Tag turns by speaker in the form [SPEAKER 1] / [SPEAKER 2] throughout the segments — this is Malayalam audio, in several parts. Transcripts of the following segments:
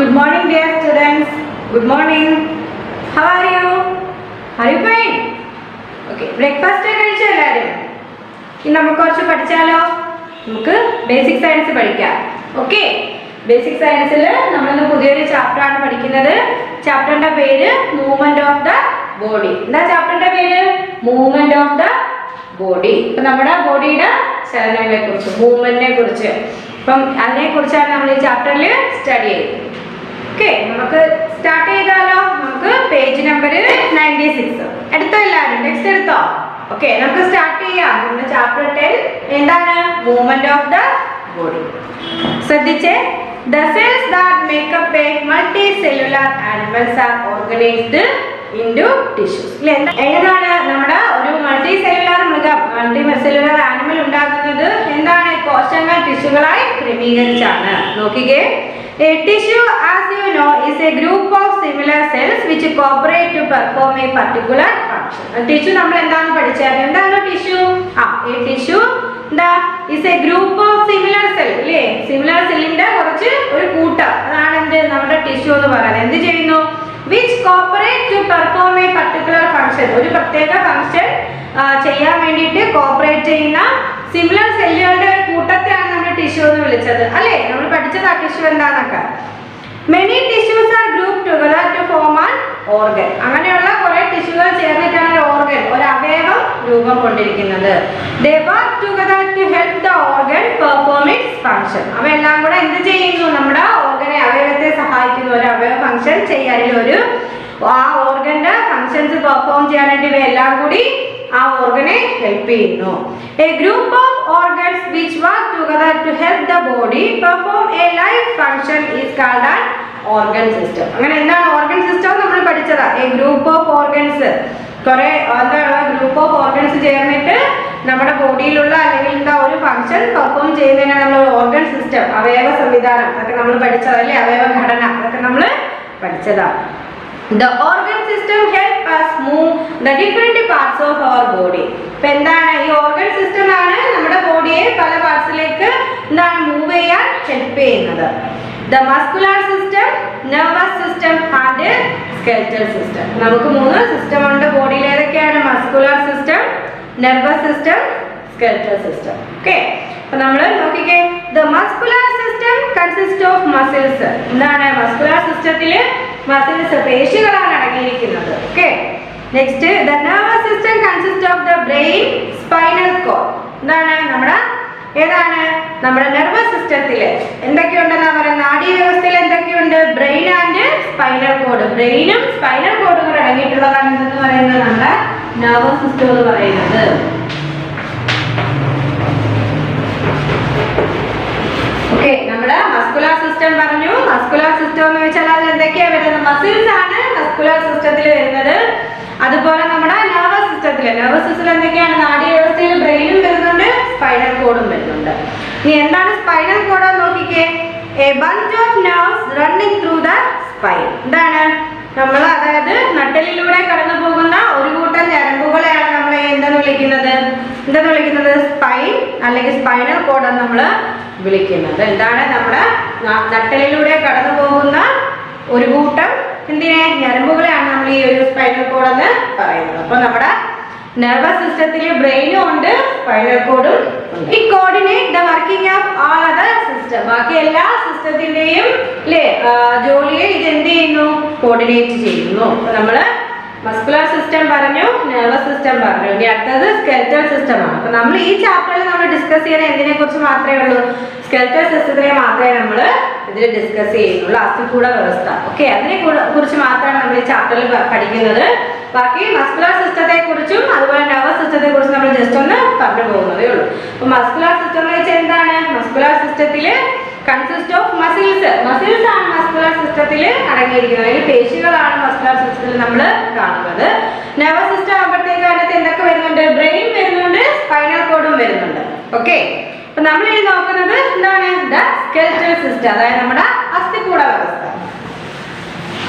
[SPEAKER 1] Good morning, dear students. Good morning. How are you? Are you fine? Okay. Breakfast കഴിച്ചോ എല്ലാവരും? ഇനി നമുക്ക് കുറച്ച് പഠിച്ചാലോ? നമുക്ക് ബേസിക് സയൻസ് പഠിക്കാം. ഓക്കെ. ബേസിക് സയൻസിൽ നമ്മൾ ഇന്ന് പുതിയൊരു ചാപ്റ്റർ ആണ് പഠിക്കുന്നത്. ചാപ്റ്ററിന്റെ പേര് മൂവ്മെന്റ് ഓഫ് ദ ബോഡി. എന്താ ചാപ്റ്ററിന്റെ പേര്? Movement of the body. ഇപ്പൊ നമ്മുടെ ബോഡിയുടെ ചലനങ്ങളെ കുറിച്ച്, മൂവ്മെന്റിനെ കുറിച്ച്, അപ്പം അതിനെ കുറിച്ചാണ് നമ്മൾ ഈ ചാപ്റ്ററിൽ സ്റ്റഡി ചെയ്യുന്നത്. ഓക്കെ, നമുക്ക് സ്റ്റാർട്ട് ചെയ്താലോ? നമുക്ക് പേജ് നമ്പർ 96 എടുത്തോ എല്ലാവരും? ടെക്സ്റ്റ് എടുത്തോ? ഓക്കെ, നമുക്ക് സ്റ്റാർട്ട് ചെയ്യാം. നമ്മുടെ ചാപ്റ്റർ 10 എന്താണ്? Movement of the body. ശ്രദ്ധിച്ചേ. The cells that make up a multicellular animals are organized into tissues. ഏതാണ് നമ്മുടെ ഒരു മൾട്ടിസെല്ലുലാർ മൃഗം, മൾട്ടിസെല്ലുലാർ ആനിമൽ ഉണ്ടാകുന്നത്? എന്താണ്? കോശങ്ങൾ ടിഷ്യൂകളായി ക്രമീകരിച്ചാണ്. നോക്കിക്കേ. A tissue, as you know, is a group of similar cells which cooperate to perform a particular function. Tissue നമ്മൾ എന്താണ് പഠിച്ചത്? എന്താണ് tissue? A tissue is a group of similar cell. അല്ലേ? സിമിലർ സെല്ലിന്റെ കുറച്ച് ഒരു കൂട്ടം, അതാണ് എന്ത് നമ്മുടെ ടിഷ്യൂ എന്ന് പറയുന്നത്. എന്ത് ചെയ്യുന്നു? which cooperate to perform a particular function. ഒരു പ്രത്യേക ഫംഗ്ഷൻ ചെയ്യാൻ വേണ്ടിയിട്ട് കോപ്പറേറ്റ് ചെയ്യുന്ന സിമിലർ സെല്ലുകളുടെ കൂട്ടത്തെയാണ് നമ്മൾ ടിഷ്യൂ എന്ന് വിളിച്ചത്. അല്ലേ? നമ്മൾ പഠിച്ചത് ആ ടിഷ്യൂ എന്താണെന്നൊക്കെ. Many tissues are grouped together to form an organ. അങ്ങനെയുള്ള കുറെ ടിഷ്യൂകൾ ചേർന്നിട്ടാണ് ഒരു ഓർഗൻ, ഒരു അവയവം രൂപം കൊണ്ടിരിക്കുന്നത്. They work together to help the organ perform its function. അവയെല്ലാം കൂടെ എന്ത് ചെയ്യുന്നു? നമ്മുടെ ഓർഗനെ, അവയവത്തെ സഹായിക്കുന്നു. ഒരു അവയവ ഫംഗ്ഷൻ ചെയ്യാനും ഒരു ആ ഓർഗന്റെ ഫംഗ്ഷൻസ് പെർഫോം ചെയ്യാനായിട്ട് ഇവയെല്ലാം കൂടി ആ ഓർഗനെ ഹെൽപ്പ് ചെയ്യുന്നു. A group of organs which work together to help the body perform a life function is called an organ system. അങ്ങനെ എന്താണ് ഓർഗൻ സിസ്റ്റം? നമ്മൾ പഠിച്ചതാ. A group of organs, കുറെ എന്താണ് ഗ്രൂപ്പ് ഓഫ് ഓർഗൻസ് ചേർന്നിട്ട് നമ്മുടെ ബോഡിയിലുള്ള അല്ലെങ്കിൽ എന്താ ഒരു ഫംഗ്ഷൻ പെർഫോം ചെയ്യുന്നതിനാണ് നമ്മൾ ഓർഗൻ സിസ്റ്റം, അവയവ സംവിധാനം, അതൊക്കെ നമ്മൾ പഠിച്ചതല്ലേ. അവയവ ഘടന, അതൊക്കെ നമ്മൾ പഠിച്ചതാ. The organ system help us move the different parts of our body. ഇപ്പൊ എന്താണ് ഈ ഓർഗൻ സിസ്റ്റം? ആണ് നമ്മുടെ ബോഡിയെ പല പാർട്സിലേക്ക് എന്താണ് മൂവ് ചെയ്യാൻ ഹെൽപ്പ് ചെയ്യുന്നത്. The muscular system, nervous system and skeletal system. നമുക്ക് മൂന്ന് സിസ്റ്റം ഉണ്ട് ബോഡിയിൽ. ഏതൊക്കെയാണ്? Muscular system, nervous system, skeletal system. Okay, അപ്പൊ നമ്മൾ നോക്കിക്കേ. The muscular system consists of muscles. എന്താണ്? മസ്കുലർ സിസ്റ്റത്തിൽ മസിൽസ്, പേശികളാണ് അടങ്ങിയിരിക്കുന്നത്. Okay, next. The nervous system consists of the brain, spinal cord. എന്താണ് നമ്മുടെ ഏതാണ്? നമ്മുടെ നെർവസ് സിസ്റ്റത്തിൽ എന്തൊക്കെയുണ്ടെന്നാ പറയുക? നാഡീവ്യവസ്ഥയിൽ എന്തൊക്കെയുണ്ട്? Brain and spinal cord. ബ്രെയിനും സ്പൈനൽ കോഡും കൂടെ അടങ്ങിയിട്ടുള്ളതാണ് എന്തെന്ന് പറയുന്നത്? നമ്മുടെ നെർവസ് സിസ്റ്റം എന്ന് പറയുന്നത്. ഓക്കെ, നമ്മുടെ മസ്കുലർ സിസ്റ്റം പറഞ്ഞു. മസ്കുലർ സിസ്റ്റം എന്ന് വെച്ചാൽ അതിൽ എന്തൊക്കെയാ വരുന്നത്? മസിൽസ് ആണ് മസ്കുലർ സിസ്റ്റത്തിൽ വരുന്നത്. അതുപോലെ നമ്മുടെ നെർവസ് സിസ്റ്റത്തിൽ എന്തൊക്കെയാണ്? നാഡീവ്യവസ്ഥയിൽ ബ്രെയിനും വരുന്നുണ്ട്, സ്പൈനൽ കോഡും വരുന്നുണ്ട്. ഇനി എന്താണ് സ്പൈനൽ കോഡ്? നോക്കിക്കേ. A bunch of nerves running through the spine. എന്താണ്? നമ്മൾ അതായത് നട്ടലിലൂടെ കടന്നു പോകുന്ന ഒരു കൂട്ടം ഞരമ്പുകളെയാണ് നമ്മൾ എന്തെന്ന് വിളിക്കുന്നത്? സ്പൈൻ അല്ലെങ്കിൽ സ്പൈനൽ കോഡ് എന്ന് നമ്മൾ വിളിക്കുന്നത്. എന്താണ്? നമ്മുടെ നട്ടലിലൂടെ കടന്നു പോകുന്ന ഒരു കൂട്ടം ഞരമ്പുകളെയാണ് നമ്മൾ ഈ ഒരു സ്പൈനൽ കോഡ് എന്ന് പറയുന്നത്. അപ്പൊ നമ്മുടെ നെർവസ് സിസ്റ്റത്തിൽ ബ്രെയിനും ഉണ്ട്, സ്പൈനൽ കോഡും ഉണ്ട്. ഈ coordinate the working of all other system. ബാക്കി എല്ലാ സിസ്റ്റത്തിന്റെയും ജോലിയെ ഇത് എന്ത് ചെയ്യുന്നു? കോർഡിനേറ്റ് ചെയ്യുന്നു. അപ്പൊ നമ്മള് മസ്കുലർ സിസ്റ്റം പറഞ്ഞു, നെർവസ് സിസ്റ്റം പറഞ്ഞു. ഇനി അടുത്തത് സ്കെൽറ്റൽ സിസ്റ്റം ആണ്. അപ്പൊ നമ്മൾ ഈ ചാപ്റ്ററിൽ നമ്മൾ ഡിസ്കസ് ചെയ്യുന്ന എന്തിനെ കുറിച്ച് മാത്രമേ ഉള്ളൂ? സ്കെൽറ്റൽ സിസ്റ്റത്തിനെ മാത്രമേ നമ്മൾ ഇതിൽ ഡിസ്കസ് ചെയ്യുന്നുള്ളൂ. അസ്ഥികൂട വ്യവസ്ഥ. ഓക്കെ, അതിനെ കുറിച്ച് മാത്രമാണ് നമ്മൾ ഈ ചാപ്റ്ററിൽ പഠിക്കുന്നത്. ബാക്കി മസ്കുലർ സിസ്റ്റത്തെ കുറിച്ചും അതുപോലെ നെർവസ് സിസ്റ്റത്തെ കുറിച്ചും നമ്മൾ ജസ്റ്റ് ഒന്ന് പറഞ്ഞു പോകുന്നതേ ഉള്ളൂ. അപ്പൊ മസ്കുലർ സിസ്റ്റം എന്ന് വെച്ചാൽ എന്താണ്? മസ്കുലർ സിസ്റ്റത്തില് കൺസിസ്റ്റ് ഓഫ് മസിൽസ് ആണ് മസ്കുലർ സിസ്റ്റത്തിൽ അടങ്ങിയിരിക്കുന്നത്. അല്ലെങ്കിൽ പേശികളാണ് മസ്കുലർ സിസ്റ്റത്തിൽ നമ്മൾ കാണുന്നത്. നെർവസ് സിസ്റ്റം ആകുമ്പോഴത്തേക്ക് അതിനകത്ത് എന്തൊക്കെ വരുന്നുണ്ട്? ബ്രെയിൻ വരുന്നുണ്ട്, സ്പൈനൽ കോഡും വരുന്നുണ്ട്. ഓക്കെ, അപ്പൊ നമ്മൾ ഈ നോക്കുന്നത് എന്താണ്? ദ സ്കെൽറ്റൽ സിസ്റ്റം, അതായത് നമ്മുടെ അസ്ഥികൂട വ്യവസ്ഥ.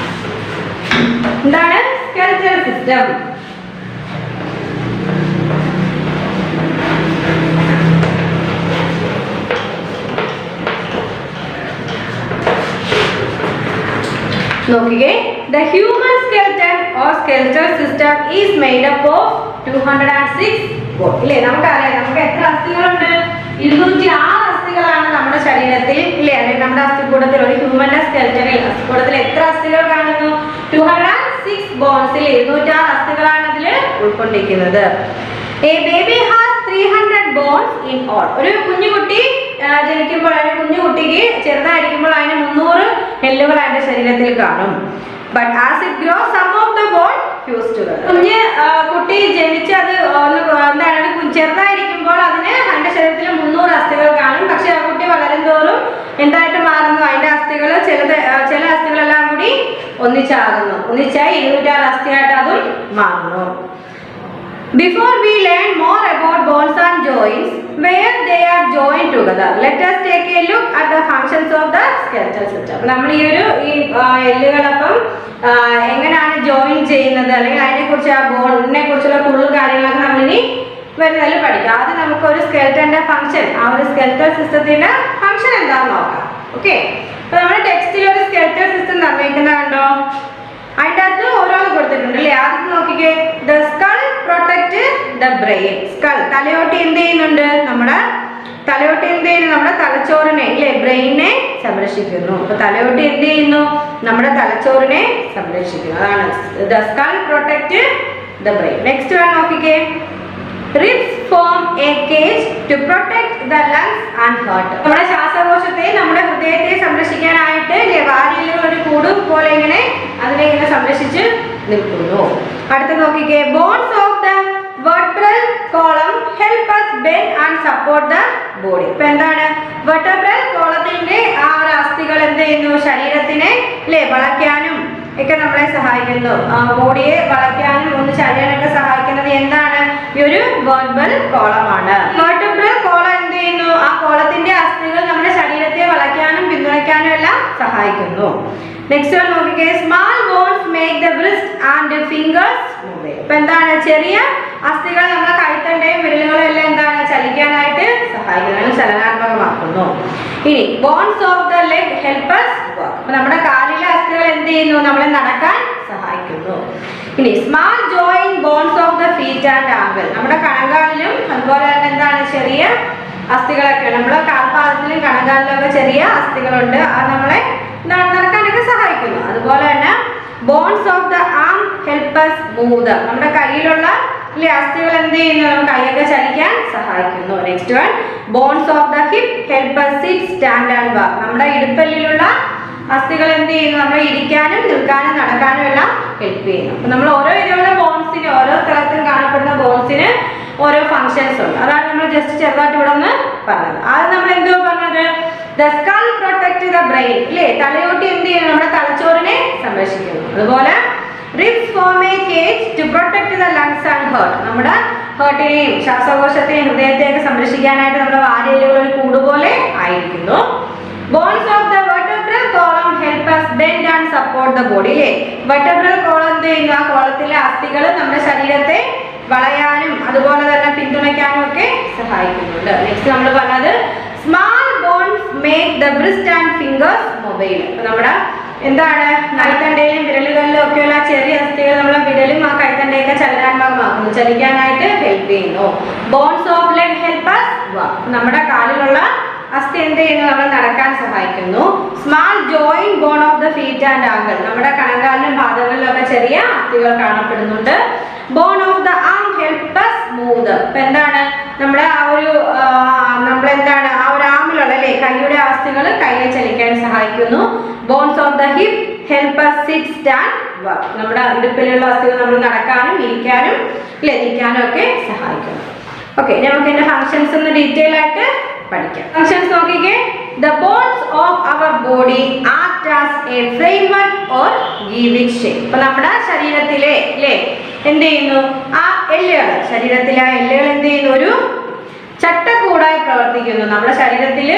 [SPEAKER 1] എന്താണ് സ്കെൽറ്റൽ സിസ്റ്റം? നോക്കിക്കേ, the human skeleton or skeletal system is made up of 206 bones. ഇല്ലേ, നമുക്കറിയാം നമുക്ക് എത്ര അസ്ഥികളുണ്ട്? 206 അസ്ഥികളാണ് നമ്മുടെ ശരീരത്തിൽ, ഇല്ലേ? അല്ലെങ്കിൽ നമ്മുടെ അസ്ഥികൂടത്തിൽ, ഒരു ഹ്യൂമന്റെ സ്കെൽറ്റനിൽ അസ്ഥികൂടത്തിൽ എത്ര അസ്ഥികൾ കാണുന്നു? 206 ബോൺസിൽ 206 അസ്ഥികളാണ് അതിൽ ഉൾക്കൊണ്ടിരിക്കുന്നത്. A baby has 300 bones in all. ഒരു കുഞ്ഞുകുട്ടി ജനിക്കുമ്പോൾ, അതിന് കുഞ്ഞുകുട്ടിക്ക് ചെറുതായിരിക്കുമ്പോൾ അതിന് 300 എല്ലുകൾ അതിന്റെ ശരീരത്തിൽ കാണും. But as it grows, some of the bone fuse together. കുട്ടി ജനിച്ച് അത് എന്താണ് ചെറുതായിരിക്കുമ്പോൾ അതിന് അതിന്റെ ശരീരത്തിൽ 300 അസ്ഥികൾ കാണും. പക്ഷെ ആ കുട്ടി വളരും തോറും എന്തായിട്ട് മാറുന്നു? അതിന്റെ അസ്ഥികൾ ചില അസ്ഥികളെല്ലാം കൂടി ഒന്നിച്ചായി 206 അസ്ഥിയായിട്ട് അതും മാറുന്നു. Before we learn more about bones and joints, where they are joined together, let us take a look at the functions of the skeletal system. നമ്മൾ ഈ എല്ലുകളപ്പം എങ്ങനെയാണ് ജോയിൻ ചെയ്യുന്നത്, അല്ലെങ്കിൽ അതിനെക്കുറിച്ച് ആ ബോണിനെ കുറിച്ചുള്ള കൂടുതൽ കാര്യങ്ങളൊക്കെ നമ്മളിനി വരുന്നതിൽ പഠിക്കാം. ആദ്യം നമുക്ക് ഒരു സ്കെൽറ്റന്റെ ഫംഗ്ഷൻ, ആ ഒരു സ്കെൽറ്റൽ സിസ്റ്റത്തിന്റെ ഫംഗ്ഷൻ എന്താണെന്ന് നോക്കാം. ഓക്കെ, അപ്പൊ നമ്മുടെ ടെക്സ്റ്റിൽ ഒരു സ്കെൽറ്റൽ സിസ്റ്റം നിർണ്ണയിക്കുന്നത് കണ്ടോ? അതിൻ്റെ അകത്ത് ഓരോന്ന് കൊടുത്തിട്ടുണ്ട് അല്ലേ? ആദ്യം നോക്കിക്കേ, the skull protect the brain. Skull തലയോട്ടി എന്ത് ചെയ്യുന്നുണ്ട്? നമ്മുടെ തലച്ചോറിനെ, ഇല്ലേ, ബ്രെയിനെ സംരക്ഷിക്കുന്നു. അപ്പൊ തലയോട്ടി എന്ത് ചെയ്യുന്നു? നമ്മുടെ തലച്ചോറിനെ സംരക്ഷിക്കുന്നു. അതാണ് the skull protect the brain. Next one നോക്കിക്കേ, ribs form a cage to protect the lungs and heart. നമ്മുടെ ശ്വാസകോശത്തെ, നമ്മുടെ ഹൃദയത്തെ സംരക്ഷിക്കാനായിട്ട് വാരിയലുകൾ ഒരു കൂട് പോലെ ഇങ്ങനെ അതിനെ ഇങ്ങനെ സംരക്ഷിച്ച് നിൽക്കുന്നു. അടുത്ത നോക്കിക്കേ, bones of the vertebral column help us bend and support the body. ഇപ്പൊ എന്താണ്? വെർട്ടബ്രൽ കോളത്തിന്റെ ആ ഒരു അസ്ഥികൾ എന്ത് ചെയ്യുന്നു? ശരീരത്തിനെ വളയ്ക്കാനും ഒക്കെ നമ്മളെ സഹായിക്കുന്നു. ബോഡിയെ വളയ്ക്കാനും ഒന്ന് ചലിയാനൊക്കെ സഹായിക്കുന്നത് എന്താണ്? ഈ ഒരു വെർട്ടബ്രൽ കോളമാണ്. വെർട്ടബ്രൽ കോളം എന്ത് ചെയ്യുന്നു? ആ കോളത്തിന്റെ അസ്ഥികൾ നമ്മുടെ ശരീരത്തെ വളയ്ക്കാനും പിന്തുണയ്ക്കാനും എല്ലാം സഹായിക്കുന്നു. നെക്സ്റ്റ് വൺ നോക്കിക്കേ, small bones make the wrist and fingers move. ഇപ്പൊ എന്താണ്? ചെറിയ അസ്ഥികൾ നമ്മുടെ കൈത്തണ്ടയും വിരലുകളും എല്ലാം എന്താണ്? ചലിക്കാനായിട്ട് സഹായിക്കുന്നു, ചലനാത്മകമാക്കുന്നു. ഇനി bones of the leg help us walk. അപ്പൊ നമ്മുടെ കാലിലെ അസ്ഥികൾ എന്ത് ചെയ്യുന്നു? നമ്മളെ നടക്കാൻ സഹായിക്കുന്നു. ഇനി small joint bones of the feet and ankle. നമ്മുടെ കണങ്കാലിലും അതുപോലെ തന്നെ എന്താണ്? ചെറിയ അസ്ഥികളൊക്കെ, നമ്മുടെ കാൽപാദത്തിലും കണങ്കാലിലും ഒക്കെ ചെറിയ അസ്ഥികളുണ്ട്. അത് നമ്മളെ നടക്കാനൊക്കെ സഹായിക്കുന്നു. അതുപോലെ തന്നെ bones of the arm help us move. നമ്മുടെ കയ്യിലുള്ള അസ്ഥികൾ എന്ത് ചെയ്യുന്നു? നമ്മുടെ കൈയൊക്കെ ചലിക്കാൻ സഹായിക്കുന്നു. Next one, bones of the hip help us sit, stand and walk. നമ്മുടെ ഇടുപ്പല്ലിലുള്ള അസ്ഥികൾ എന്ത് ചെയ്യുന്നു? നമ്മളെ ഇരിക്കാനും നിൽക്കാനും നടക്കാനും എല്ലാം ഹെൽപ്പ് ചെയ്യുന്നു. അപ്പൊ നമ്മൾ ഓരോ ഇതുള്ള ബോൺസിന്, ഓരോ സ്ഥലത്തും കാണപ്പെടുന്ന ബോൺസിന് ഓരോ ഫങ്ഷൻസ് ഉണ്ട്. അതാണ് നമ്മൾ ജസ്റ്റ് ചെറുതായിട്ട് ഇവിടെ ഒന്ന് പറഞ്ഞത്. അത് നമ്മൾ എന്തോ പറഞ്ഞത്? The skull protect the brain. ഇല്ലേ, തലയോട്ടി എന്ത് ചെയ്യുന്നു? നമ്മുടെ തലച്ചോറിനെ സംരക്ഷിക്കുന്നു. അതുപോലെ ribs form a cage to protect the lungs and heart. നമ്മുടെ ഹേർട്ടിനെയും ശ്വാസകോശത്തെയും ഹൃദയത്തെയൊക്കെ സംരക്ഷിക്കാനായിട്ട് നമ്മുടെ വാരിയലുകൾ ഒരു കൂട് പോലെ ആയിരിക്കുന്നു. Bones of the vertebral column help us bend and support the body. ഇല്ലേ, vertebral column എന്ത് ചെയ്യുന്നു? ആ കോളത്തിലെ അസ്ഥികൾ നമ്മുടെ ശരീരത്തെ വളയാനും അതുപോലെ തന്നെ പിന്തുണയ്ക്കാനും ഒക്കെ സഹായിക്കുന്നുണ്ട്. നെക്സ്റ്റ് നമ്മൾ പറഞ്ഞത് small bones make the wrist and fingers mobile. നമ്മുടെ എന്താണ്? കൈത്തണ്ടയിലും വിരലുകളിലും ഒക്കെയുള്ള ചെറിയ അസ്ഥികൾ നമ്മളെ വിരലും ആ കൈത്തണ്ടയൊക്കെ ചലനാത്മകമാക്കുന്നു, ചലിക്കാനായിട്ട് ഹെൽപ്പ് ചെയ്യുന്നു. Bones of leg help us walk. നമ്മുടെ കാലിലുള്ള അസ്ഥി എന്ത് ചെയ്യുന്നു? നമ്മൾ നടക്കാൻ സഹായിക്കുന്നു. Small joint bone of the feet and ankle. നമ്മുടെ കണങ്കാലിലും പാദങ്ങളിലും ഒക്കെ ചെറിയ അസ്ഥികൾ കാണപ്പെടുന്നുണ്ട്. Bone of the arm help us move. ഇപ്പൊ എന്താണ്? നമ്മുടെ ആ ഒരു നമ്മളെന്താണ് ആ ഒരു ആമിലുള്ള അല്ലേ കൈയുടെ അസ്ഥികൾ കൈയെ ചലിക്കാൻ സഹായിക്കുന്നു. Bones of the hip help us sit, stand, walk. നമ്മുടെ ഇടുപ്പിലുള്ള അസ്ഥികൾ നമ്മൾ നടക്കാനും ഇരിക്കാനും നിൽക്കാനും ഒക്കെ സഹായിക്കുന്നു. ഓക്കെ, നമുക്ക് ഇതിന്റെ ഫങ്ഷൻസ് ഒന്ന് ഡീറ്റെയിൽ ആയിട്ട് പഠിക്കാം. ഫങ്ഷൻസ് നോക്കിക്കേ, the bones of our body act as a framework or give it shape. ഇപ്പൊ നമ്മുടെ ശരീരത്തിലെ എന്ത് ചെയ്യുന്നു? ആ എല്ലുകൾ, ശരീരത്തിലെ ആ എല്ലുകൾ എന്ത് ചെയ്യുന്നു? ഒരു ചട്ടക്കൂടായി പ്രവർത്തിക്കുന്നു. നമ്മുടെ ശരീരത്തിൽ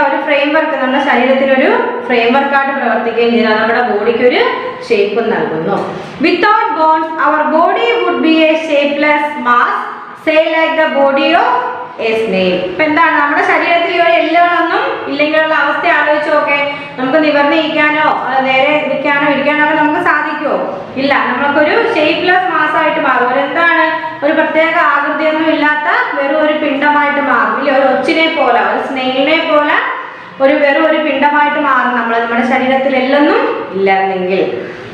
[SPEAKER 1] ഒരു ഫ്രെയിംവർക്ക്, നമ്മുടെ ശരീരത്തിന് ഒരു ഫ്രെയിംവർക്കായിട്ട് പ്രവർത്തിക്കുകയും ചെയ്യുന്നത് നമ്മുടെ ബോഡിക്ക് ഒരു ഷേപ്പ് നൽകുന്നു. Without bones our body would be a shapeless mass, say like the body of a snail. ഇപ്പൊ എന്താണ് നമ്മുടെ ശരീരത്തിൽ ഈ ഒരു എല്ലുകളൊന്നും ഇല്ലെങ്കിലുള്ള അവസ്ഥ ആലോചിച്ച് നോക്കെ. നമുക്ക് നിവർന്നിരിക്കാനോ നേരെ നിൽക്കാനോ ഇരിക്കാനോ ഒക്കെ നമുക്ക് സാധിക്കുമോ? ഇല്ല. നമുക്കൊരു ഷേപ്പ്ലെസ് മാസ് ആയിട്ട് മാറും. എന്താണ് ഒരു പ്രത്യേക ആകൃതിയൊന്നും ഇല്ലാത്ത വെറും ഒരു പിണ്ഡമായിട്ട് മാറും. ഇല്ല, ഒരു ഒച്ചിനെ പോലെ, ഒരു സ്നെയിലിനെ പോലെ വെറും ഒരു പിണ്ഡമായിട്ട് മാറും നമ്മുടെ ശരീരത്തിൽ എല്ലൊന്നും ഇല്ലായിരുന്നെങ്കിൽ.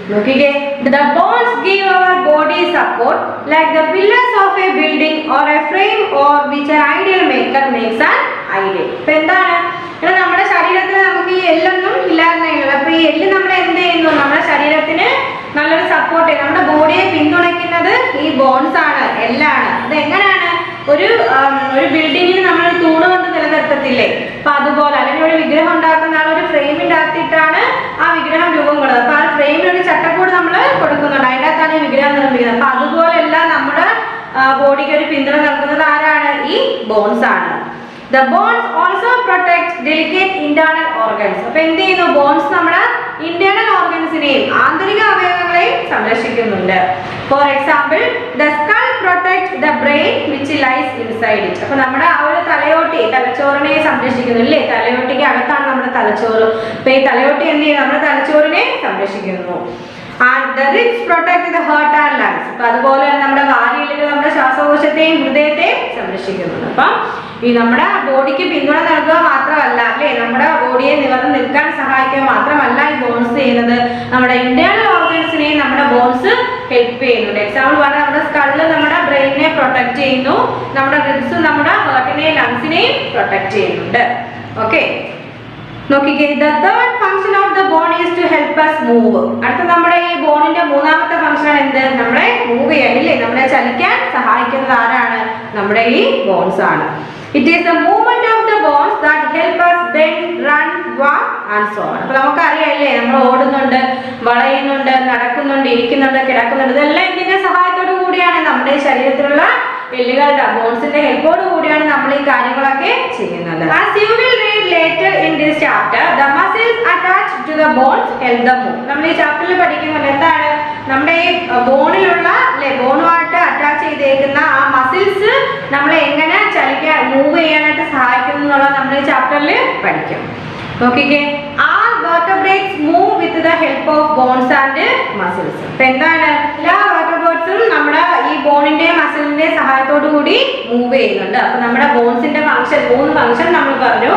[SPEAKER 1] നോക്കിക്കേ, the bones give our body support like the pillars of a building or a frame or which an ideal maker makes an ideal. ഇപ്പൊ എന്താണ് നമ്മുടെ ശരീരത്തിൽ നമുക്ക് ഈ എല്ലൊന്നും ഇല്ലായിരുന്നെങ്കിൽ, അപ്പൊ ഈ എല്ല് നമ്മളെ എന്ത് ചെയ്യുന്നു? നമ്മുടെ ശരീരത്തിന് നല്ലൊരു സപ്പോർട്ട് ചെയ്യും. നമ്മുടെ ബോഡിയെ പിന്തുണയ്ക്കുന്നത് ഈ ബോൺസ് ആണ്, എല്ലാണ്. അത് എങ്ങനെയാണ്? ഒരു ബിൽഡിങ്ങിന് നമ്മൾ തൂണ് കൊണ്ട് നിലനിർത്തത്തില്ലേ? അപ്പൊ അതുപോലെ, അല്ലെങ്കിൽ ഒരു വിഗ്രഹം ഉണ്ടാക്കുന്ന ആൾ ഒരു ഫ്രെയിമിന്റെ അകത്തിട്ടാണ് ആ വിഗ്രഹം രൂപം കൊള്ളുന്നത്. അപ്പൊ ആ ഫ്രെയിമിന് ഒരു ചട്ടക്കൂട് നമ്മൾ കൊടുക്കുന്നുണ്ട്, അതിൻ്റെ അകത്താണ് ഈ വിഗ്രഹം നിർമ്മിക്കുന്നത്. അപ്പൊ അതുപോലെയല്ല നമ്മുടെ ബോഡിക്ക് ഒരു പിന്തുണ നൽകുന്നത് ആരാണ്? ഈ ബോൺസ് ആണ്. The bones also protect delicate internal organs. അപ്പൊ എന്ത് ചെയ്യുന്നു? ബോൺസ് നമ്മുടെ ഇന്റേണൽ ഓർഗൻസിനെയും ആന്തരിക അവയവങ്ങളെയും സംരക്ഷിക്കുന്നുണ്ട്. For example, the skull protect the brain which lies inside it. അപ്പൊ നമ്മുടെ ആ ഒരു തലച്ചോറിനെ സംരക്ഷിക്കുന്നു അല്ലേ? തലയോട്ടിക്ക് അകത്താണ് നമ്മുടെ തലച്ചോറ്. അപ്പൊ ഈ തലയോട്ടി എന്ത് ചെയ്യുന്നു? നമ്മുടെ തലച്ചോറിനെ സംരക്ഷിക്കുന്നു. And the ribs protect the heart and lungs. അപ്പൊ അതുപോലെ നമ്മുടെ വാരിയെല്ലുകൾ നമ്മുടെ ശ്വാസകോശത്തെയും ഹൃദയത്തെയും സംരക്ഷിക്കുന്നുണ്ട്. അപ്പം ഈ നമ്മുടെ ബോഡിക്ക് പിന്തുണ നൽകുക മാത്രമല്ല അല്ലേ, നമ്മുടെ ബോഡിയെ നിവർന്ന് നിൽക്കാൻ സഹായിക്കുക മാത്രമല്ല ഈ ബോൺസ് ചെയ്യുന്നത്, നമ്മുടെ ഇന്റേണൽ ഓർഗൻസിനെയും നമ്മുടെ ബോൺസ് ഹെൽപ്പ് ചെയ്യുന്നുണ്ട്. എക്സാമ്പിൾ പറഞ്ഞാൽ നമ്മുടെ സ്കള്ള് നമ്മുടെ ബ്രെയിനിനെ പ്രൊട്ടക്ട് ചെയ്യുന്നു, നമ്മുടെ റിബ്സ് നമ്മുടെ ഹാർട്ടിനെയും ലങ്സിനെയും പ്രൊട്ടക്ട് ചെയ്യുന്നുണ്ട്. ഓക്കെ, നോക്കിക്കേ, the third function of the bone is to help us move. അടുത്ത നമ്മുടെ ഈ ബോണിന്റെ മൂന്നാമത്തെ ഫംഗ്ഷൻ എന്ത്? നമ്മളെ മൂവ് ചെയ്യാൻ ഇല്ലേ, നമ്മളെ ചലിക്കാൻ സഹായിക്കുന്നത് ആരാണ്? നമ്മുടെ ഈ ബോൺസ് ആണ്. It is the movement of the bones that help us bend, run, walk and so on. അപ്പൊ നമുക്കറിയാല്ലേ, നമ്മൾ ഓടുന്നുണ്ട്, വളയുന്നുണ്ട്, നടക്കുന്നുണ്ട്, ഇരിക്കുന്നുണ്ട്, കിടക്കുന്നുണ്ട്. ഇതെല്ലാം ഇതിന്റെ സഹായത്തോടു കൂടിയാണ്, നമ്മുടെ ശരീരത്തിലുള്ള എല്ലുകളുടെ ബോൺസിന്റെ ഹെൽപ്പോട് കൂടിയാണ് നമ്മൾ ഈ കാര്യങ്ങളൊക്കെ ചെയ്യുന്നത്. As you will read later in this chapter, the muscles attached to the bones help them move. നമ്മൾ ഈ ചാപ്റ്ററിൽ പഠിക്കുന്നത് എന്താണ്? നമ്മുടെ ഈ ബോണിലുള്ള ബോണുമായിട്ട് അറ്റാച്ച് ചെയ്തേക്കുന്ന ആ മസിൽസ് നമ്മളെ എങ്ങനെ ചലിക്കാൻ മൂവ് ചെയ്യാനായിട്ട് സഹായിക്കുന്നു എന്നുള്ളത് നമ്മൾ ഈ ചാപ്റ്ററിൽ പഠിക്കും. നോക്കിക്കേ, all vertebrates move with the help of bones and muscles. അപ്പൊ എന്താണ്? എല്ലാ vertebrates നമ്മുടെ ഈ ബോണിന്റെ മസിലിന്റെ സഹായത്തോടു കൂടി മൂവ് ചെയ്യുന്നുണ്ട്. അപ്പൊ നമ്മുടെ ബോൺസിന്റെ ഫംഗ്ഷൻ, 3 ഫംഗ്ഷൻ നമ്മൾ പറഞ്ഞു.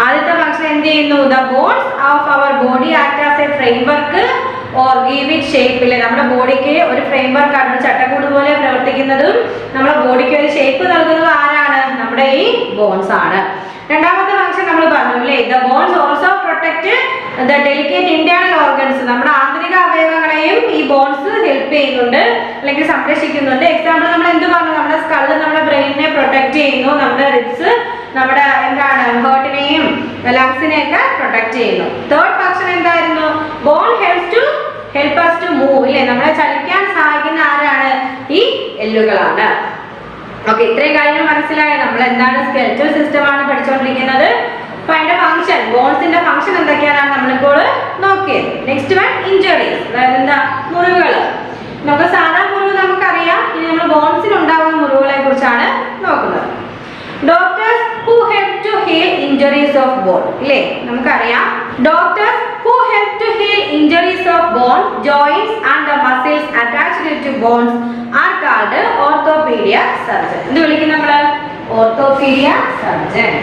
[SPEAKER 1] ആദ്യത്തെ ഫംഗ്ഷൻ എന്ത് ചെയ്യുന്നു? the bones of our body act as a framework or give it shape. ഇല്ലേ, നമ്മുടെ ബോഡിക്ക് ഒരു ഫ്രെയിംവർക്ക് ആണ്, ചട്ടക്കൂട് പോലെ പ്രവർത്തിക്കുന്നതും നമ്മുടെ ബോഡിക്ക് ഒരു ഷേപ്പ് നൽകുന്നത് ആരാണ്? നമ്മുടെ ഈ ബോൺസ് ആണ്. രണ്ടാമത്തെ ഫംഗ്ഷൻ നമ്മൾ പറഞ്ഞു അല്ലേ, the bones also protect the delicate internal organs. നമ്മുടെ ആന്തരിക അവയവങ്ങളെയും ഈ ബോൺസ് ഹെൽപ്പ് ചെയ്യുന്നുണ്ട് അല്ലെങ്കിൽ സംരക്ഷിക്കുന്നുണ്ട്. എക്സാമ്പിൾ നമ്മൾ എന്ത് പറഞ്ഞു? നമ്മുടെ സ്കള്ള് നമ്മുടെ ബ്രെയിനിനെ പ്രൊട്ടക്ട് ചെയ്യുന്നു, നമ്മുടെ റിബ്സ് നമ്മുടെ എന്താണ് ഹാർട്ടിനെയും ലങ്സിനെയൊക്കെ പ്രൊട്ടക്ട് ചെയ്യുന്നു. തേർഡ് ഫംഗ്ഷൻ എന്തായിരുന്നു? Bone help us to move. ഇല്ലേ, നമ്മളെ ചലിക്കാൻ സഹായിക്കുന്ന ആരാണ്? ഈ എല്ലുകളാണ്. ഓക്കെ, ഇത്രയും കാര്യങ്ങൾ മനസ്സിലായോ? നമ്മൾ എന്താണ് സ്കെലറ്റൽ സിസ്റ്റം ആണ് പഠിച്ചുകൊണ്ടിരിക്കുന്നത്. അപ്പൊ അതിന്റെ ഫംഗ്ഷൻ, ബോൺസിന്റെ ഫംഗ്ഷൻ എന്തൊക്കെയാണ് നമ്മളിപ്പോൾ നോക്കിയത്. Next one, injuries. അതായത് എന്താ? മുറിവുകൾ. നമുക്ക് സാധാരണ മുറിവ് നമുക്കറിയാം, ഇനി നമ്മൾ ബോൺസിൽ ഉണ്ടാകുന്ന മുറിവുകളെ കുറിച്ചാണ് നോക്കുന്നത്. Doctors who help to heal injuries of bone. ഇല്ലേ, നമുക്കറിയാം doctors who help to heal injuries of bone, joints and the muscles attached to bones are called orthopedic surgeon. എന്ത് വിളിക്കും നമ്മൾ? orthopedic surgeon.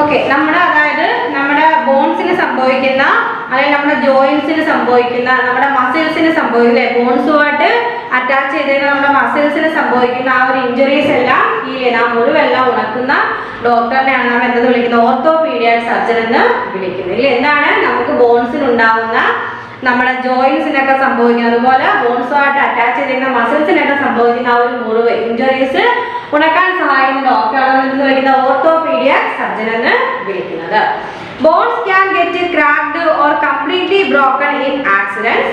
[SPEAKER 1] ഓക്കെ, നമ്മുടെ അതായത് നമ്മുടെ ബോൺസിന് സംഭവിക്കുന്ന അല്ലെങ്കിൽ നമ്മുടെ ജോയിന്റ്സിന് സംഭവിക്കുന്ന, നമ്മുടെ മസിൽസിന് സംഭവിക്കുന്ന, ബോൺസുമായിട്ട് അറ്റാച്ച് ചെയ്തതിന് നമ്മുടെ മസിൽസിന് സംഭവിക്കുന്ന ആ ഒരു ഇഞ്ചുറീസ് എല്ലാം ഹീൽ ചെയ്യുന്ന, ആ മുറിവെല്ലാം ഉണക്കുന്ന ഡോക്ടറിനെയാണ് നമ്മൾ എന്തെന്ന് വിളിക്കുന്നത്? ഓർത്തോപീഡിയാക് സർജൻ എന്ന് വിളിക്കുന്നത്. ഇല്ല, എന്താണ്? നമുക്ക് ബോൺസിനുണ്ടാവുന്ന, നമ്മുടെ ജോയിന്റ്സിനൊക്കെ സംഭവിക്കുന്നത്, അതുപോലെ ബോൺസുമായിട്ട് അറ്റാച്ച് ചെയ്തിരിക്കുന്ന മസിൽസിനൊക്കെ സംഭവിക്കുന്ന ആ ഒരു മുറിവ്, ഇഞ്ചുറീസ് ഉണക്കാൻ സഹായിക്കുന്ന ഡോക്ടറാണ് എന്ന് വിളിക്കുന്ന ഓർത്തോപീഡിയാക് സർജൻ എന്ന് വിളിക്കുന്നത്. Bones can get cracked or completely broken in accidents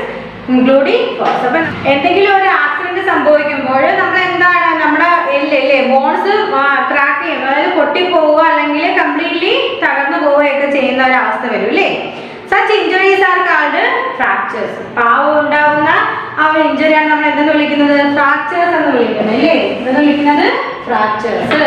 [SPEAKER 1] including falls. അപ്പം എന്തെങ്കിലും ഒരു ആക്സിഡന്റ് സംഭവിക്കുമ്പോൾ നമ്മൾ എന്താണ്? നമ്മുടെ എല്ല് ബോൺസ് ക്രാക്ക് ചെയ്യും, അതായത് പൊട്ടിപ്പോവുക അല്ലെങ്കിൽ കംപ്ലീറ്റ്ലി തകർന്നു പോവുകയൊക്കെ ചെയ്യുന്ന ഒരു അവസ്ഥ വരും അല്ലേ. Such injuries are called fractures. പാവ ഉണ്ടാവുന്ന ആ ഒരു ഇഞ്ചുറിയാണ് നമ്മൾ എന്തെന്ന് വിളിക്കുന്നത്? ഫ്രാക്ചേഴ്സ് എന്ന് വിളിക്കുന്നത് അല്ലേ? എന്തെന്ന് വിളിക്കുന്നത്? ഫ്രാക്ചേഴ്സ്.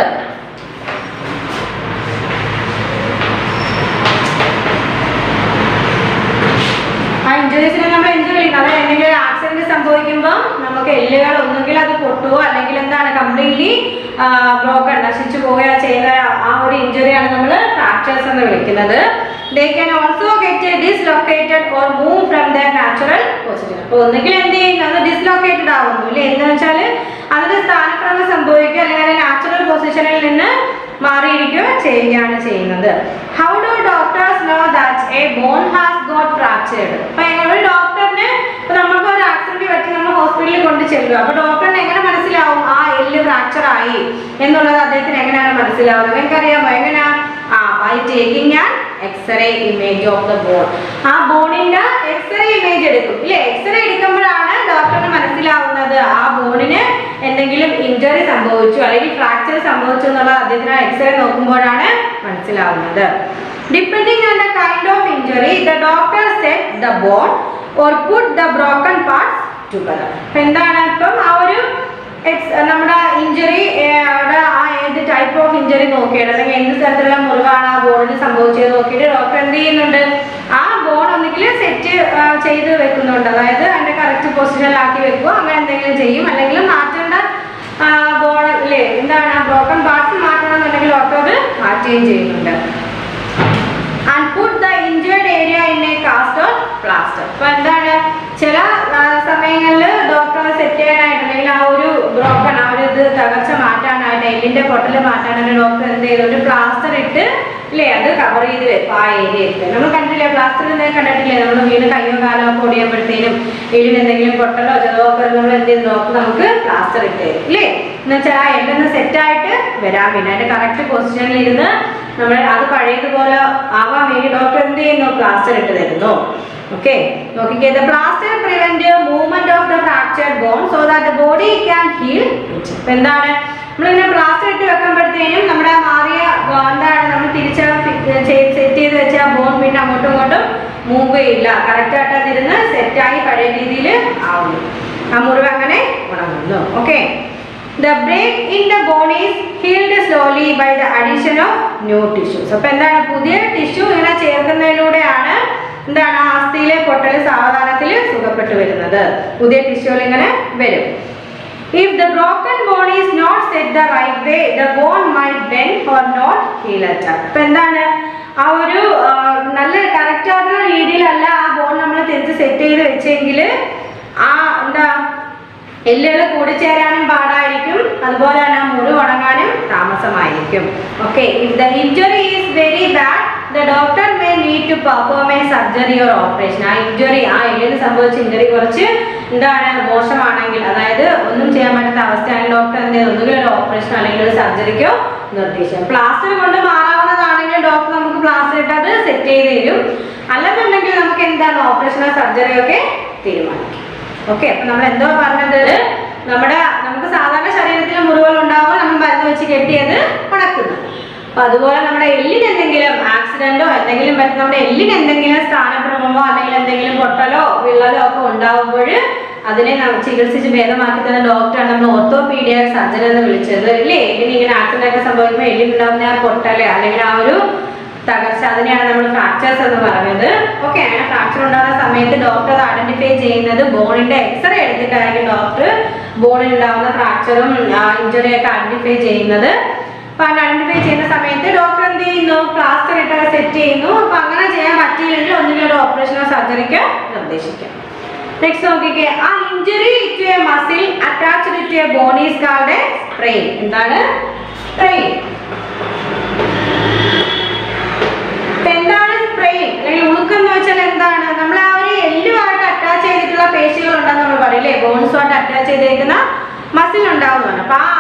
[SPEAKER 1] ആ ഇഞ്ചുറീസിനെ നമ്മൾ എന്ത് വിളിക്കുന്നത്? അതായത് എന്തെങ്കിലും ആക്സിഡന്റ് സംഭവിക്കുമ്പോൾ നമുക്ക് എല്ലുകൾ ഒന്നുകിൽ അത് പൊട്ടുകയോ അല്ലെങ്കിൽ എന്താണ് കംപ്ലീറ്റ്ലി ബ്രോക്കൺ നശിച്ചു പോവുകയോ ചെയ്യുന്ന ആ ഒരു ഇഞ്ചുറിയാണ് നമ്മൾ ഫ്രാക്ചേഴ്സ് എന്ന് വിളിക്കുന്നത്. They can also get dislocated or move from their natural position. അപ്പോൾ ഒന്നുകിൽ എന്ത് ചെയ്യുന്നു? അത് ഡിസ്ലൊക്കേറ്റഡ് ആവുന്നു അല്ലേ? എന്താണെന്ന് വെച്ചാൽ അതിന്റെ സ്ഥാനക്രമം സംഭവിക്കുക അല്ലെങ്കിൽ അതിന്റെ നാച്ചുറൽ പൊസിഷനിൽ നിന്ന് മാറിയിരിക്കുകയോ ചെയ്യുകയാണ് ചെയ്യുന്നത്. How do doctors know that a bone has got fractured? അപ്പോൾ ഒരു ഡോക്ടറിന് ഇപ്പോൾ നമുക്ക് ഒരു ആക്സിഡന്റ് പറ്റി നമ്മൾ ഹോസ്പിറ്റലിൽ കൊണ്ട് ചെല്ലുക. അപ്പോൾ ഡോക്ടറിന് എങ്ങനെ മനസ്സിലാവും ആ എല്ല് ഫ്രാക്ചർ ആയി എന്നുള്ളത് അദ്ദേഹത്തിന് എങ്ങനെയാണ് മനസ്സിലാവുന്നത്? നിങ്ങൾക്കറിയാമോ എങ്ങനെയാ? by taking an X-ray image of the bone. ആ ബോണിന്റെ എക്സ്റേ ഇമേജ് എടുക്കും ഇല്ലേ? എക്സ്റേ എടുക്കുമ്പോഴാണ് ഡോക്ടറിന് മനസ്സിലാവുന്നത് ആ ബോണിന് എന്തെങ്കിലും ഇഞ്ചറി സംഭവിച്ചു അല്ലെങ്കിൽ ഫ്രാക്ചർ സംഭവിച്ചു എന്നുള്ളത് അദ്ദേഹത്തിന് എക്സ്റേ നോക്കുമ്പോഴാണ് മനസ്സിലാവുന്നത്. Depending on the kind of injury, the doctor set the bone or put the broken parts together. എന്താണ് ഇപ്പം ആ ഒരു നമ്മുടെ ഇഞ്ചുറി ആ ഏത് ടൈപ്പ് ഓഫ് ഇഞ്ചുറി നോക്കിയിട്ട് അല്ലെങ്കിൽ എന്ത് തരത്തിലുള്ള മുറിവാണ് ആ ബോണിന് സംഭവിച്ചത് നോക്കിയിട്ട് ഡോക്ടർ എന്ത് ചെയ്യുന്നുണ്ട്? ആ ബോൺ ഒന്നുകിൽ സെറ്റ് ചെയ്ത് വെക്കുന്നുണ്ട്, അതായത് അതിന്റെ കറക്റ്റ് പൊസിഷനിലാക്കി വെക്കുക, അങ്ങനെ എന്തെങ്കിലും ചെയ്യും. അല്ലെങ്കിൽ മാറ്റേണ്ട ബോൺ അല്ലേ എന്താണ് ബ്രോക്കൺ പാർട്സ് മാറ്റണം എന്നുണ്ടെങ്കിൽ ഡോക്ടർ അത് മാറ്റുകയും ചെയ്യുന്നുണ്ട്. And put the injured area in a cast or plaster. അപ്പോൾ എന്താണ് ചില സമയങ്ങളിൽ ഡോക്ടർ സെറ്റ് ചെയ്യാനായിട്ട് അല്ലെങ്കിൽ ആ ഒരു ബ്രോക്കൺ ആ ഒരു ഇത് തകർച്ച മാറ്റാനായിട്ട് എല്ലിന്റെ പൊട്ടൽ മാറ്റാനായിട്ട് ഡോക്ടർ എന്ത് ചെയ്തു? ഒരു പ്ലാസ്റ്റർ ഇട്ട് അല്ലേ അത് കവർ ചെയ്ത് വെക്കും ആ ഏരിയയിൽ. നമ്മൾ കണ്ടില്ലേ പ്ലാസ്റ്റർ കണ്ടിട്ടില്ലേ? നമ്മൾ വീണ് കയ്യോ കാലോ ഒക്കെ ഒടിയുമ്പോഴത്തേനും എല്ലിന് എന്തെങ്കിലും പൊട്ടലോ ചെതവോ ഒക്കെ നമ്മൾ എന്ത് ചെയ്ത് ഡോക്ടർ നമുക്ക് പ്ലാസ്റ്റർ ഇട്ട് തരും ഇല്ലേ? എന്ന് വെച്ചാൽ ആ എല്ലൊന്ന് സെറ്റായിട്ട് വരാൻ വേണ്ടി അതിന്റെ കറക്റ്റ് പൊസിഷനിൽ ഇരുന്ന് നമ്മൾ അത് പഴയതുപോലെ ആവാൻ വേണ്ടി ഡോക്ടർ എന്ത് ചെയ്യുന്നു? പ്ലാസ്റ്റർ ഇട്ട് തരുന്നു. ഓക്കെ നോക്കിക്കേ. The plaster prevent movement of the fractured bone so that the body can heal. എന്താണ് നമ്മളിങ്ങനെ പ്ലാസ്റ്റർ ഇട്ട് വെക്കുമ്പോഴത്തേനും നമ്മുടെ മാറിയ എന്താണ് നമ്മൾ സെറ്റ് ചെയ്ത് വെച്ച ബോൺ പിന്നെ അങ്ങോട്ടും ഇങ്ങോട്ടും മൂവ് ചെയ്യില്ല, കറക്റ്റ് ആയിട്ട് അതിരുന്ന് സെറ്റായി പഴയ രീതിയിൽ ആവുന്നു. ആ മുറിവ് അങ്ങനെ ഉണങ്ങുന്നു. Okay. The break in the bone is healed slowly by the addition of new tissues. അപ്പോൾ എന്താണ് പുതിയ ടിഷ്യൂ ഇങ്ങനെ ചേർക്കുന്നതിലൂടെയാണ് എന്താണ് അസ്ഥിയിലെ പൊട്ടൽ സാവധാനത്തിൽ സുഖപ്പെട്ടു വരുന്നത്. പുതിയ ടിഷ്യൂകൾ ഇങ്ങനെ വരും. If the broken bone is not set the right way, the bone might bend or not heal at all. അപ്പോൾ എന്താണ് ആ ഒരു നല്ല കറക്റ്റ് ആയിട്ടുള്ള രീതിയിലല്ല ആ ബോൺ നമ്മൾ തിരിച്ച് സെറ്റ് ചെയ്ത് വെച്ചെങ്കിൽ ആ എന്താ എല്ലുകൾ കൂടിച്ചേരാനും പാടായിരിക്കും, അതുപോലെ തന്നെ മുറിവ് ഉണങ്ങാനും താമസമായിരിക്കും. Okay. If the injury is very bad, the doctor may need to perform a surgery or operation. ആ ഇഞ്ചുറി ആ എല്ലിന് സംഭവിച്ച ഇഞ്ചുറി കുറച്ച് എന്താണ് മോശമാണെങ്കിൽ, അതായത് ഒന്നും ചെയ്യാൻ പറ്റാത്ത അവസ്ഥയാണെങ്കിൽ ഡോക്ടർ എന്ത് ചെയ്യും? ഒന്നുകിൽ ഒരു ഓപ്പറേഷൻ അല്ലെങ്കിൽ ഒരു സർജറിക്കോ നിർദ്ദേശിക്കും. പ്ലാസ്റ്റർ കൊണ്ട് മാറാവുന്നതാണെങ്കിൽ ഡോക്ടർ നമുക്ക് പ്ലാസ്റ്റർ ഇട്ട് അത് സെറ്റ് ചെയ്ത് തരും. അല്ലെന്നുണ്ടെങ്കിൽ നമുക്ക് എന്താണ് ഓപ്പറേഷനോ സർജറിയോ ഒക്കെ തീരുമാനിക്കും. ഓക്കെ. അപ്പൊ നമ്മൾ എന്തോ പറഞ്ഞത്? നമുക്ക് സാധാരണ ശരീരത്തിൽ മുറിവുകൾ ഉണ്ടാവുമ്പോൾ നമ്മൾ മരുന്ന് വെച്ച് കെട്ടിയത് ഉണക്കുന്നു. അപ്പൊ അതുപോലെ നമ്മുടെ എല്ലിന് എന്തെങ്കിലും ആക്സിഡന്റോ എന്തെങ്കിലും പറ്റി നമ്മുടെ എല്ലിന് എന്തെങ്കിലും സ്ഥാനഭ്രമമോ അല്ലെങ്കിൽ എന്തെങ്കിലും പൊട്ടലോ വിള്ളലോ ഒക്കെ ഉണ്ടാവുമ്പോൾ അതിനെ ചികിത്സിച്ച് ഭേദമാക്കി തന്ന ഡോക്ടറാണ് നമ്മൾ ഓർത്തോപീഡിയ സർജൻ എന്ന് വിളിച്ചത് അല്ലേ? എല്ലിന് ഇങ്ങനെ ആക്സിഡന്റ് ഒക്കെ സംഭവിക്കുമ്പോൾ എല്ലിനുണ്ടാവുന്ന ആ പൊട്ടല് അല്ലെങ്കിൽ ആ ഒരു തകർച്ച അതിനെയാണ് നമ്മൾ ഫ്രാക്ചേഴ്സ് എന്ന് പറയുന്നത്. ഓക്കെ. അങ്ങനെ ഫ്രാക്ചർ ഉണ്ടാകുന്ന സമയത്ത് ഡോക്ടർ അത് ഐഡന്റിഫൈ ചെയ്യുന്നത് ബോണിന്റെ എക്സ്റേ എടുത്തിട്ടായിരിക്കും ഡോക്ടർ ബോണിൽ ഉണ്ടാകുന്ന ഫ്രാക്ചറും ഇഞ്ചുറിയും ഒക്കെ ഐഡന്റിഫൈ ചെയ്യുന്നത്. അപ്പൊ അത് ഐഡന്റിഫൈ ചെയ്യുന്ന സമയത്ത് ഡോക്ടർ എന്ത് ചെയ്യുന്നു? പ്ലാസ്റ്റർ ഇട്ടൊക്കെ സെറ്റ് ചെയ്യുന്നു. അപ്പൊ അങ്ങനെ ചെയ്യാൻ പറ്റിയില്ലെങ്കിൽ ഒന്നുകിൽ ഒരു ഓപ്പറേഷനോ സർജറിക്കോ നിർദ്ദേശിക്കാം. നെക്സ്റ്റ് നോക്കിക്കേ. ആ injury to a muscle attached to a bone is called a strain. എന്താണ് സ്ട്രെയിൻ? എന്താണ് സ്ട്രെയിൻ അല്ലെങ്കിൽ ഉളുക്കെന്ന് വെച്ചാൽ എന്താണ്? നമ്മൾ ആ ഒരു എല്ലുമായിട്ട് അറ്റാച്ച് ചെയ്തിട്ടുള്ള പേശികൾ ഉണ്ടെന്ന് നമ്മൾ പറയില്ലേ? ബോൺസുമായിട്ട് അറ്റാച്ച് ചെയ്തിരിക്കുന്ന മസിൽ ഉണ്ടാവുന്നതാണ്. അപ്പൊ ആ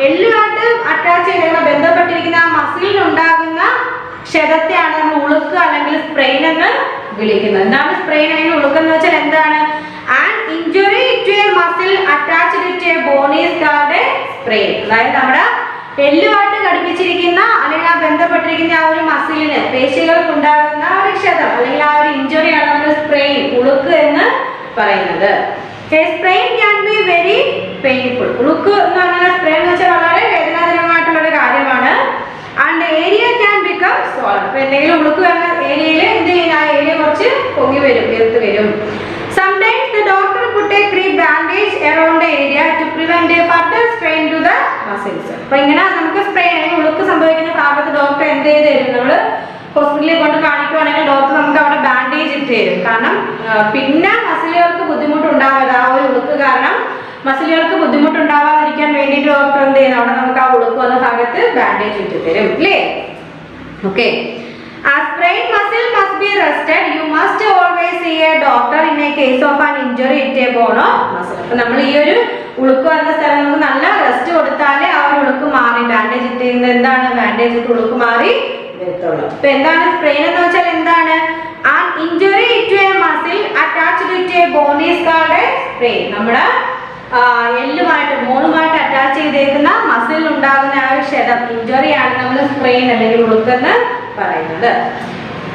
[SPEAKER 1] എല്ലുമായിട്ട് അറ്റാച്ച് ചെയ്തിരിക്കുന്ന ബന്ധപ്പെട്ടിരിക്കുന്ന ആ മസിലിനുണ്ടാകുന്ന ക്ഷതത്തെയാണ് നമ്മൾ ഉളുക്ക് അല്ലെങ്കിൽ സ്പ്രെയിൻ എന്ന് വിളിക്കുന്നത്. എന്താണ് സ്പ്രെയിൻ അല്ലെങ്കിൽ ഉളുക്കെന്ന് വെച്ചാൽ എന്താണ്? An injury to a muscle attached to a bone is called a sprain. അതായത് നമ്മുടെ എല്ലുമായിട്ട് ഘടിപ്പിച്ചിരിക്കുന്ന അല്ലെങ്കിൽ ആ ബന്ധപ്പെട്ടിരിക്കുന്ന ആ ഒരു മസിലിന് പേശികൾക്ക് ഉണ്ടാകുന്ന ഒരു ക്ഷതം അല്ലെങ്കിൽ ആ ഒരു ഇഞ്ചുറിയാണ് നമ്മൾ സ്പ്രെയിൻ, ഉളുക്ക് എന്ന് പറയുന്നത്. Sprain can be very painful. ഉളുക്ക് എന്ന് പറഞ്ഞാൽ സ്പ്രെയിൻ എന്ന് വെച്ചാൽ വളരെ വേദനാജനകമായിട്ടുള്ള ഒരു കാര്യമാണ്. And area can become swollen. അപ്പൊ എന്തെങ്കിലും ഉളുക്ക് വരുന്ന ഏരിയയിൽ എന്ത് ചെയ്യുന്ന ആ ഏരിയ കുറച്ച് പൊങ്ങി വരും, വീർത്ത് വരും. Sometimes the doctor put a crepe bandage around the area to prevent a further strain to the muscles. അപ്പോൾ ഇങ്ങനെ നമുക്ക് സ്പ്രെയിൻ അല്ലെങ്കിൽ ഉളുക്ക് സംഭവിക്കുന്ന ഭാഗത്ത് ഡോക്ടർ എന്ത് ചെയ്ത് തരും? നമ്മൾ ഹോസ്പിറ്റലിൽ കൊണ്ട് കാണിക്കുവാണെങ്കിൽ ഡോക്ടർ നമുക്ക് അവിടെ ബാൻഡേജ് ഇട്ട് തരും. കാരണം പിന്നെ മസിലുകൾക്ക് ബുദ്ധിമുട്ടുണ്ടാവാതെ ആ ഒരു ഉളുക്ക് കാരണം മസിലുകൾക്ക് ബുദ്ധിമുട്ടുണ്ടാവാതിരിക്കാൻ വേണ്ടിയിട്ട് ഡോക്ടർ എന്ത് ചെയ്യുന്നു? അവിടെ നമുക്ക് ആ ഉളുക്ക് വന്ന ഭാഗത്ത് ബാൻഡേജ് ഇട്ട് തരും അല്ലേ? Okay. A sprained muscle must be rested. You must always see a doctor in a case of an injury to a bone or muscle. അപ്പോൾ നമ്മൾ ഈ ഒരു ഉളുക്ക് വന്ന സ്ഥലം നമുക്ക് നല്ല റെസ്റ്റ് കൊടുത്താലേ ആ ഒരു ഉളുക്ക് മാറി, ബാൻഡേജ് ഇട്ട് എന്താണ് ബാൻഡേജ് ഇട്ട് ഉളുക്ക് മാറി വരത്തുള്ളൂ. അപ്പോൾ എന്താണ് സ്പ്രെയിൻ എന്ന് വെച്ചാൽ എന്താണ്? An injury to a muscle attached to a bone is called a sprain. നമ്മുടെ എല്ലുമായിട്ട് ബോണുമായിട്ട് അറ്റാച്ച് ചെയ്തേക്കുന്ന മസിലിൽ ഉണ്ടാകുന്ന ആ ഒരു ക്ഷതം, ഇഞ്ചുറിയാണ് നമ്മൾ സ്പ്രെയിൻ അല്ലെങ്കിൽ ഉളുക്കെന്ന് പറയുന്നത്.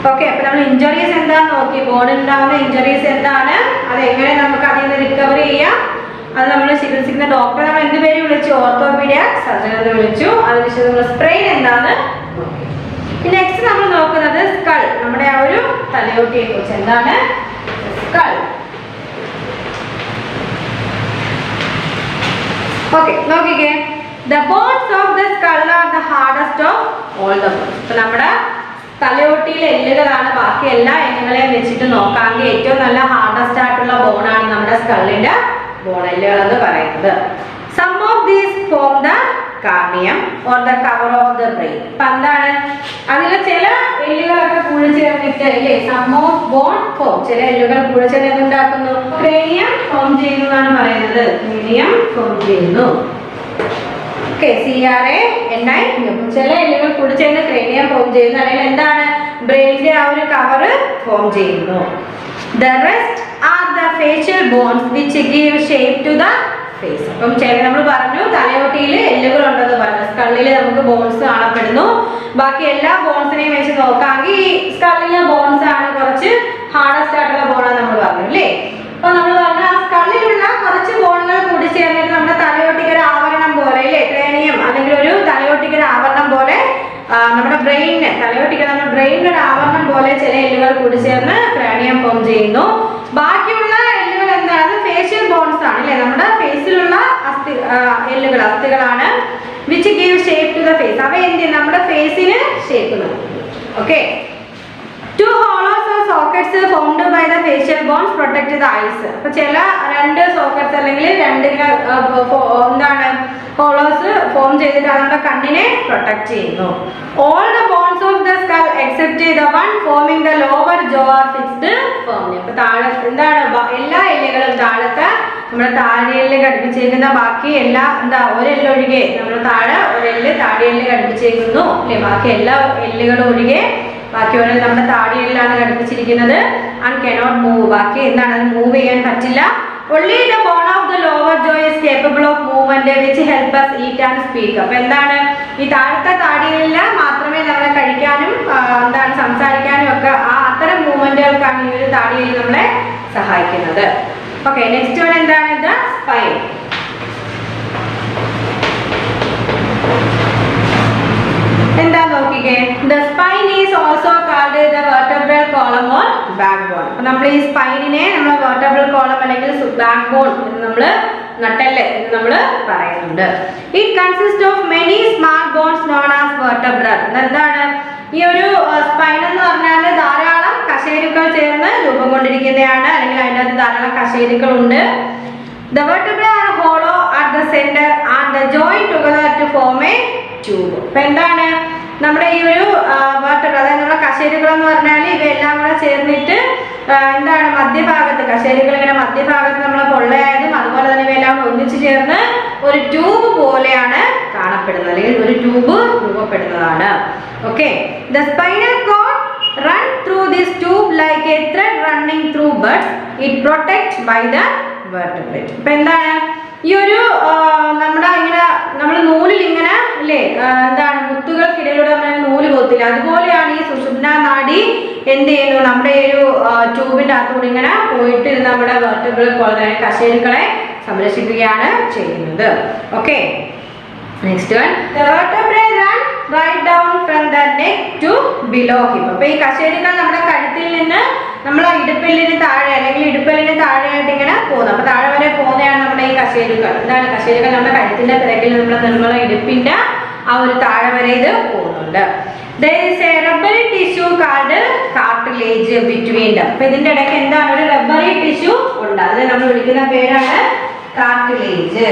[SPEAKER 1] ഓക്കെ. അപ്പൊ നമ്മൾ ഇഞ്ചുറീസ് എന്താന്ന് നോക്കി. ബോണിൽ ഉണ്ടാകുന്ന ഇഞ്ചുറീസ് എന്താണ്, അത് എങ്ങനെ നമുക്ക് അതിൽ നിന്ന് റിക്കവർ ചെയ്യാം, അത് നമ്മൾ ചികിത്സിക്കുന്ന ഡോക്ടറെ നമ്മൾ എന്ത് പേര് വിളിച്ചു? ഓർത്തോപീഡിയാക് സർജൻ എന്ന് വിളിച്ചു. അതിനുശേഷം നമ്മൾ സ്പ്രെയിൻ എന്താന്ന് നോക്കി. നെക്സ്റ്റ് നമ്മൾ നോക്കുന്നത് സ്കൾ, നമ്മുടെ ആ ഒരു തലയോട്ടിയെ കുറിച്ച്. എന്താണ് സ്കൾ? ഓക്കെ, നോക്കിക്കേ. The bones of the skull are the hardest of all the bones. ഇപ്പൊ നമ്മുടെ തലയോട്ടിയിലെ എല്ലുകളാണ് ബാക്കി എല്ലാ എല്ലുകളെയും വെച്ചിട്ട് നോക്കാമെങ്കിൽ ഏറ്റവും നല്ല ഹാർഡസ്റ്റ് ആയിട്ടുള്ള ബോണാണ് നമ്മുടെ സ്കള്ളിന്റെ ബോൺ, എല്ലുകൾ എന്ന് പറയുന്നത്. Some of these form the cranium or the cover of the brain. അപ്പൊ എന്താണ് അതിൽ ചില എല്ലുകളൊക്കെ കൂടി ചേർന്നിട്ട് അല്ലേ some of bone form, ചില എല്ലുകൾ കൂടി ചേർന്ന് എന്തുണ്ടാക്കുന്നു? ക്രേനിയം ഫോം ചെയ്യുന്നു എന്നാണ് പറയുന്നത്. ക്രേനിയം ഫോം ചെയ്യുന്നു. ചില എല്ലുകൾ കൂടി ചേർന്ന് ക്രേനിയം ഫോം ചെയ്യുന്നു, അല്ലെങ്കിൽ എന്താണ് ബ്രെയിനിന്റെ ആ ഒരു കവർ ഫോം ചെയ്യുന്നു. The rest are the facial bones which give shape to the face. അപ്പം നമ്മൾ പറഞ്ഞു തലയോട്ടിയിൽ എല്ലുകൾ ഉണ്ടെന്ന് പറഞ്ഞു. സ്കള്ളിൽ നമുക്ക് ബോൺസ് കാണപ്പെടുന്നു. ബാക്കി എല്ലാ ബോൺസിനെയും വെച്ച് നോക്കാമെങ്കിൽ ഈ സ്കള്ളിലെ ബോൺസ് ആണ് കുറച്ച് ഹാർഡസ്റ്റ് ആയിട്ടുള്ള ബോണാണ് നമ്മൾ പറഞ്ഞു അല്ലേ? അപ്പൊ നമ്മൾ പറഞ്ഞ ആ സ്കള്ളിലുള്ള കുറച്ച് ബോണുകൾ കൂടി ചേർന്നിട്ട് നമ്മുടെ തലയോട്ടിക്കൊരു ആവരണം പോലെ അല്ലേ, ക്രേനിയം അല്ലെങ്കിൽ ഒരു തലയോട്ടിക്കൊരു ആവരണം പോലെ നമ്മുടെ ബ്രെയിനിന്, തലയോട്ടിക്ക് നമ്മുടെ ബ്രെയിനിന് ഒരു ആവരണം പോലെ ചില എല്ലുകൾ കൂടി ചേർന്ന് ക്രേനിയം ഫോം ചെയ്യുന്നു. ബാക്കിയുള്ള എല്ലുകൾ എന്താണ്? ഫേഷ്യൽ ബോൺസ് ആണ് അല്ലേ, നമ്മുടെ ഫേസിലുള്ള എല്ലുകൾ, അസ്ഥികളാണ്. Which give shape to the face. അവ എന്ത് ചെയ്യും? നമ്മുടെ ഫേസിന് ഷേപ്പ് നൽകും. Okay. Two hollows or sockets formed by the facial bones protect the eyes. അപ്പോൾ ചില രണ്ട് സോക്കറ്റ്സ് അല്ലെങ്കിൽ രണ്ട് എന്താണ് ഹോളോസ് ഫോം ചെയ്തിട്ട് നമ്മുടെ കണ്ണിനെ പ്രൊട്ടക്ട് ചെയ്യുന്നു. All the bones of the skull except the one forming the lower jaw are fixed firmly. അപ്പോൾ താഴെ എന്താണ് എല്ലാ എല്ലുകളും താഴത്തെ നമ്മുടെ താടിയെല്ല് ഘടിപ്പിച്ചേക്കുന്ന ബാക്കി എല്ലാ എന്താ ഒരെല്ലൊഴികെ നമ്മുടെ താഴെ ഒരെല്ല് താടിയെല്ല് ഘടിപ്പിച്ചേക്കുന്നു അല്ലേ, ബാക്കി എല്ലാ എല്ലുകളും ഒഴികെ ബാക്കി ഒരെല്ല് നമ്മുടെ താടിയെല്ലാണ് ഘടിപ്പിച്ചിരിക്കുന്നത്. And cannot move. ബാക്കി എന്താണ് അത് മൂവ് ചെയ്യാൻ പറ്റില്ല. Only the bone of the lower jaw is capable of movement which help us eat and speak. അപ്പോൾ എന്താണ് ഈ താഴത്തെ താടിയെല്ല് മാത്രമേ നമ്മളെ കഴിക്കാനും എന്താണ് സംസാരിക്കാനും ഒക്കെ ആ അത്തരം മൂവ്മെന്റുകൾക്കാണ് ഈ ഒരു താടിയെല്ല് നമ്മളെ സഹായിക്കുന്നത്. ഓക്കെ. നെക്സ്റ്റ് വൺ എന്താണ്? ഇത് സ്പൈൻ. എന്താ നോക്കിക്കേ. The spine is also called the vertebral column or backbone. അപ്പോൾ നമ്മൾ ഈ സ്പൈനിനെ നമ്മൾ vertebral column അല്ലെങ്കിൽ backbone എന്ന് നമ്മൾ നട്ടെല്ല് എന്ന് നമ്മൾ പറയുന്നുണ്ട്. It consists of many small bones known as vertebrae. എന്താണ് ഈ ഒരു സ്പൈൻ എന്ന് പറഞ്ഞാൽ ധാരാളം കശേരുക്കൾ ചേർന്ന് രൂപം കൊണ്ടിരിക്കുന്നതാണ്, അല്ലെങ്കിൽ അതിൻ്റെ അകത്ത് ധാരാളം കശേരുക്കൾ ഉണ്ട്. The vertebrae are hollow at the center and the join together to form a tube. അപ്പോൾ എന്താണ് നമ്മുടെ ഈ ഒരു vertebrae, അതായത് നമ്മുടെ കശേരുക്കൾ എന്ന് പറഞ്ഞാൽ ഇവയെല്ലാം കൂടെ ചേർന്നിട്ട് എന്താണ് മധ്യഭാഗത്ത് കശേരുക്കൾ ഇങ്ങനെ മധ്യഭാഗത്ത് നമ്മളെ പൊള്ളയായതും അതുപോലെ തന്നെ ഇവയെല്ലാം ഒന്നിച്ചു ചേർന്ന് ഒരു ട്യൂബ് പോലെയാണ് കാണപ്പെടുന്നത്, അല്ലെങ്കിൽ ഒരു ട്യൂബ് രൂപപ്പെടുന്നതാണ്. Okay. The spinal cord run through this tube like a thread running through buds. It protected by the vertebrate. ഇപ്പൊ എന്താണ് ഈ ഒരു നമ്മുടെ ഇങ്ങനെ നമ്മൾ നൂലിൽ ഇങ്ങനെ അല്ലേ പോകത്തില്ല. അതുപോലെയാണ് ഈ സുഷുമ്ന നാഡി എന്ത് ചെയ്യുന്നു, നമ്മുടെ ഒരു ട്യൂബിൻ്റെ അകത്തൂടെ ഇങ്ങനെ പോയിട്ട് നമ്മുടെ വെർട്ടിബ്രൽ കോളം കശേരുക്കളെ സംരക്ഷിക്കുകയാണ് ചെയ്യുന്നത്. Okay, next one, the vertebrae run right down from the neck to below hip. അപ്പോൾ ഈ കശേരുക്കൾ നമ്മുടെ കഴുത്തിൽ നിന്ന് നമ്മൾ ഇടുപ്പെല്ലിന് താഴെ അല്ലെങ്കിൽ ഇടുപ്പെല്ലിന് താഴെയായിട്ട് ഇങ്ങനെ പോകുന്നു. അപ്പോൾ താഴെ വരെ പോകുന്നതാണ് നമ്മുടെ ഈ കശേരുക്കൾ. എന്താണ് കശേരുക്കൾ? നമ്മുടെ കഴുത്തിന്റെ പിറകിൽ നമ്മുടെ ഇടുപ്പിന്റെ ആ ഒരു താഴെ വരെ ഇത് പോകുന്നുണ്ട്. There is a rubbery tissue called cartilage between them. അപ്പോൾ ഇതിന്റെ ഇടയ്ക്ക് എന്താണ്, ഒരു റബ്ബറി ടിഷ്യൂ ഉണ്ട്. അത് നമ്മൾ വിളിക്കുന്ന പേരാണ് കാർട്ടിലേജ്.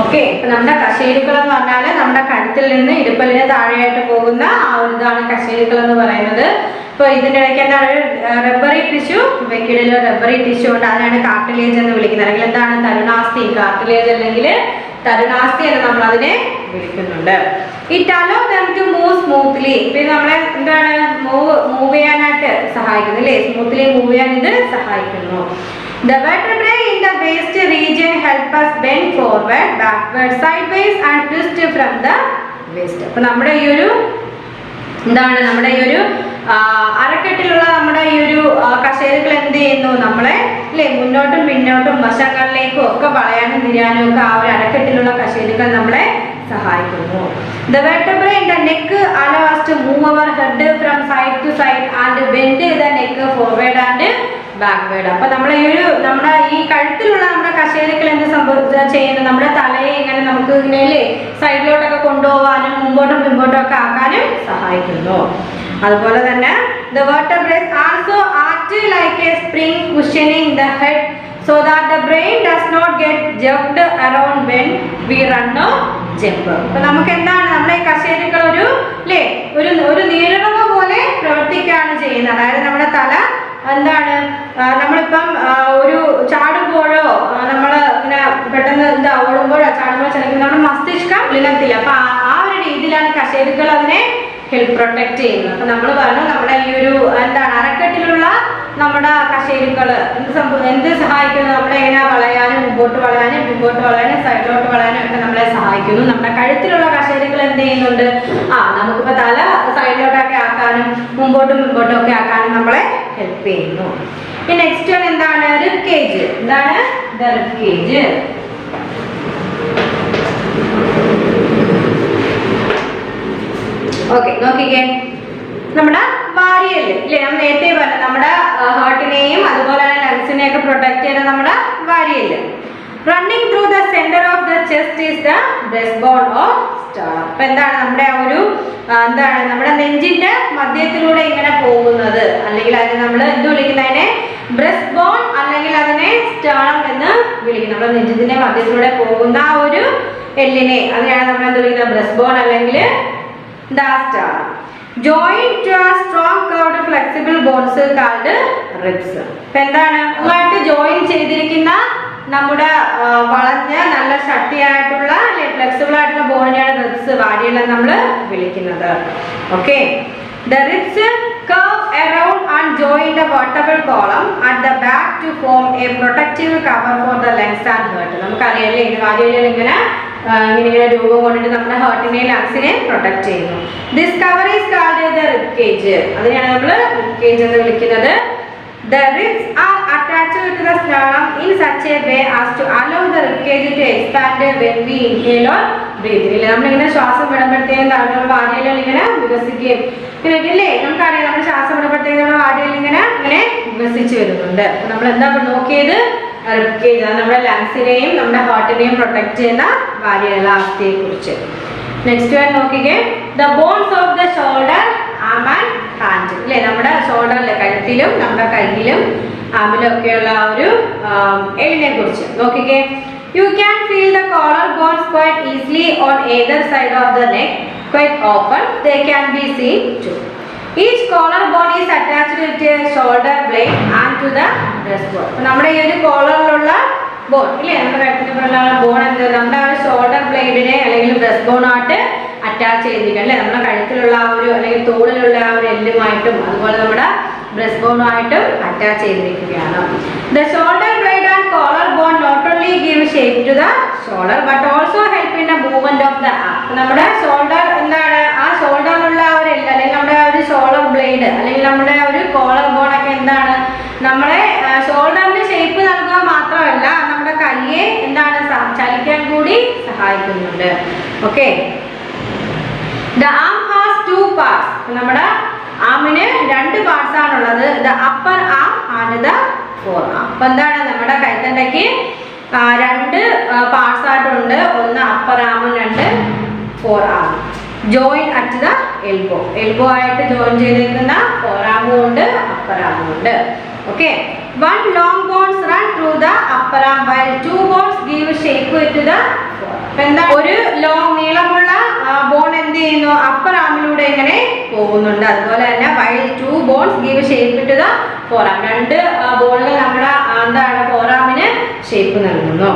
[SPEAKER 1] ഓക്കെ, ഇപ്പൊ നമ്മുടെ കശേരുക്കൾ എന്ന് പറഞ്ഞാൽ നമ്മുടെ കഴുത്തിൽ നിന്ന് ഇടുപ്പലിന് താഴെയായിട്ട് പോകുന്ന ആ ഒരു ഇതാണ് കശേരുക്കൾ എന്ന് പറയുന്നത്. ഇപ്പൊ ഇതിന്റെ ഇടയ്ക്ക് എന്താണ്, ഒരു റബ്ബറി ടിഷ്യൂ, വെക്കിടില് റബ്ബറി ടിഷ്യൂ ഉണ്ട്. അതിനാണ് കാർട്ടിലേജ് എന്ന് വിളിക്കുന്നത്. അല്ലെങ്കിൽ എന്താണ്, തരുണാസ്ഥി. കാർട്ടിലേജ് അല്ലെങ്കിൽ തരുണാസ്ഥി എന്ന് നമ്മൾ അതിനെ വിളിക്കുന്നുണ്ട്. It allows them to move smoothly. ഇപ്പൊ നമ്മളെ എന്താണ് മൂവ് ചെയ്യാനായിട്ട് സഹായിക്കുന്നു അല്ലേ, സ്മൂത്ത്ലി മൂവ് ചെയ്യാൻ ഇത് സഹായിക്കുന്നു. The vertebrae in the waist region help us bend forward, backward, sideways and twist from the waist. അപ്പോൾ നമ്മുടെ ഈ ഒരു എന്താണ്, നമ്മുടെ ഈ ഒരു അരക്കെട്ടിലുള്ള നമ്മുടെ ഈ ഒരു കശേരുക്കൾ എന്ത് ചെയ്യുന്നു, നമ്മളെ അല്ലേ മുന്നോട്ടും പിന്നോട്ടും വശങ്ങളിലേക്കും ഒക്കെ വളയാനും തിരിയാനും ഒക്കെ ആ ഒരു അരക്കെട്ടിലുള്ള കശേരുക്കൾ നമ്മളെ സഹായിക്കുന്നു. The vertebrae in the neck allow us to move our head from side to side and bend the neck forward and backward. അപ്പോൾ നമ്മുടെ ഈ കഴുത്തിലുള്ള നമ്മുടെ കശേരുക്കൾ എന്ത് ചെയ്യുന്നു, നമ്മുടെ തലയെ ഇങ്ങനെ നമുക്ക് ഇങ്ങനെ സൈഡിലോട്ടൊക്കെ കൊണ്ടുപോകാനും മുമ്പോട്ടും പിമ്പോട്ടും ഒക്കെ ആക്കാനും സഹായിക്കുന്നു. അതുപോലെ തന്നെ the vertebrae also act like a spring cushioning the head so that the brain does not get jerked around when we run or jump. അപ്പോൾ നമുക്ക് എന്താണ്, നമ്മുടെ ഈ കശേരുക്കൾ ഒരു നീരുറവ പോലെ പ്രവർത്തിക്കുകയാണ് ചെയ്യുന്നത്. അതായത് നമ്മുടെ തല എന്താണ്, നമ്മളിപ്പം ഒരു ചാടുമ്പോഴോ നമ്മൾ ഇങ്ങനെ പെട്ടെന്ന് ഓടുമ്പോഴോ ചാടുമ്പോഴോ ചലിക്കുമ്പോൾ നമ്മുടെ മസ്തിഷ്കം വിളത്തില്ല. അപ്പൊ ആ ഒരു രീതിയിലാണ് കശേരുക്കൾ അതിനെ ഹെൽപ്പ് പ്രൊട്ടക്ട് ചെയ്യുന്നത്. അപ്പൊ നമ്മൾ പറഞ്ഞു നമ്മുടെ ഈ ഒരു എന്താണ് അരക്കെട്ടിലുള്ള നമ്മുടെ കശേരുക്കൾ എന്ത് സഹായിക്കുന്നു, നമ്മളെ എങ്ങനെ വളയാനും മുമ്പോട്ട് വളയാനും പിമ്പോട്ട് വളയാനും സൈഡിലോട്ട് വളയാനും ഒക്കെ നമ്മളെ സഹായിക്കുന്നു. നമ്മുടെ കഴുത്തിലുള്ള കശേരുക്കൾ എന്ത് ചെയ്യുന്നുണ്ട്, നമുക്കിപ്പോൾ തല സൈഡിലോട്ടൊക്കെ ആക്കാനും മുമ്പോട്ടും പിമ്പോട്ടും ഒക്കെ ആക്കാനും നമ്മളെ ഹെൽപ്പ് ചെയ്യുന്നു. ഈ നെക്സ്റ്റ് വൺ എന്താണ്, റിബ് കേജ്. എന്താണ് റിബ് കേജ്? ഓക്കെ, നോക്കിക്കേ, നമ്മുടെ വാരിയല് ഇല്ലേ, നമ്മൾ നേരത്തെ പറഞ്ഞു നമ്മുടെ ഹാർട്ടിനെയും അതുപോലെ തന്നെ ലങ്സിനെയും ഒക്കെ പ്രൊട്ടക്ട് ചെയ്യുന്ന നമ്മുടെ വാരിയല്. Running through the centre of the chest is the breast bone or sternum. അപ്പൊ എന്താണ് നമ്മുടെ ഒരു എന്താണ് നമ്മുടെ നെഞ്ചിന്റെ മധ്യത്തിലൂടെ ഇങ്ങനെ പോകുന്നത്, അല്ലെങ്കിൽ അതിനെ നമ്മൾ എന്ത് വിളിക്കുന്നതിനെ ബ്രസ്റ്റ് ബോൺ അല്ലെങ്കിൽ അതിനെ സ്റ്റേർണം എന്ന് വിളിക്കുന്നത്. നമ്മുടെ നെഞ്ചിന്റെ മധ്യത്തിലൂടെ പോകുന്ന ആ ഒരു എല്ലിനെ അതിനെയാണ് നമ്മൾ എന്ത് വിളിക്കുന്നത്, ബ്രസ്റ്റ് ബോൺ അല്ലെങ്കിൽ sternum. Joined to a strong curved flexible bones called ribs. ഇപ്പൊ എന്താണ് നന്നായിട്ട് ജോയിൻ ചെയ്തിരിക്കുന്ന നമ്മുടെ വളഞ്ഞ നല്ല ശക്തിയായിട്ടുള്ള ഫ്ലെക്സിബിൾ ആയിട്ടുള്ള ബോണിനെയാണ് റിബ്സ്, വാരിയെല്ലാം നമ്മൾ വിളിക്കുന്നത്. Okay, the ribs curve around and join the vertebral column at the back to form a protective cover for the lungs and heart. നമുക്കറിയാലേ വാരിയെല്ലാം ഇങ്ങനെ രൂപം കൊണ്ടിട്ട് നമ്മുടെ ഹാർട്ടിനെയും ലങ്സിനെയും പ്രൊട്ടക്ട് ചെയ്യുന്നു. This cover is called the rib cage. അതിനെയാണ് നമ്മൾ റിബ് കേജ് എന്ന് വിളിക്കുന്നത്. The ribs are attached to the sternum in such a way as to allow the rib cage to expand when we inhale or breathe. ഇല്ലേ, നമ്മളിങ്ങനെ ശ്വാസം വിടുമ്പോഴത്തേക്കും നമ്മുടെ വാരിയെല്ലാം ഇങ്ങനെ വികസിക്കുകയും ഇല്ലേ, നമുക്കറിയാം നമ്മുടെ ശ്വാസം വിടുമ്പോഴത്തേക്കും നമ്മുടെ വാരിയെല്ലാം ഇങ്ങനെ വികസിച്ച് വരുന്നുണ്ട്. നമ്മൾ എന്താ നോക്കിയത്, റിബ് കേജ് നമ്മുടെ ലങ്സിനെയും നമ്മുടെ ഹാർട്ടിനെയും പ്രൊട്ടക്ട് ചെയ്യുന്ന വാരിയലുള്ള അവസ്ഥയെ കുറിച്ച്. നെക്സ്റ്റ് വൺ നോക്കിക്കേ, the bones of the shoulder, arm and hand. ഇല്ലേ, നമ്മുടെ ഷോൾഡറിലെ കഴുത്തിലും നമ്മുടെ കയ്യിലും ആമിലും ഒക്കെയുള്ള ആ ഒരു എല്ലിനെ കുറിച്ച് നോക്കിക്കേ. You can feel the collar bones quite easily on either side of the neck. Quite often they can be seen too. Each collarbone is attached to a shoulder blade and to the breastbone. അപ്പോൾ നമ്മുടെ ഈ ഒരു കോളറിലുള്ള ബോൺ ഇല്ലേ, നമ്മുടെ കഴുത്തിലുള്ള ബോൺ എന്ത് നമ്മുടെ ആ ഒരു ഷോൾഡർ ബ്ലേഡിനെ അല്ലെങ്കിൽ ബ്രസ്റ്റ് ബോണായിട്ട് അറ്റാച്ച് ചെയ്തിരിക്കുക അല്ലേ, നമ്മുടെ കഴുത്തിലുള്ള ആ ഒരു അല്ലെങ്കിൽ തോളിലുള്ള ആ ഒരു എല്ലുമായിട്ടും അതുപോലെ നമ്മുടെ ബ്രസ്റ്റ് ബോണുമായിട്ടും അറ്റാച്ച് ചെയ്തിരിക്കുകയാണ്. The shoulder blade and collar bone not only give shape to the shoulder but also help in the movement of the arm. നമ്മുടെ ഷോൾഡർ എന്താണ് ആ ഷോൾഡറിലുള്ള ഒരു എല്ല് അല്ലെങ്കിൽ നമ്മുടെ ഒരു ഷോൾഡർ ബ്ലേഡ് അല്ലെങ്കിൽ നമ്മുടെ ഒരു കോളർ ബോൺ ഒക്കെ എന്താണ് നമ്മളെ ഷോൾഡറിന് ഷേപ്പ് നൽകുക മാത്രമല്ല നമ്മുടെ കൈയെ എന്താണ് ചലിക്കാൻ കൂടി സഹായിക്കുന്നുണ്ട്. Okay, the arm has two parts. നമ്മുടെ ആമിന് രണ്ട് പാർട്സ് ആണുള്ളത്. the upper arm and the forearm. അപ്പോൾ എന്താണ് നമ്മുടെ കൈത്തണ്ടയ്ക്ക് രണ്ട് പാർട്സ് ആയിട്ടുണ്ട്. ഒന്ന് അപ്പർ ആമും രണ്ട് ഫോർ ആമും. Join at the elbow, elbow ആയിട്ട് ജോയിൻ ചെയ്തിരിക്കുന്ന ഫോർ ആമും ഉണ്ട് അപ്പർ ആമും ഉണ്ട്. Okay, one long bones run through the upper arm while two bones give shape to the forearm. എന്താ ഒരു ലോങ് നീളമുള്ള ബോൺ എന്ത് ചെയ്യുന്നു അപ്പർ ആമിലൂടെ ഇങ്ങനെ പോകുന്നുണ്ട്. അതുപോലെ തന്നെ while two bones give shape to the forearm, രണ്ട് ബോണുകൾ നമ്മുടെ എന്താണ് ഫോറാമിന് ഷേപ്പ് നൽകുന്നു.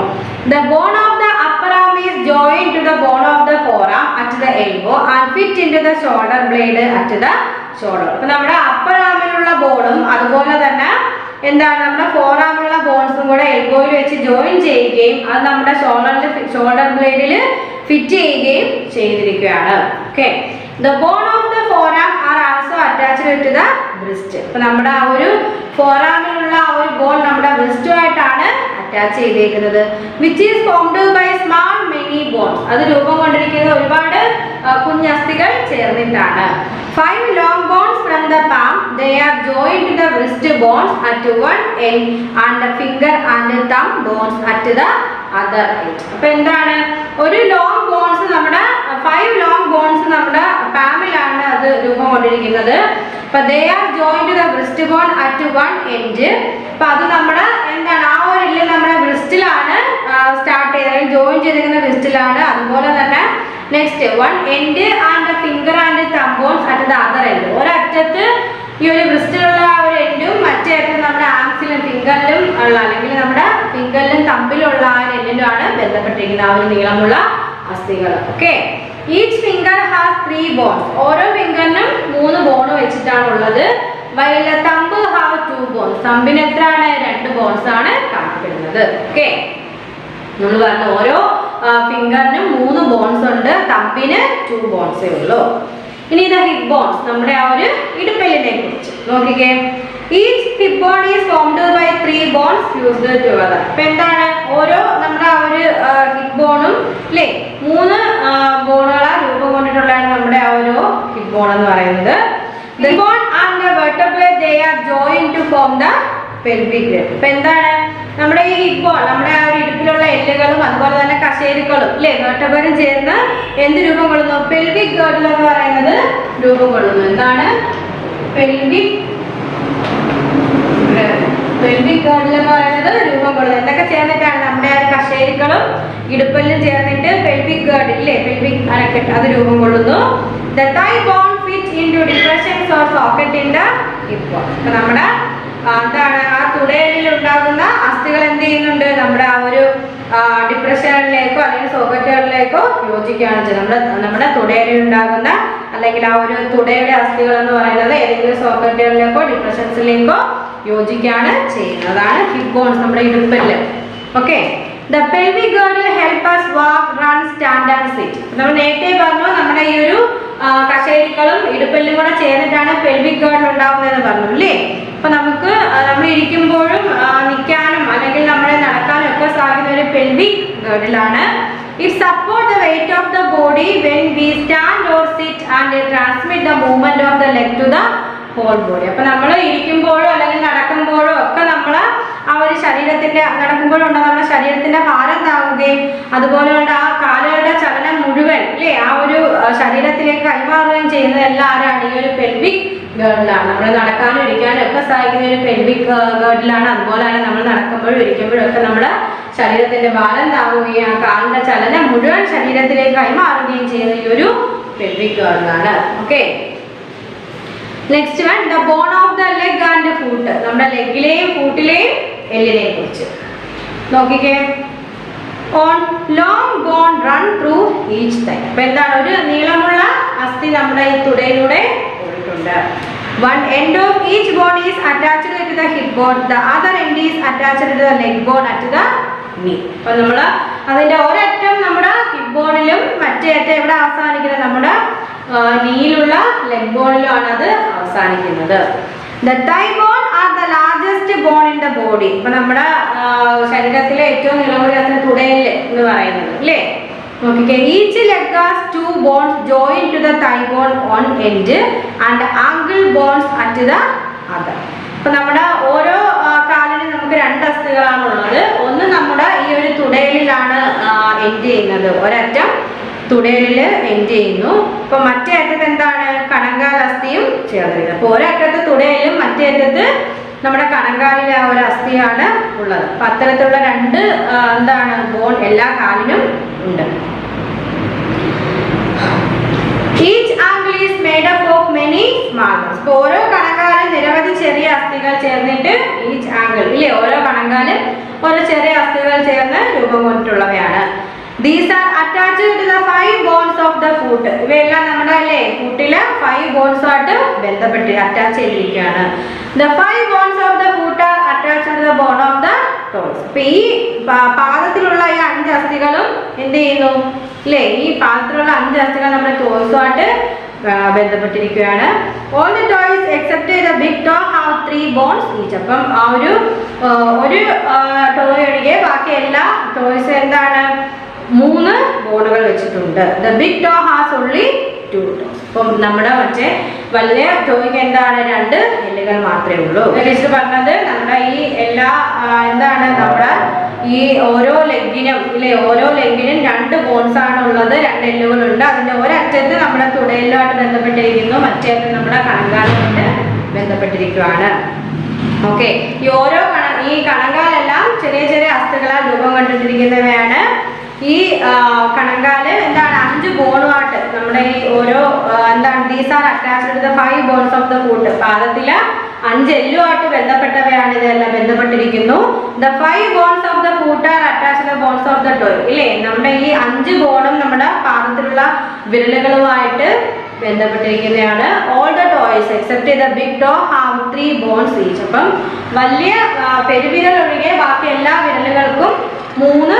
[SPEAKER 1] The bone of the upper arm is joined to the bone of the forearm at the elbow and fit into the shoulder blade at the shoulder. അപ്പോൾ നമ്മുടെ അപ്പർ ആമിലുള്ള ബോണും അതുപോലെ തന്നെ എന്താണ് നമ്മുടെ ഫോറാമിലുള്ള ബോൺസും കൂടെ എൽബോയിൽ വെച്ച് ജോയിൻ ചെയ്യുകയും അത് നമ്മുടെ ഷോൾഡർ ബ്ലേഡിൽ ഫിറ്റ് ചെയ്യുകയും ചെയ്തിരിക്കുകയാണ്. Okay, the bone of the forearm are also attached to the wrist. അപ്പോൾ നമ്മുടെ ആ ഒരു ഫോറാമിലുള്ള ആ ഒരു ബോൺ നമ്മുടെ wrist-ആയിട്ടാണ് അറ്റാച്ച് ചെയ്തിരിക്കുന്നത്. which is formed by small many bones. അത് രൂപം കൊണ്ടിരിക്കുന്നത് ഒരുപാട് കുഞ്ഞസ്ഥികൾ ചേർന്നിട്ടാണ്. 5 long bones from the palm, they are joined to the wrist bones at one end and the finger and the thumb bones at the other end. അപ്പോൾ എന്താണ് ഒരു ലോങ് ബോൺസ് നമ്മുടെ 5 ലോങ് ബോൺസ് നമ്മുടെ പാമിലാണ് അത് രൂപം കൊണ്ടിരിക്കുന്നത്. അപ്പോൾ they are joined to the wrist bone at one end. അപ്പോൾ അത് നമ്മുടെ എന്താണ് ആ ഒരു എല്ല് നമ്മുടെ wrist-ലാണ് സ്റ്റാർട്ട് ചെയ്തത്, ജോയിൻ ചെയ്തിരിക്കുന്ന wrist-ലാണ്. അതുപോലെ തന്നെ next one end and finger and thumb bones at the other end. ഒരറ്റത്ത് ഈ ഒരു wrist-ലുള്ള ഒരു എൻഡും മറ്റേ അറ്റത്ത് നമ്മുടെ ആംസിലും ഫിംഗറിലും ഉള്ള അല്ലെങ്കിൽ നമ്മുടെ ഫിംഗറിലും തമ്പിലുള്ള ആ എല്ലിലുമാണ് ബന്ധപ്പെട്ടിരിക്കുന്ന ആ ഒരു നീളമുള്ള അസ്ഥികൾ. Okay, each finger has 3 bones. ഓരോ ഫിംഗറിനും 3 ബോൺ വെച്ചിട്ടാണ് ഉള്ളത്. while thumb have 2 bones. തമ്പിന് എത്രയാണ് 2 ബോൺസ് ആണ് കാണപ്പെടുന്നത്. ഓക്കെ, നമ്മൾ പറഞ്ഞു ഓരോ ഫിംഗറിനും 3 ബോൺസ് ഉണ്ട്, തമ്പിന് 2 ബോൺസേ ഉള്ളൂ. ഇനി ഇത് ഹിപ്പ് ബോൺസ്, നമ്മുടെ ആ ഒരു ഇടുപ്പെല്ലിനെ കുറിച്ച് നോക്കിക്കേ. Each hip bone is formed by 3 bones fused together. ഇപ്പൊ എന്താണ് ഓരോ നമ്മുടെ ആ ഒരു ഹിപ്പ് ബോണും അല്ലേ 3 ബോണുകളാ രൂപം കൊണ്ടിട്ടുള്ളതാണ് നമ്മുടെ ആ ഒരു ഹിപ്പ് ബോൺ എന്ന് പറയുന്നത്. The bone and the vertebrae they are joined to form the pelvic girdle. ഇപ്പൊ എന്താണ് നമ്മുടെ ഈ ഹിപ്പ് ബോൺ നമ്മുടെ ആ ഒരു ഇടുപ്പിലുള്ള എല്ലുകളും അതുപോലെ തന്നെ കശേരുക്കളും അല്ലേ വെർട്ടബ്രയും ചേർന്ന് എന്ത് രൂപം കൊള്ളുന്നു പെൽവിക് ഗേർഡിൽ എന്ന് പറയുന്നത് രൂപം കൊള്ളുന്നു. എന്താണ് പെൽവിക് ഗേർഡിൽ എന്ന് പറയുന്നത് രൂപം കൊള്ളുന്നത് എന്തൊക്കെ ചേർന്നിട്ടാണ് നമ്മുടെ ആ കശേരുക്കളും ഇടുപ്പെല്ലും ചേർന്നിട്ട് പെൽവിക് ഗേർഡ് ഇല്ലേ പെൽവിക് അരക്കെട്ട് അത് രൂപം കൊള്ളുന്നു. The thigh bone fit into depressions or socket in the hip bone. അപ്പോൾ നമ്മുടെ എന്താണ് ആ തുടയിൽ ഉണ്ടാകുന്ന അസ്ഥികൾ എന്ത് ചെയ്യുന്നുണ്ട് നമ്മുടെ ആ ഒരു ഡിപ്രഷനിലേക്കോ അല്ലെങ്കിൽ സോക്കറ്റുകളിലേക്കോ യോജിക്കുകയാണ് ചെയ്യുന്നത്. നമ്മുടെ തുടയിൽ ഉണ്ടാകുന്ന അല്ലെങ്കിൽ ആ ഒരു തുടയുടെ അസ്ഥികൾ എന്ന് പറയുന്നത് ഏതെങ്കിലും സോക്കറ്റുകളിലേക്കോ ഡിപ്രഷൻസിലേക്കോ യോജിക്കുകയാണ് ചെയ്യുന്നതാണ് ഹിപ്പ് ബോൺസ് നമ്മുടെ ഇടുപ്പല്ല്. Okay, the pelvic girdle help us walk, run, stand and sit. നമ്മൾ നേരത്തെ പറഞ്ഞു നമ്മുടെ ഈ ഒരു കശേരുക്കളും ഇടുപ്പെല്ലും കൂടെ ചേർന്നിട്ടാണ് പെൽവിക് ഗേർഡിൽ ഉണ്ടാകുന്നതെന്ന് പറഞ്ഞു അല്ലേ. അപ്പൊ നമുക്ക് നമ്മൾ ഇരിക്കുമ്പോഴും നിൽക്കാനും അല്ലെങ്കിൽ നമ്മളെ നടക്കാനും ഒക്കെ സാധിക്കുന്ന ഒരു pelvic ഗേർഡിലാണ്. It support the weight of the body when we stand or sit and transmit the movement of the leg to the whole body. അപ്പൊ നമ്മൾ ഇരിക്കുമ്പോഴോ അല്ലെങ്കിൽ നടക്കുമ്പോഴോ ഒക്കെ നമ്മൾ ആ ഒരു ശരീരത്തിന്റെ നടക്കുമ്പോഴുണ്ട് നമ്മുടെ ശരീരത്തിന്റെ ഭാരം താങ്ങുകയും അതുപോലെ ആ കാലുകളുടെ ചലനം മുഴുവൻ അല്ലേ ആ ഒരു ശരീരത്തിലേക്ക് കൈമാറുകയും ചെയ്യുന്നത് എല്ലാം ആരാണ് ഈ ഒരു പെൽവിക് ഗേർഡിലാണ്. നമ്മൾ നടക്കാനും ഇരിക്കാനും ഒക്കെ സഹായിക്കുന്ന ഒരു പെൽവിക് ഗേർഡിലാണ്. അതുപോലെ തന്നെ നമ്മൾ നടക്കുമ്പോഴും ഇരിക്കുമ്പോഴും ഒക്കെ നമ്മുടെ ശരീരത്തിന്റെ ഭാരം താങ്ങുകയും ആ കാലിന്റെ ചലനം മുഴുവൻ ശരീരത്തിലേക്ക് കൈമാറുകയും ചെയ്യുന്ന ഈ ഒരു പെൽവിക് ഗേർഡിലാണ്. Okay, next one the bone of the leg and foot. നമ്മുടെ ലെഗിലെയും ഫൂട്ടിലെയും എല്ലിനെയും കുറിച്ച് നോക്കിക്കേ. One long bone run through each thigh. അപ്പൊ എന്താണ് ഒരു നീളമുള്ള അസ്ഥി നമ്മുടെ ഈ തുടയിലൂടെ പോയിട്ടുണ്ട്. One end of each bone is attached to the hip bone. The other end is attached to the leg bone at the നീ. അപ്പൊ നമ്മൾ അതിന്റെ ഒരറ്റം നമ്മുടെ ഹിപ്പ് ബോണിലും മറ്റേ അറ്റം എവിടെ അവസാനിക്കുന്നത്? നമ്മുടെ നീയിലുള്ള ലെഗ് ബോണിലുമാണ് അത് അവസാനിക്കുന്നത്. The thigh bone are the largest bone in the body. ഇപ്പൊ നമ്മുടെ ശരീരത്തിലെ ഏറ്റവും നീളമുള്ള തുടയല് എന്ന് പറയുന്നത് അല്ലേ? നോക്കിക്കേ, each leg has two bones joined to the thigh bone on end and ankle bones at the other. അപ്പൊ നമ്മുടെ ഓരോ കാലിനും നമുക്ക് രണ്ട് അസ്ഥികളാണ് ഉള്ളത്. ഒന്ന് നമ്മുടെ ഈ ഒരു തുടയലിലാണ് എൻഡ് ചെയ്യുന്നത്, ഒരറ്റം തുടയലിൽ എൻഡ് ചെയ്യുന്നു. അപ്പൊ മറ്റേ അറ്റത്ത് എന്താണ്? കണങ്കാൽ അസ്ഥിയും ചേർന്നിരിക്കുന്നത്. അപ്പൊ ഒരറ്റത്ത് തുടയലും മറ്റേ അറ്റത്ത് നമ്മുടെ കണങ്കാലിലെ ആ ഒരു അസ്ഥിയാണ് ഉള്ളത്. അപ്പൊ അത്തരത്തിലുള്ള രണ്ട് എന്താണ് ബോൺ എല്ലാ കാലിനും ഉണ്ട്. Each ankle is made up of many small bones. അപ്പോൾ ഓരോ കണങ്കാലും നിരവധി ചെറിയ അസ്ഥികൾ ചേർന്നിട്ട് each ankle ഇല്ലേ, ഓരോ കണങ്കാലും ഓരോ ചെറിയ അസ്ഥികൾ ചേർന്ന് രൂപം കൊണ്ടിട്ടുള്ളവയാണ്. These are attached to the 5 bones of the foot. ഇവയെല്ലാം നമ്മുടെ അല്ലേ ഫുട്ടിലെ 5 bones ആയിട്ട് ബന്ധപ്പെട്ട് അറ്റാച്ച് ചെയ്തിരിക്കുകയാണ്. The 5 bones of the foot are attached to the bone of the toes. അപ്പോൾ ഈ പാദത്തിലുള്ള ഈ 5 അസ്ഥികളും എന്ത് ചെയ്യുന്നു അല്ലേ? ഈ പാദത്തിലുള്ള 5 അസ്ഥികൾ നമ്മുടെ ടോയ്സുമായിട്ട് ബന്ധപ്പെട്ടിരിക്കുകയാണ്. All the toes except the big toe have 3 bones each. അപ്പം ആ ഒരു ടോയ് ഒഴികെ ബാക്കി എല്ലാ ടോയ്സ് എന്താണ്? 3 ബോണുകൾ വെച്ചിട്ടുണ്ട്. The big toe has only 2 toes. അപ്പം നമ്മുടെ മറ്റേ വലിയ ടോയ്ക്ക് എന്താണ്? 2 എല്ലുകൾ മാത്രമേ ഉള്ളൂ. ലിസ്റ്റ് പറഞ്ഞത് നമ്മുടെ ഈ എല്ലാ എന്താണ് നമ്മുടെ ഈ ഓരോ ലെഗിനും ഇല്ലേ, ഓരോ ലെഗിനും 2 ബോൺസ് ആണ് ഉള്ളത്, 2 എല്ലുകളുണ്ട്. അതിന്റെ ഒരറ്റത്ത് നമ്മുടെ തുടയലുമായിട്ട് ബന്ധപ്പെട്ടിരിക്കുന്നു, മറ്റേ അറ്റത്ത് നമ്മുടെ കണങ്കാലുമായിട്ട് ബന്ധപ്പെട്ടിരിക്കുകയാണ്. ഓക്കെ, ഈ കണങ്കാലെല്ലാം ചെറിയ ചെറിയ അസ്ഥികളാൽ രൂപം കൊണ്ടിരിക്കുന്നവയാണ്. ഈ കണങ്കാല് എന്താണ്? 5 ബോണുമായിട്ട് നമ്മുടെ ഈ ഓരോ എന്താണ് these are attached to the 5 bones of the foot. പാദത്തില് 5 എല്ലുമായിട്ട് ബന്ധപ്പെട്ടവയാണ് ഇതെല്ലാം ബന്ധപ്പെട്ടിരിക്കുന്നു. The 5 bones of the foot are attached to the bones of the toe. ഇല്ലേ, നമ്മുടെ ഈ 5 ബോണും നമ്മുടെ പാദത്തിലുള്ള വിരലുകളുമായിട്ട് ബന്ധപ്പെട്ടിരിക്കുന്നതാണ്. All the toes except the big toe have 3 bones each. അപ്പം വലിയ പെരുവിരൽ ഒഴികെ ബാക്കി എല്ലാ വിരലുകൾക്കും 3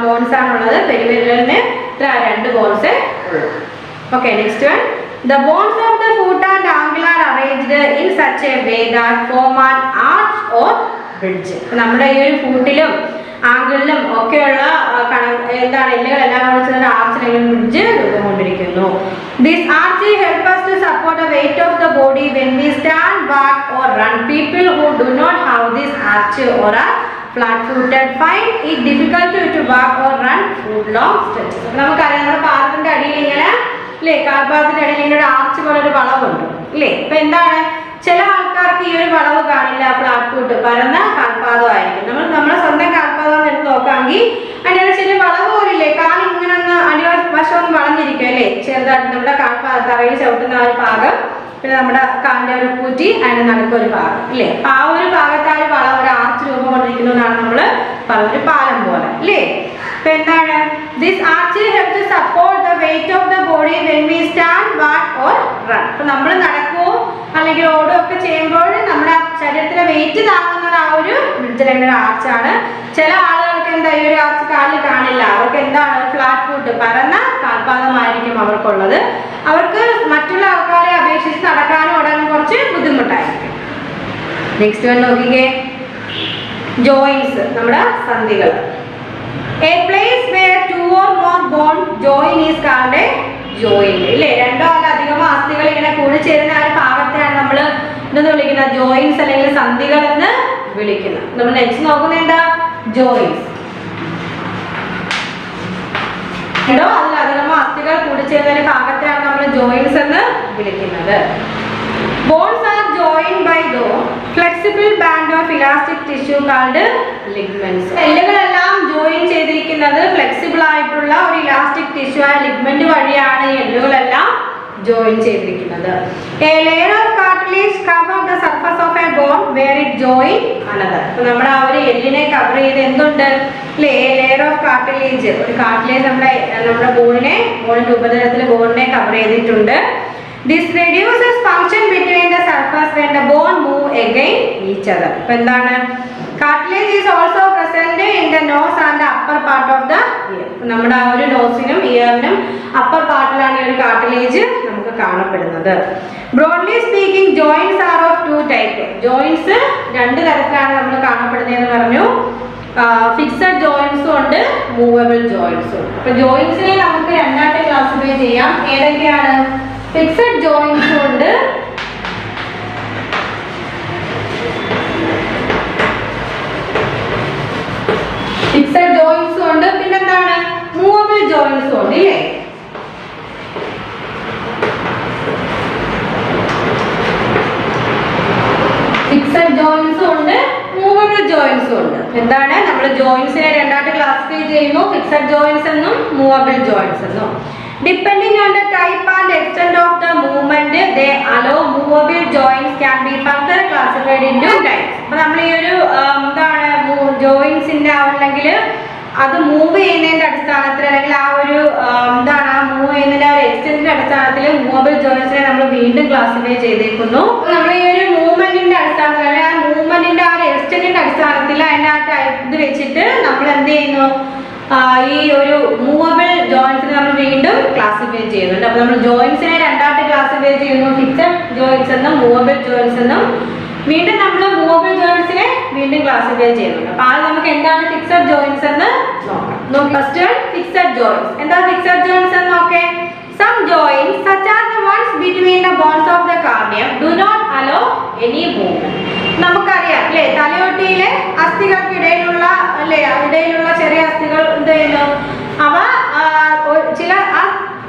[SPEAKER 1] ബോൺസ് ആണുള്ളത്. പെരുവിരലിന് 2 ബോൺസ് ഉള്ളൂ. Okay, next one. The bones of the foot and ankle are arranged in such a way that form an arch or bridge. നമ്മുടെ ഈ ഒരു ഫൂട്ടിലും ആങ്കിളിലും ഒക്കെയുള്ള എന്താണ് എല്ലുകളെല്ലാം കൂടി ആർച്ച് അല്ലെങ്കിൽ ബ്രിഡ്ജ് രൂപം കൊണ്ടിരിക്കുന്നു. This arch helps us to support the weight of the body when we stand, walk or run. People who do not have this arch or are flat-footed find it difficult to walk or run foot long stretches. നമുക്കറിയാം നമ്മുടെ പാദത്തിന്റെ അടിയിൽ ഇങ്ങനെ അല്ലേ, കാൽപാദത്തിന്റെ അടിയിൽ ഇങ്ങനെ ഒരു ആർച്ച് പോലെ ഒരു വളവുണ്ട് ഇല്ലേ. ഇപ്പൊ എന്താണ്, ചില ആൾക്കാർക്ക് ഈ ഒരു വളവ് കാണില്ല, ഫ്ലാറ്റ് ഫുട്ട് പരന്ന കാൽപാദമായിരിക്കും. നമ്മളെ സ്വന്തം കാൽപാദം എടുത്ത് നോക്കാമെങ്കിൽ അതിൻ്റെ ചെറിയ വളവ് പോലില്ലേ, കാൽ ഇങ്ങനെ ഒന്ന് അടിവശം ഒന്ന് വളഞ്ഞിരിക്കും അല്ലേ, ചെറുതായിട്ട് നമ്മുടെ തറയിൽ ചവിട്ടുന്ന ആ ഒരു ഭാഗം, പിന്നെ നമ്മുടെ കാലിന്റെ ഒരു പൂറ്റി അതിന്റെ നടുക്കൊരു ഭാഗം ഇല്ലേ. അപ്പൊ ആ ഒരു ഭാഗത്ത് ആ ഒരു വളവ് ഒരു ആർച്ച് രൂപം കൊണ്ടിരിക്കുന്നതാണ് നമ്മൾ പറഞ്ഞൊരു പാലം പോലെ അല്ലേ. അപ്പൊ എന്താണ്, this arch helps to support the weight of the body when we stand, walk or run. അപ്പൊ നമ്മൾ നടക്കുകയോ അല്ലെങ്കിൽ ഓടുകയോ ഒക്കെ ചെയ്യുമ്പോൾ നമ്മുടെ ശരീരത്തിലെ വെയിറ്റ് താങ്ങുന്നത് ആ ഒരു ബ്രിഡ്ജിലെ ആർച്ചാണ്. ചില ആളുകൾക്ക് എന്താ ഈ ഒരു ആർച്ച് കാലിൽ കാണില്ല, അവർക്ക് എന്താണ് ഫ്ലാറ്റ് ഫുട്ട് പരന്ന കാൽപാദമായിരിക്കും അവർക്കുള്ളത്. അവർക്ക് മറ്റുള്ള ആൾക്കാരെ അപേക്ഷിച്ച് നടക്കാനും ഓടാനും കുറച്ച് ബുദ്ധിമുട്ടായിരിക്കും. നെക്സ്റ്റ് വൺ നോക്കിക്കേ, ജോയിൻസ്, നമ്മുടെ സന്ധികൾ. A place where 2 or more bones join is called a joint. ഇല്ലേ, 2 or അധികമോ അസ്ഥികൾ ഇങ്ങനെ കൂടിച്ചേരുന്ന ആ ഒരു ഭാഗത്തെയാണ് നമ്മൾ എന്തെന്ന് വിളിക്കുന്നത്? ജോയിൻസ് അല്ലെങ്കിൽ സന്ധികൾ എന്ന് വിളിക്കുന്നത്. നമ്മൾ നെക്സ്റ്റ് നോക്കുന്നത് എന്താ? ജോയിൻസ്. 2 അതിലധികമോ അസ്ഥികൾ കൂടിച്ചേരുന്ന ഭാഗത്തെയാണ് നമ്മൾ ജോയിൻസ് എന്ന് വിളിക്കുന്നത്. Bones are joined by the flexible band of elastic tissue called ligaments. എല്ലുകളെല്ലാം ജോയിൻ ചെയ്തിരിക്കുന്നത് ഫ്ലെക്സിബിൾ ആയിട്ടുള്ള ഒരു ഇലാസ്റ്റിക് ടിഷ്യൂ ആയ ലിഗ്മെന്റ് വഴിയാണ് ഈ എല്ലുകളെല്ലാം ജോയിൻ ചെയ്തിരിക്കുന്നത്. A layer of cartilage covers the surface of a bone where it join another. അപ്പോൾ നമ്മുടെ ആ ഒരു എല്ലിനെ കവർ ചെയ്ത് എന്തുണ്ട്? ലെയർ ഓഫ് കാർട്ടിലേജ്, ഒരു കാർട്ടിലേജ് നമ്മുടെ ബോണിന്റെ ഉപരിതലത്തിൽ ബോണിനെ കവർ ചെയ്തിട്ടുണ്ട്. This reduces function between the surface when the bone move against each other. അപ്പോൾ എന്താണ്? Cartilage is also present in the nose upper part of the year. നമ്മുടെ ആ ഒരു നോസിനും ഇയറിനും അപ്പർ പാർട്ടിലാണ് ഈ ഒരു കാർട്ടിലേജ് നമുക്ക് കാണപ്പെടുന്നത്. Broadly speaking joints are of two type. Joints രണ്ട് തരത്തിലാണ് നമ്മൾ കാണപ്പെടുന്നതെന്ന് പറഞ്ഞു. ഫിക്സഡ് ജോയിന്റ്സും ഉണ്ട്, മൂവബിൾ ജോയിന്റ്സും ഉണ്ട്. അപ്പൊ ജോയിന്റ്സിനെ നമുക്ക് രണ്ടായിട്ട് ക്ലാസിഫൈ ചെയ്യാം. ഏതൊക്കെയാണ്? ഫിക്സഡ് ജോയിന്റ്സും ഉണ്ട്, ഫിക്സഡ് ജോയിന്റ്സും ഉണ്ട്, പിന്നെന്താണ്? മൂവബിൾ ജോയിന്റ്സും ഉണ്ട് ഇല്ലേ? ഫിക്സഡ് ജോയിന്റ്സും ഉണ്ട്, മൂവബിൾ ജോയിന്റ്സും ഉണ്ട്. എന്താണ്? നമ്മൾ ജോയിന്റ്സിനെ രണ്ടായിട്ട് ക്ലാസിഫൈ ചെയ്യുന്നു, ഫിക്സഡ് ജോയിന്റ്സ് എന്നും മൂവബിൾ ജോയിന്റ്സ് എന്നും. Depending on the type and extent of the movement, they allow movable joints can be further classified into types. അപ്പോൾ നമ്മൾ ഈ ഒരു എന്താണ് ജോയിന്റ്സിന്റെ അല്ലെങ്കിൽ അത് മൂവ് ചെയ്യുന്നതിന്റെ അടിസ്ഥാനത്തിൽ അല്ലെങ്കിൽ ആ ഒരു എന്താണ് ആ മൂവ് ചെയ്യുന്നതിന്റെ ആ ഒരു എക്സ്റ്റെന്റിന്റെ അടിസ്ഥാനത്തിൽ മൂവബിൾ ജോയിന്റ്സിനെ നമ്മൾ വീണ്ടും ക്ലാസിഫൈ ചെയ്തേക്കുന്നു. നമ്മൾ ഈ ഒരു മൂവ്മെന്റിന്റെ അടിസ്ഥാനത്തിൽ അല്ലെങ്കിൽ ആ മൂവ്മെന്റിന്റെ ആ ഒരു എക്സ്റ്റെന്റിന്റെ അടിസ്ഥാനത്തിൽ അതിന്റെ ആ ടൈപ്പ് ഇത് വെച്ചിട്ട് നമ്മൾ എന്ത് ചെയ്യുന്നു? ഈ ഒരു മൂവബിൾ ജോയിന്റ്സിനെ നമ്മൾ വീണ്ടും ക്ലാസിഫൈ ചെയ്യുന്നുണ്ട്. അപ്പോൾ നമ്മൾ ജോയിന്റ്സിനെ രണ്ടായിട്ട് ക്ലാസിഫൈ ചെയ്യുന്നു, ഫിക്സഡ് ജോയിന്റ്സ് എന്നും മൂവബിൾ ജോയിന്റ്സ് എന്നും. വീണ്ടും നമ്മൾ മൂവബിൾ ജോയിന്റ്സിനെ വീണ്ടും ക്ലാസിഫൈ ചെയ്യുന്നുണ്ട്. അപ്പോൾ ആദ്യം നമുക്ക് എന്താണ് ഫിക്സഡ് ജോയിന്റ്സ് എന്ന് നോക്കാം. First fixed joints. എന്താ ഫിക്സഡ് ജോയിന്റ്സ് എന്ന് നോക്കേ? Some joints such as the ones between the bones of the cardium do not allow any movement. നമുക്കറിയാം അല്ലേ, തലയോട്ടിയിലെ അസ്ഥികൾക്കിടയിലുള്ള അല്ലേ ഇടയിലുള്ള ചെറിയ അസ്ഥികൾ എന്ത് ചെയ്യുന്നു? അവ ചില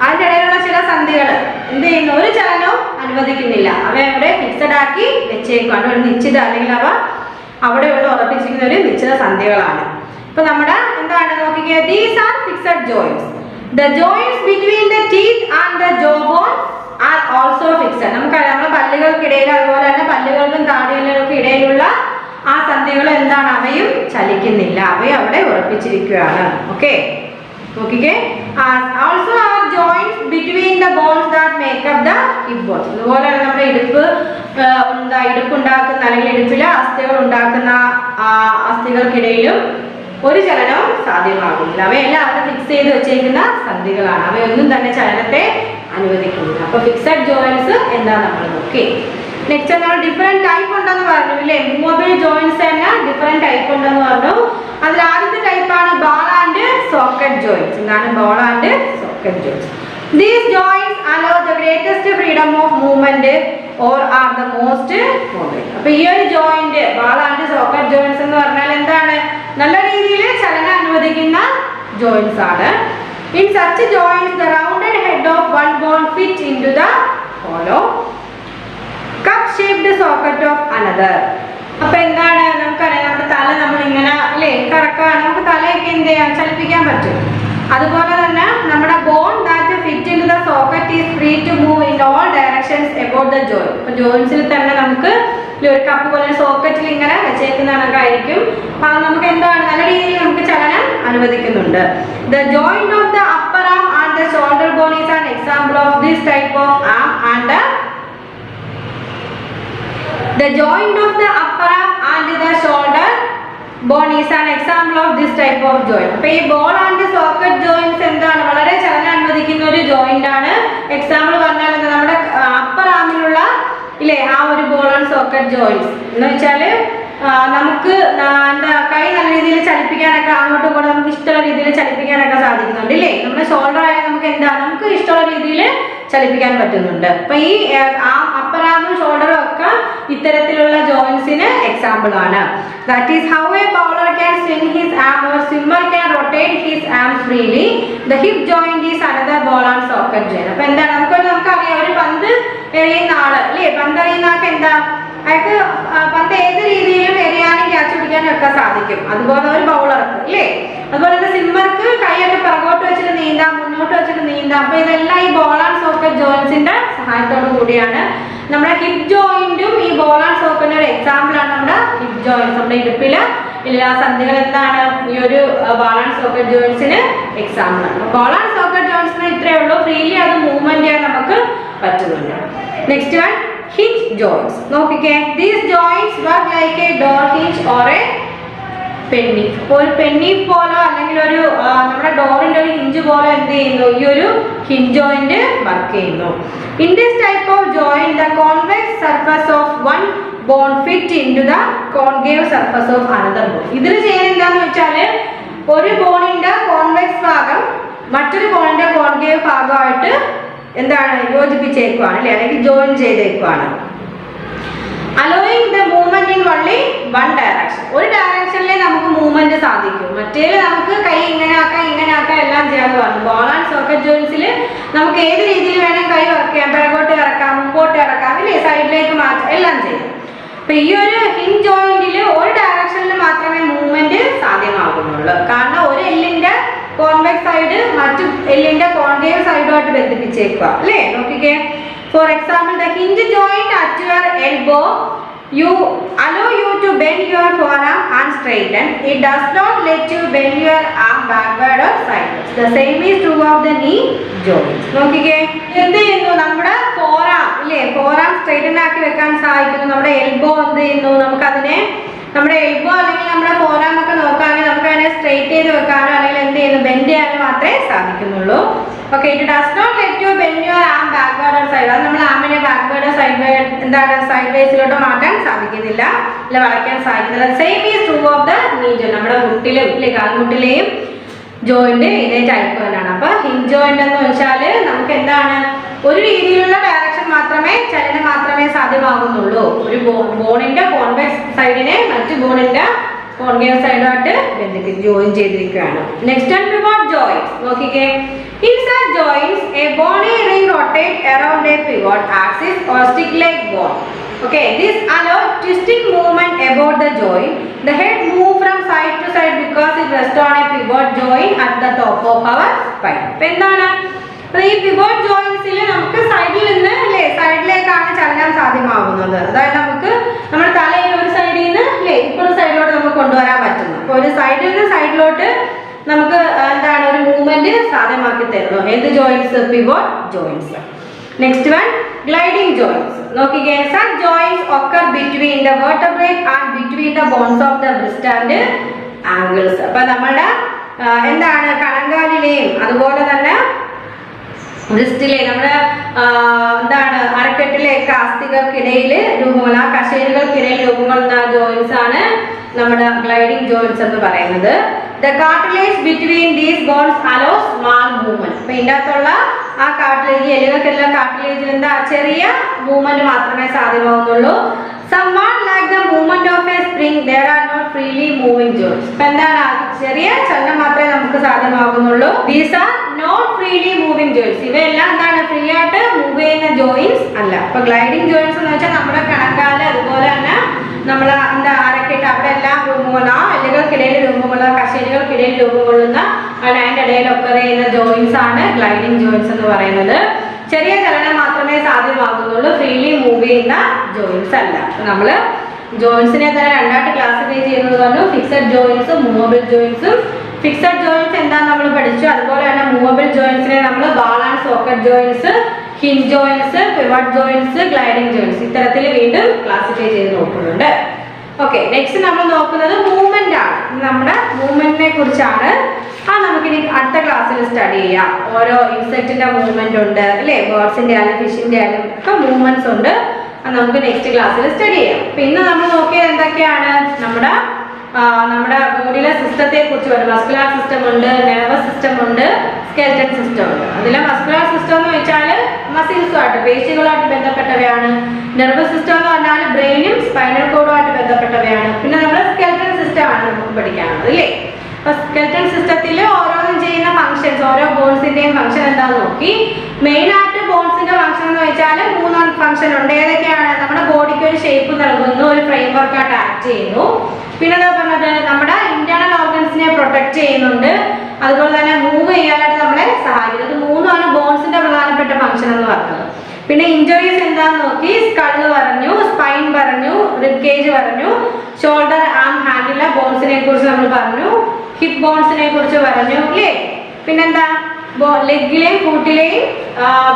[SPEAKER 1] അതിൻ്റെ ഇടയിലുള്ള ചില സന്ധികൾ എന്ത് ചെയ്യുന്നു? ഒരു ചലനവും അനുവദിക്കുന്നില്ല. അവ അവിടെ ഫിക്സഡ് ആക്കി വെച്ചേക്കാണ്. ഒരു നിശ്ചിത അല്ലെങ്കിൽ അവ അവിടെയുള്ള ഉറപ്പിച്ചിരിക്കുന്ന ഒരു നിശ്ചിത സന്ധികളാണ്. ഇപ്പൊ നമ്മുടെ എന്താണ് നോക്കിക്കേ, these are fixed joints. The joints between the teeth and the jawbone are also fixed. നമുക്കറിയാം നമ്മുടെ പല്ലുകൾക്കിടയിൽ അതുപോലെ തന്നെ പല്ലുകൾക്കും താടികൾക്കും ഇടയിലുള്ള ആ സന്ധികൾ എന്താണ്? അവയും ചലിക്കുന്നില്ല, അവയും അവിടെ ഉറപ്പിച്ചിരിക്കുകയാണ്. ഓക്കെ, നോക്കിക്കേ. Also are joints between the bones that make up the hip bones. അതുപോലെ നമ്മുടെ ഇടുപ്പുണ്ടാക്കുന്ന അല്ലെങ്കിൽ ഇടുപ്പിലെ അസ്ഥികൾ ഉണ്ടാക്കുന്ന അസ്ഥികൾക്കിടയിലും ഒരു ചലനവും സാധ്യമാകുന്നില്ല. അവയെല്ലാം അവിടെ ഫിക്സ് ചെയ്ത് വെച്ചേക്കുന്ന സന്ധികളാണ്. അവയൊന്നും തന്നെ ചലനത്തെ അനുവദിക്കുന്നില്ല. അപ്പൊ ഫിക്സഡ് ജോയിന്റ്സ് എന്താ നമ്മൾ നോക്കി. നെക്സ്റ്റ് നമ്മൾ ഡിഫറെന്റ് ടൈപ്പ് ഉണ്ടെന്ന് പറഞ്ഞു ഇല്ലേ? മൂവബിൾ ജോയിന്റ്സ് തന്നെ ഡിഫറെന്റ് ടൈപ്പ് ഉണ്ടെന്ന് പറഞ്ഞു. അതിൽ ആദ്യത്തെ ടൈപ്പാണ് ബോൾ ആൻഡ് സോക്കറ്റ് ജോയിന്റ്സ്. എന്താണ് ball and socket joints? These joints allow the greatest freedom of movement or are the most mobile. അപ്പോൾ ഈ ഒരു joint ball and socket joints എന്ന് പറഞ്ഞാൽ എന്താണ്? നല്ല രീതിയിൽ ചലനം അനുവദിക്കുന്ന ജോയിന്റ്സ് ആണ്. In such joints, the rounded head of one bone fits into the hollow cup-shaped socket of another. അപ്പോൾ എന്താണ്? നമുക്കറിയാം നമ്മുടെ തല നമ്മൾ ഇങ്ങനെ അല്ലേ കറക്കാൻ നമുക്ക് തലയൊക്കെ എന്ത് ചെയ്യാൻ ചലിപ്പിക്കാൻ പറ്റും. അതുപോലെ തന്നെ നമ്മുടെ bone that fit in the socket is free to move in all directions about the joint. അപ്പോൾ ജോയിന്റ്സിൽ തന്നെ നമുക്ക് ഒരു കപ്പ് പോലെ സോക്കറ്റിൽ ഇങ്ങനെ വെച്ചേക്കുന്നതൊക്കെ ആയിരിക്കും. അപ്പോൾ നമുക്ക് എന്താണ് നല്ല രീതിയിൽ നമുക്ക് ചലനം അനുവദിക്കുന്നുണ്ട്. The joint of the upper arm and the shoulder bone is an example of this type of arm and the joint of the upper arm and the shoulder bone is an example of this type of joint. അപ്പോൾ ഈ ബോൾ ആൻഡ് സോക്കറ്റ് ജോയിന്റ്സ് എന്താണ്? വളരെ ചലനം അനുവദിക്കുന്ന ഒരു ജോയിന്റ് ആണ്. എക്സാമ്പിൾ പറഞ്ഞാൽ നമ്മുടെ അപ്പർ ആമിലുള്ള ഇല്ലേ ആ ഒരു ബോൾ ആൻഡ് സോക്കറ്റ് ജോയിന്റ്സ് എന്ന് വെച്ചാൽ നമുക്ക് എന്താ കൈ നല്ല രീതിയിൽ ചലിപ്പിക്കാനൊക്കെ അങ്ങോട്ടും ഇങ്ങോട്ടും നമുക്ക് ഇഷ്ടമുള്ള രീതിയിൽ ചലിപ്പിക്കാനൊക്കെ സാധിക്കുന്നുണ്ട് ഇല്ലേ? നമ്മുടെ ഷോൾഡർ ആയാലും നമുക്ക് എന്താ നമുക്ക് ഇഷ്ടമുള്ള രീതിയിൽ ചലിപ്പിക്കാൻ പറ്റുന്നുണ്ട്. അപ്പൊ ഈ അപ്പർ ആമും ഷോൾഡറും ഒക്കെ ഇത്തരത്തിലുള്ള ജോയിന്റ്സിന് എക്സാമ്പിൾ ആണ്. That is how a bowler can swing his arm or swimmer can rotate his arm freely. The hip joint is another ball and socket joint. അപ്പൊ എന്താണ് നമുക്കറിയാം ഒരു പന്ത് എറിയുന്ന ആള് അല്ലേ, പന്ത് എറിയുന്ന ആൾക്ക് എന്താ അയാൾക്ക് പന്ത് ഏത് രീതിയിലും എറിയാനും ക്യാച്ച് പിടിക്കാനും ഒക്കെ സാധിക്കും. അതുപോലെ ഒരു ബൗളർക്ക് ഇല്ലേ, അതുപോലെ തന്നെ സ്വിമ്മർക്ക് കൈയൊക്കെ പിറകോട്ട് വെച്ചിട്ട് നീന്താം, മുന്നോട്ട് വെച്ചിട്ട് നീന്താം. അപ്പൊ ഇതെല്ലാം ഈ ബോൾ ആൻഡ് സോക്കറ്റ് ജോയിന്റ്സിന്റെ സഹായത്തോടു കൂടിയാണ്. നമ്മുടെ ഹിപ്പ് ജോയിന്റും ഈ ബോൾ ആൻഡ് സോക്കറ്റിന്റെ ഒരു എക്സാമ്പിൾ ആണ് നമ്മുടെ ഹിപ്പ് ജോയിന്റ്സ്. നമ്മുടെ ഇടുപ്പില് എല്ലാ സന്ധികൾ എന്താണ് ഈ ഒരു ബോൾ ആൻഡ് സോക്കറ്റ് ജോയിന്റ്സിന് എക്സാമ്പിൾ ആണ്. ബോൾ ആൻഡ് സോക്കറ്റ് ജോയിന്റ്സിന് ഇത്രയേ ഉള്ളൂ, ഫ്രീലി അത് മൂവ്മെന്റ് ചെയ്യാൻ നമുക്ക് പറ്റുന്നുണ്ട്. Next one hinge joints. നോക്കിക്കേ, these joints work like a door hinge or a Penny. അപ്പോൾ ഒരു പെന്നി പോലോ അല്ലെങ്കിൽ ഒരു നമ്മുടെ ഡോറിന്റെ ഒരു ഹിഞ്ച് പോലെ എന്ത് ചെയ്യുന്നു, ഈ ഒരു ഹിഞ്ച് ജോയിന്റ് വർക്ക് ചെയ്യുന്നു. In this type of joint the convex surface of one bone fit into the concave surface of another bone. ഇതിൽ ചെയ്യുന്നത് എന്താന്ന് വെച്ചാൽ ഒരു ബോണിന്റെ കോൺവെക്സ് ഭാഗം മറ്റൊരു ബോണിന്റെ കോൺകേവ് ഭാഗമായിട്ട് എന്താണ് യോജിപ്പിച്ചേക്കുവാണ് അല്ലെ, അല്ലെങ്കിൽ join ചെയ്തേക്കുവാണ്. allowing the movement in only one direction. ഒരു ഡയറക്ഷനിലേ നമുക്ക് മൂവ്മെന്റ് സാധിക്കും. മറ്റേല് നമുക്ക് കൈ ഇങ്ങനെ ആക്കാം എല്ലാം ചെയ്യാന്ന് പറഞ്ഞു. ബോൾ ആൻഡ് സോക്കറ്റ് ജോയിൻസിൽ നമുക്ക് ഏത് രീതിയിൽ വേണം കൈ വർക്ക് ചെയ്യാം, പിറകോട്ട് ഇറക്കാം, മുമ്പോട്ട് ഇറക്കാം അല്ലേ, സൈഡിലേക്ക് മാറ്റാം, എല്ലാം ചെയ്യാം. അപ്പൊ ഈ ഒരു ഹിഞ്ച് ജോയിന്റിൽ ഒരു ഡയറക്ഷനിൽ മാത്രമേ മൂവ്മെന്റ് സാധ്യമാകുന്നുള്ളൂ. കാരണം ഒരു എല്ലിന്റെ കോൺവെക്സ് സൈഡ് മറ്റു എല്ലിന്റെ കോൺകേവ് സൈഡുമായിട്ട് ബന്ധിപ്പിച്ചേക്കുക അല്ലേ. നോക്കിക്കേ, for example the hinge joint at your elbow you allow you to bend your forearm and straighten. It does not let you bend your arm backward or sideways. The same is true of the knee joints. നോക്കിക്കേ, എന്ത് ചെയ്യുന്നു, നമ്മുടെ ഫോറാം ഇല്ലേ, ഫോറാം സ്ട്രെയിറ്റൻ ആക്കി വെക്കാൻ സഹായിക്കുന്നു. നമ്മുടെ എൽബോ എന്ത് ചെയ്യുന്നു, നമുക്കതിനെ നമ്മുടെ എൽബോ അല്ലെങ്കിൽ നമ്മുടെ ഫോറാം ഒക്കെ നോക്കുകയാണെങ്കിൽ നമുക്ക് അതിനെ സ്ട്രെയിറ്റ് ചെയ്ത് വെക്കാനോ അല്ലെങ്കിൽ എന്ത് ചെയ്യുന്നു ബെൻഡ് ചെയ്യാനോ മാത്രമേ സാധിക്കുന്നുള്ളൂ. Okay, it does not let you bend your arm backward or side. അത് നമ്മൾ ആമിനെ ബാക്ക്വേർഡ് എന്താണ് സൈഡ് വേസിലോട്ട് മാറ്റാൻ സാധിക്കുന്നില്ല, അല്ല വളയ്ക്കാൻ സാധിക്കുന്നില്ല. Same is true of the നീ ജോയിന്റ്. നമ്മുടെ മുട്ടിലും ഇല്ലേ കാൽമുട്ടിലെയും ജോയിന്റ് ഇതേ ടൈപ്പ് തന്നെയാണ്. അപ്പൊ ഹിഞ്ച് ജോയിന്റ് എന്ന് വെച്ചാൽ നമുക്ക് എന്താണ് ഒരു രീതിയിലുള്ള ഡയറക്ഷൻ മാത്രമേ ചലനം മാത്രമേ സാധ്യമാകുന്നുള്ളൂ. ഒരു ബോണിന്റെ കോൺവെക്സ് സൈഡിനെ മറ്റു ബോണിന്റെ കോൺകേവ് സൈഡുമായിട്ട് ബന്ധിപ്പിച്ച് ജോയിൻ ചെയ്തിരിക്കുകയാണ്. നെക്സ്റ്റ് ആണ് പിവോട്ട് ജോയിന്റ്സ്. നോക്കിക്കേ, in such joints a bony ring rotates around a pivot axis or stick-like bone. Okay, this allows twisting movement about the joint. The head moves from side to side because it rests on a pivot joint at the top of our spine. അപ്പോൾ എന്താണ് ഈ പിവോട്ട് ജോയിന്റ്സിൽ നമുക്ക് സൈഡിൽ നിന്ന് അല്ലേ സൈഡിലേക്കാണ് ചലനം സാധ്യമാകുന്നത്. അതായത് നമുക്ക് നമ്മുടെ തലയിൽ ഒരു സൈഡിൽ നിന്ന് അല്ലേ ഇപ്പോഴും സൈഡിലോട്ട് നമുക്ക് കൊണ്ടുവരാൻ പറ്റുന്നു. അപ്പോൾ ഒരു സൈഡിൽ നിന്ന് സൈഡിലോട്ട് നമുക്ക് എന്താണ് ഒരു മൂവ്മെന്റ് സാധ്യമാക്കി തരുന്നു. ഏത് joints? Pivot joints. Next one gliding joints. നോക്കിക്കേ, such joints occur between the vertebrae and between the bones of the wrist and ankles. അപ്പൊ നമ്മുടെ എന്താണ് കണങ്കാലിലെയും അതുപോലെ തന്നെ ബ്രിസ്റ്റിലെ നമ്മുടെ എന്താണ് അരക്കെട്ടിലെ അസ്ഥികൾക്കിടയിൽ രൂപമുള്ള കശേരുകൾക്കിടയിൽ രൂപമുള്ള ജോയിന്റ്സ് ആണ് നമ്മുടെ ഗ്ലൈഡിംഗ് ജോയിന്റ്സ് എന്ന് പറയുന്നത്. The cartilage between these bones allows small movement. അപ്പോൾ ഇതിൻ്റെ അകത്തുള്ള ആ കാർട്ടിലേജ് എല്ലുകൾക്കെല്ലാം കാർട്ടിലേജിൽ എന്താ ചെറിയ മൂവ്മെന്റ് മാത്രമേ സാധ്യമാകുന്നുള്ളൂ. Somewhat like the movement of a spring, there are not freely moving joints. അപ്പോൾ എന്താണ് ചെറിയ ചലനം മാത്രമേ നമുക്ക് സാധ്യമാകുന്നുള്ളൂ. These are not freely moving joints. ഇവയെല്ലാം എന്താണ് ഫ്രീ ആയിട്ട് മൂവ് ചെയ്യുന്ന ജോയിന്റ്സ് അല്ല. അപ്പോൾ ഗ്ലൈഡിംഗ് ജോയിന്റ്സ് എന്ന് വെച്ചാൽ നമ്മുടെ കണങ്കാല് അതുപോലെ തന്നെ നമ്മളെ എന്താ അരക്കെട്ട് അവിടെ എല്ലാം രൂപമുള്ള എല്ലുകൾക്കിടയിൽ രൂപമുള്ള കശേരുകൾക്കിടയിൽ രൂപം കൊള്ളുന്ന അതിൻ്റെ ഇടയിൽ ഒക്കർ ചെയ്യുന്ന ജോയിന്റ്സ് ആണ് ഗ്ലൈഡിംഗ് ജോയിന്റ്സ് എന്ന് പറയുന്നത്. ചെറിയ ചലനം മാത്രമേ സാധ്യമാകുന്നുള്ളൂ, ഫ്രീലി മൂവ് ചെയ്യുന്ന ജോയിന്റ്സ് അല്ല. നമ്മൾ ജോയിന്റ്സിനെ തന്നെ രണ്ടായിട്ട് ക്ലാസിഫൈ ചെയ്യുന്നത് പറഞ്ഞു, ഫിക്സഡ് ജോയിന്റ്സും മൂവബിൾ ജോയിന്റ്സും. ഫിക്സഡ് ജോയിന്റ്സ് എന്താണെന്ന് നമ്മൾ പഠിച്ചു. അതുപോലെ തന്നെ മൂവബിൾ ജോയിന്റ്സിനെ നമ്മൾ ball and socket joints, hinge joints, pivot joints, gliding joints ഇത്തരത്തിൽ വീണ്ടും ക്ലാസിഫൈ ചെയ്ത് നോക്കുന്നുണ്ട്. ഓക്കെ, നെക്സ്റ്റ് നമ്മൾ നോക്കുന്നത് മൂവ്മെന്റ് ആണ്. നമ്മുടെ മൂവ്മെന്റിനെ കുറിച്ചാണ്. നമുക്കിനി അടുത്ത ക്ലാസ്സിൽ സ്റ്റഡി ചെയ്യാം. ഓരോ ഇൻസെക്റ്റിന്റെ മൂവ്മെന്റ് ഉണ്ട് അല്ലേ, ബേർഡ്സിന്റെ ആയാലും ഫിഷിന്റെ ആയാലും ഒക്കെ മൂവ്മെന്റ്സ് ഉണ്ട്. അത് നമുക്ക് നെക്സ്റ്റ് ക്ലാസ്സിൽ സ്റ്റഡി ചെയ്യാം. പിന്നെ നമ്മൾ നോക്കിയത് എന്തൊക്കെയാണ് നമ്മുടെ ബോഡിയിലെ സിസ്റ്റത്തെ കുറിച്ച് വരും. മസ്കുലാർ സിസ്റ്റം ഉണ്ട്, നെർവസ് സിസ്റ്റം ഉണ്ട്, സ്കെൽറ്റൻ സിസ്റ്റം ഉണ്ട്. അതിലെ മസ്കുലാർ സിസ്റ്റം എന്ന് വെച്ചാൽ മസിൽസുമായിട്ട് പേശികളുമായിട്ട് ബന്ധപ്പെട്ടവയാണ്. നെർവസ് സിസ്റ്റം എന്ന് പറഞ്ഞാൽ ബ്രെയിനും സ്പൈനൽ കോഡുമായിട്ട് ബന്ധപ്പെട്ടവയാണ്. പിന്നെ നമ്മുടെ സ്കെൽറ്റൻ സിസ്റ്റം ആണ് നമുക്ക് പഠിക്കാനുള്ളത് അല്ലേ. അപ്പൊ സ്കെൽറ്റൻ സിസ്റ്റത്തിൽ ഓരോന്നും ചെയ്യുന്ന ഫംഗ്ഷൻസ്, ഓരോ ബോൺസിന്റെയും ഫംഗ്ഷൻ എന്താന്ന് നോക്കി. മെയിൻ ആയിട്ട് ബോൺസിന്റെ ഫംഗ്ഷൻ എന്ന് വെച്ചാൽ 3 ഫംഗ്ഷൻ ഉണ്ട്. ഏതൊക്കെയാണ്? നമ്മുടെ ബോഡിക്ക് ഒരു ഷേപ്പ് നൽകുന്നു, ഒരു ഫ്രെയിം വർക്കായിട്ട് ആക്ട് ചെയ്യുന്നു. പിന്നെ എന്താ പറഞ്ഞത്, നമ്മുടെ ഇന്റേണൽ ഓർഗൻസിനെ പ്രൊട്ടക്ട് ചെയ്യുന്നുണ്ട്. അതുപോലെ തന്നെ മൂവ് ചെയ്യാനായിട്ട് നമ്മളെ സഹായിക്കുന്നത്. ഇത് 3ആണ് ബോൺസിന്റെ പ്രധാനപ്പെട്ട ഫംഗ്ഷൻ എന്ന് പറഞ്ഞത്. പിന്നെ ഇഞ്ചുറീസ് എന്താന്ന് നോക്കി. സ്കള്ള് പറഞ്ഞു, സ്പൈൻ പറഞ്ഞു, റിബ് കേജ് പറഞ്ഞു, ഷോൾഡർ, ആം, ഹാൻഡിലെ ബോൺസിനെ കുറിച്ച് നമ്മൾ പറഞ്ഞു, ഹിപ്പ് ബോൺസിനെ കുറിച്ച് പറഞ്ഞു അല്ലേ. പിന്നെന്താ ലെഗിലെയും ഫൂട്ടിലെയും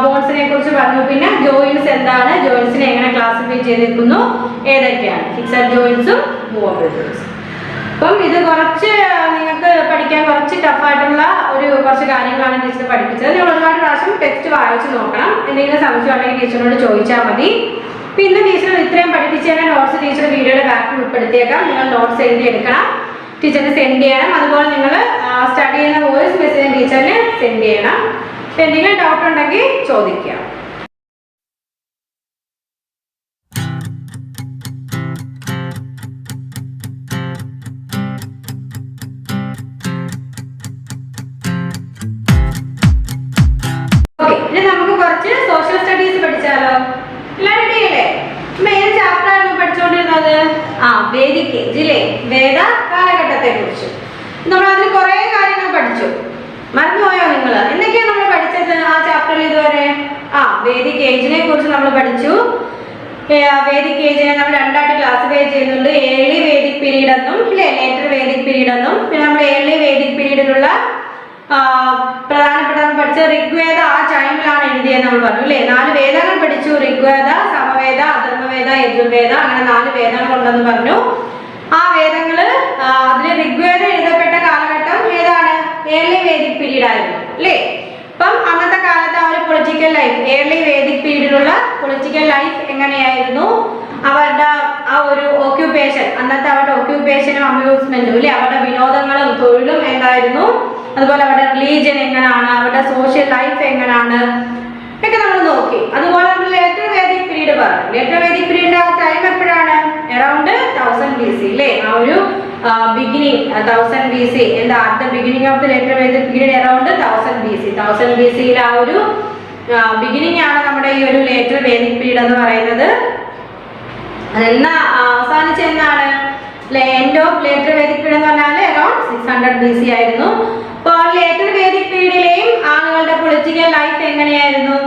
[SPEAKER 1] ബോൺസിനെ കുറിച്ച് പറഞ്ഞു. പിന്നെ ജോയിന്റ്സ് എന്താണ്, ജോയിന്റ്സിനെ എങ്ങനെ ക്ലാസിഫൈ ചെയ്തിരിക്കുന്നു, ഏതൊക്കെയാണ് ഫിക്സഡ് ജോയിന്റ്സും മൂവബിൾ ജോയിന്റ്സും. അപ്പം ഇത് കുറച്ച് നിങ്ങൾക്ക് പഠിക്കാൻ കുറച്ച് ടഫായിട്ടുള്ള കുറച്ച് കാര്യങ്ങളാണ് ടീച്ചർ പഠിപ്പിച്ചത്. നിങ്ങൾ ഒരുപാട് പ്രാവശ്യം ടെക്സ്റ്റ് വായിച്ച് നോക്കണം. എന്തെങ്കിലും സംശയം ഉണ്ടെങ്കിൽ ടീച്ചറിനോട് ചോദിച്ചാൽ മതി. പിന്നെ ടീച്ചർ ഇത്രയും പഠിപ്പിച്ചതിന്റെ നോട്ട്സ് ടീച്ചർ വീഡിയോയുടെ ബാക്കിൽ ഉൾപ്പെടുത്തിയേക്കാം. നിങ്ങൾ നോട്ട്സ് എഴുതി എടുക്കണം, ടീച്ചറിന് സെൻഡ് ചെയ്യണം. അതുപോലെ നിങ്ങൾ സ്റ്റഡി ചെയ്യുന്ന വോയിസ് മെസ്സേജ് ടീച്ചറിന് സെൻഡ് ചെയ്യണം. എന്തെങ്കിലും ഡൗട്ട് ഉണ്ടെങ്കിൽ ചോദിക്കുക. ഇനി നമുക്ക് കുറച്ച് സോഷ്യൽ സ്റ്റഡീസ് പഠിച്ചാലോ? എല്ലാം റെഡിയല്ലേ? ഏത് ചാപ്റ്റർ ആയിരുന്നു പഠിച്ചുകൊണ്ടിരുന്നത്? വേദിക് ഏജ് അല്ലേ? വേദ കാലഘട്ടത്തെ കുറിച്ച് നമ്മൾ അതിൽ കുറെ കാര്യങ്ങൾ പഠിച്ചു. മറന്നുപോയോ നിങ്ങൾ? എന്തൊക്കെയാണ് നമ്മൾ പഠിച്ചത് ആ ചാപ്റ്ററിൽ ഇതുവരെ? വേദിക് ഏജിനെ കുറിച്ച് നമ്മൾ പഠിച്ചു. വേദിക് ഏജിനെ നമ്മൾ രണ്ടായിട്ട് ക്ലാസിഫൈ ചെയ്യുന്നുണ്ട്. ഏർലി വേദിക് പീരീഡ് എന്നും ലേറ്റർ വേദിക് പീരീഡ് എന്നും. പിന്നെ നമ്മൾ ഏർലി വേദിക് പീരീഡിലുള്ള പ്രധാനപ്പെട്ട പഠിച്ച ഋഗ്വേദ ആ ടൈമിലാണ് എഴുതിയെന്ന് നമ്മൾ പറഞ്ഞു അല്ലേ? 4 വേദങ്ങൾ പഠിച്ചു. ഋഗ്വേദ, സമവേദ, അഥർവവേദ, യജുർവേദ, അങ്ങനെ 4 വേദങ്ങൾ ഉണ്ടെന്ന് പറഞ്ഞു. ആ വേദങ്ങള് അതിൽ ഋഗ്വേദ എഴുതപ്പെട്ട കാലഘട്ടം ഏതാണ്? ഏർലി വേദിക് പീരീഡ് ആയിരുന്നു അല്ലേ? അപ്പം അന്നത്തെ കാലത്ത് ആ ഒരു പൊളിറ്റിക്കൽ ലൈഫ്, ഏർലി വേദിക് പീരീഡിലുള്ള പൊളിറ്റിക്കൽ ലൈഫ് എങ്ങനെയായിരുന്നു? അവരുടെ ആ ഒരു ഓക്യുപ്പേഷൻ, അന്നത്തെ അവരുടെ ഓക്യുപ്പേഷനും അമ്യൂസ്മെന്റും അല്ലെ, അവരുടെ വിനോദങ്ങളും തൊഴിലും എന്തായിരുന്നു, അതുപോലെ അവരുടെ റിലീജിയൻ എങ്ങനെയാണ്, അവരുടെ സോഷ്യൽ ലൈഫ് എങ്ങനെയാണ് ഒക്കെ നമ്മൾ നോക്കി. അതുപോലെ നമ്മൾ ലേറ്റർ വേദിക് പീരീഡ് പറഞ്ഞു. ലേറ്റർ വേദിക് പീരീഡിന്റെ ആ ടൈം എപ്പോഴാണ്? അറൌണ്ട് 1000 BC അല്ലേ? ആ ഒരു ബിഗിനിങ് 1000 BC. എന്താ at the beginning of the later Vedic period around 1000 BC. 1000 BCയിൽ ആ ഒരു ബിഗിനിങ് ആണ് നമ്മുടെ ഈ ഒരു ലേറ്റർ വേദിക് പീരീഡ് എന്ന് പറയുന്നത്. അതെന്നാ അവസാനിച്ച എന്നാണ്? End of later Vedic period എന്ന് പറഞ്ഞാൽ അറൌണ്ട് 600 BC ആയിരുന്നു. അപ്പോൾ ലേറ്റർ വേദിക് പീരീഡിലെയും ആളുകളുടെ പൊളിറ്റിക്കൽ ലൈഫ് എങ്ങനെയായിരുന്നു,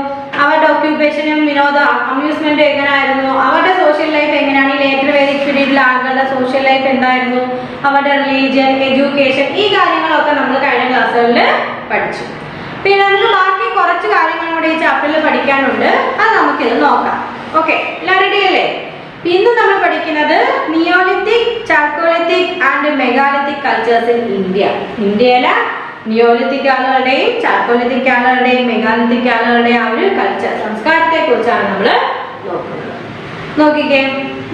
[SPEAKER 1] അവരുടെ ഓക്യുപ്പേഷനും വിനോദ അമ്യൂസ്മെന്റും എങ്ങനെയായിരുന്നു, അവരുടെ സോഷ്യൽ ലൈഫ് എങ്ങനെയാണ്, ഈ ലേറ്റർ വേദിക് പീരീഡിലെ ആളുകളുടെ സോഷ്യൽ ലൈഫ് എന്തായിരുന്നു, അവരുടെ റിലീജിയൻ, എഡ്യൂക്കേഷൻ, ഈ കാര്യങ്ങളൊക്കെ നമ്മൾ കഴിഞ്ഞ ക്ലാസ്സുകളിൽ പഠിച്ചു. പിന്നെ നമുക്ക് ബാക്കി കുറച്ച് കാര്യങ്ങളും കൂടി ഈ ചാപ്റ്ററിൽ പഠിക്കാനുണ്ട്. അത് നമുക്കിത് നോക്കാം. ഓക്കെ, എല്ലാം റെഡി അല്ലേ? ഇന്ന് നമ്മൾ പഠിക്കുന്നത് neolithic, chalcolithic and megalithic cultures in India. ഇന്ത്യയിലെ നിയോലിത്തിക് ആളുകളുടെയും ചാൾക്കോലിത്തിക് ആളുകളുടെയും മെഗാലിത്തിക് ആളുകളുടെയും ആ ഒരു കൾച്ചർ, സംസ്കാരത്തെ കുറിച്ചാണ് നമ്മൾ നോക്കുന്നത്. നോക്കിക്കേ,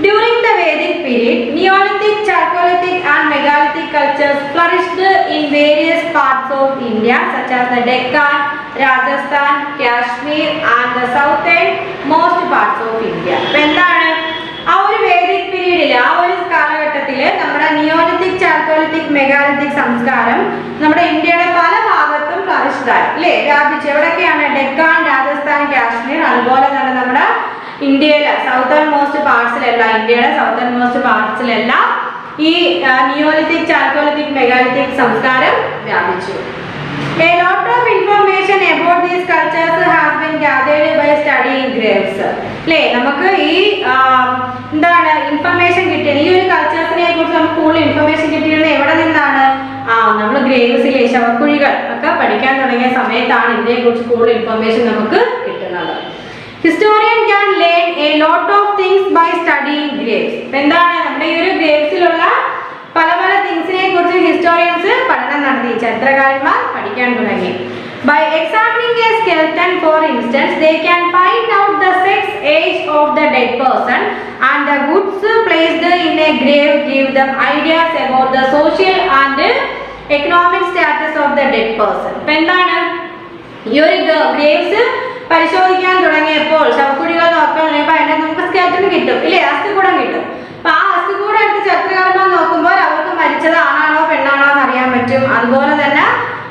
[SPEAKER 1] during the Vedic period neolithic, chalcolithic and megalithic cultures flourished in various parts of India such as the Deccan, Rajasthan, Kashmir and the southern most parts of India. അപ്പോൾ എന്താണ് ആ ഒരു വേദിക് പീരീഡിൽ, ആ ഒരു കാലഘട്ടത്തിൽ നമ്മുടെ നിയോലിത്തിക്, ചാൾക്കോലിത്തിക്, മെഗാലിത്തിക് സംസ്കാരം നമ്മുടെ ഇന്ത്യയുടെ പല ഭാഗത്തും ഫ്ലറിഷ്ഡ് ആയി അല്ലേ? വ്യാപിച്ചു. എവിടെയൊക്കെയാണ്? ഡെക്കാൻ, രാജസ്ഥാൻ, കാശ്മീർ, അതുപോലെ തന്നെ നമ്മുടെ ഇന്ത്യയിലെ സൗത്തേൺ മോസ്റ്റ് പാർട്സിലെല്ലാം, ഇന്ത്യയുടെ സൗത്തേൺ മോസ്റ്റ് പാർട്സിലെല്ലാം ഈ നിയോലിത്തിക്, ചാൾക്കോലിത്തിക്, മെഗാലിത്തിക് സംസ്കാരം വ്യാപിച്ചു. A lot of information about these cultures has been gathered by studying graves. അല്ലേ? നമുക്ക് ഈ എന്താണ് ഇൻഫർമേഷൻ കിട്ടിയത്, ഈ ഒരു കൾച്ചേഴ്സിനെ കുറിച്ച് നമുക്ക് കൂടുതൽ ഇൻഫർമേഷൻ കിട്ടിയത് എവിടെ നിന്നാണ്? നമ്മൾ ഗ്രേവ്സിലെ ശവക്കുഴികൾ ഒക്കെ പഠിക്കാൻ തുടങ്ങിയ സമയത്താണ് ഇതിനെ കുറിച്ച് കൂടുതൽ ഇൻഫർമേഷൻ നമുക്ക് കിട്ടുന്നത്. Historian can learn a lot of things by studying graves. എന്താണ് നമ്മുടെ ഈ ഒരു ഗ്രേവ്സിലുള്ള പല പല തിങ്സിനെ കുറിച്ച് ഹിസ്റ്റോറിയൻസ് പഠനം നടത്തി, ചരിത്രകാരന്മാർ പഠിക്കാൻ തുടങ്ങി. By examining a skeleton, for instance, they can find out the sex, age of the dead person, and the goods placed in a grave give them ideas about the social and economic status of the dead person. എന്താണ് ഈ ഒരു ഗ്രേവ്സ് പരിശോധിക്കാൻ തുടങ്ങിയപ്പോൾ, ശവക്കുഴികൾ നോക്കാൻ തുടങ്ങിയപ്പോൾ അതിന്റെ നമുക്ക് സ്കെൽറ്റൻ കിട്ടും ഇല്ലേ? അസ്ഥികൂടം കിട്ടും. അപ്പൊ ആ അസ്ഥികൂടം എടുത്ത് ചരിത്രകാരന്മാർ നോക്കുമ്പോൾ അവർക്ക് മരിച്ചത് ആണാണോ പെണ്ണാണോ എന്ന് അറിയാൻ പറ്റും. അതുപോലെ തന്നെ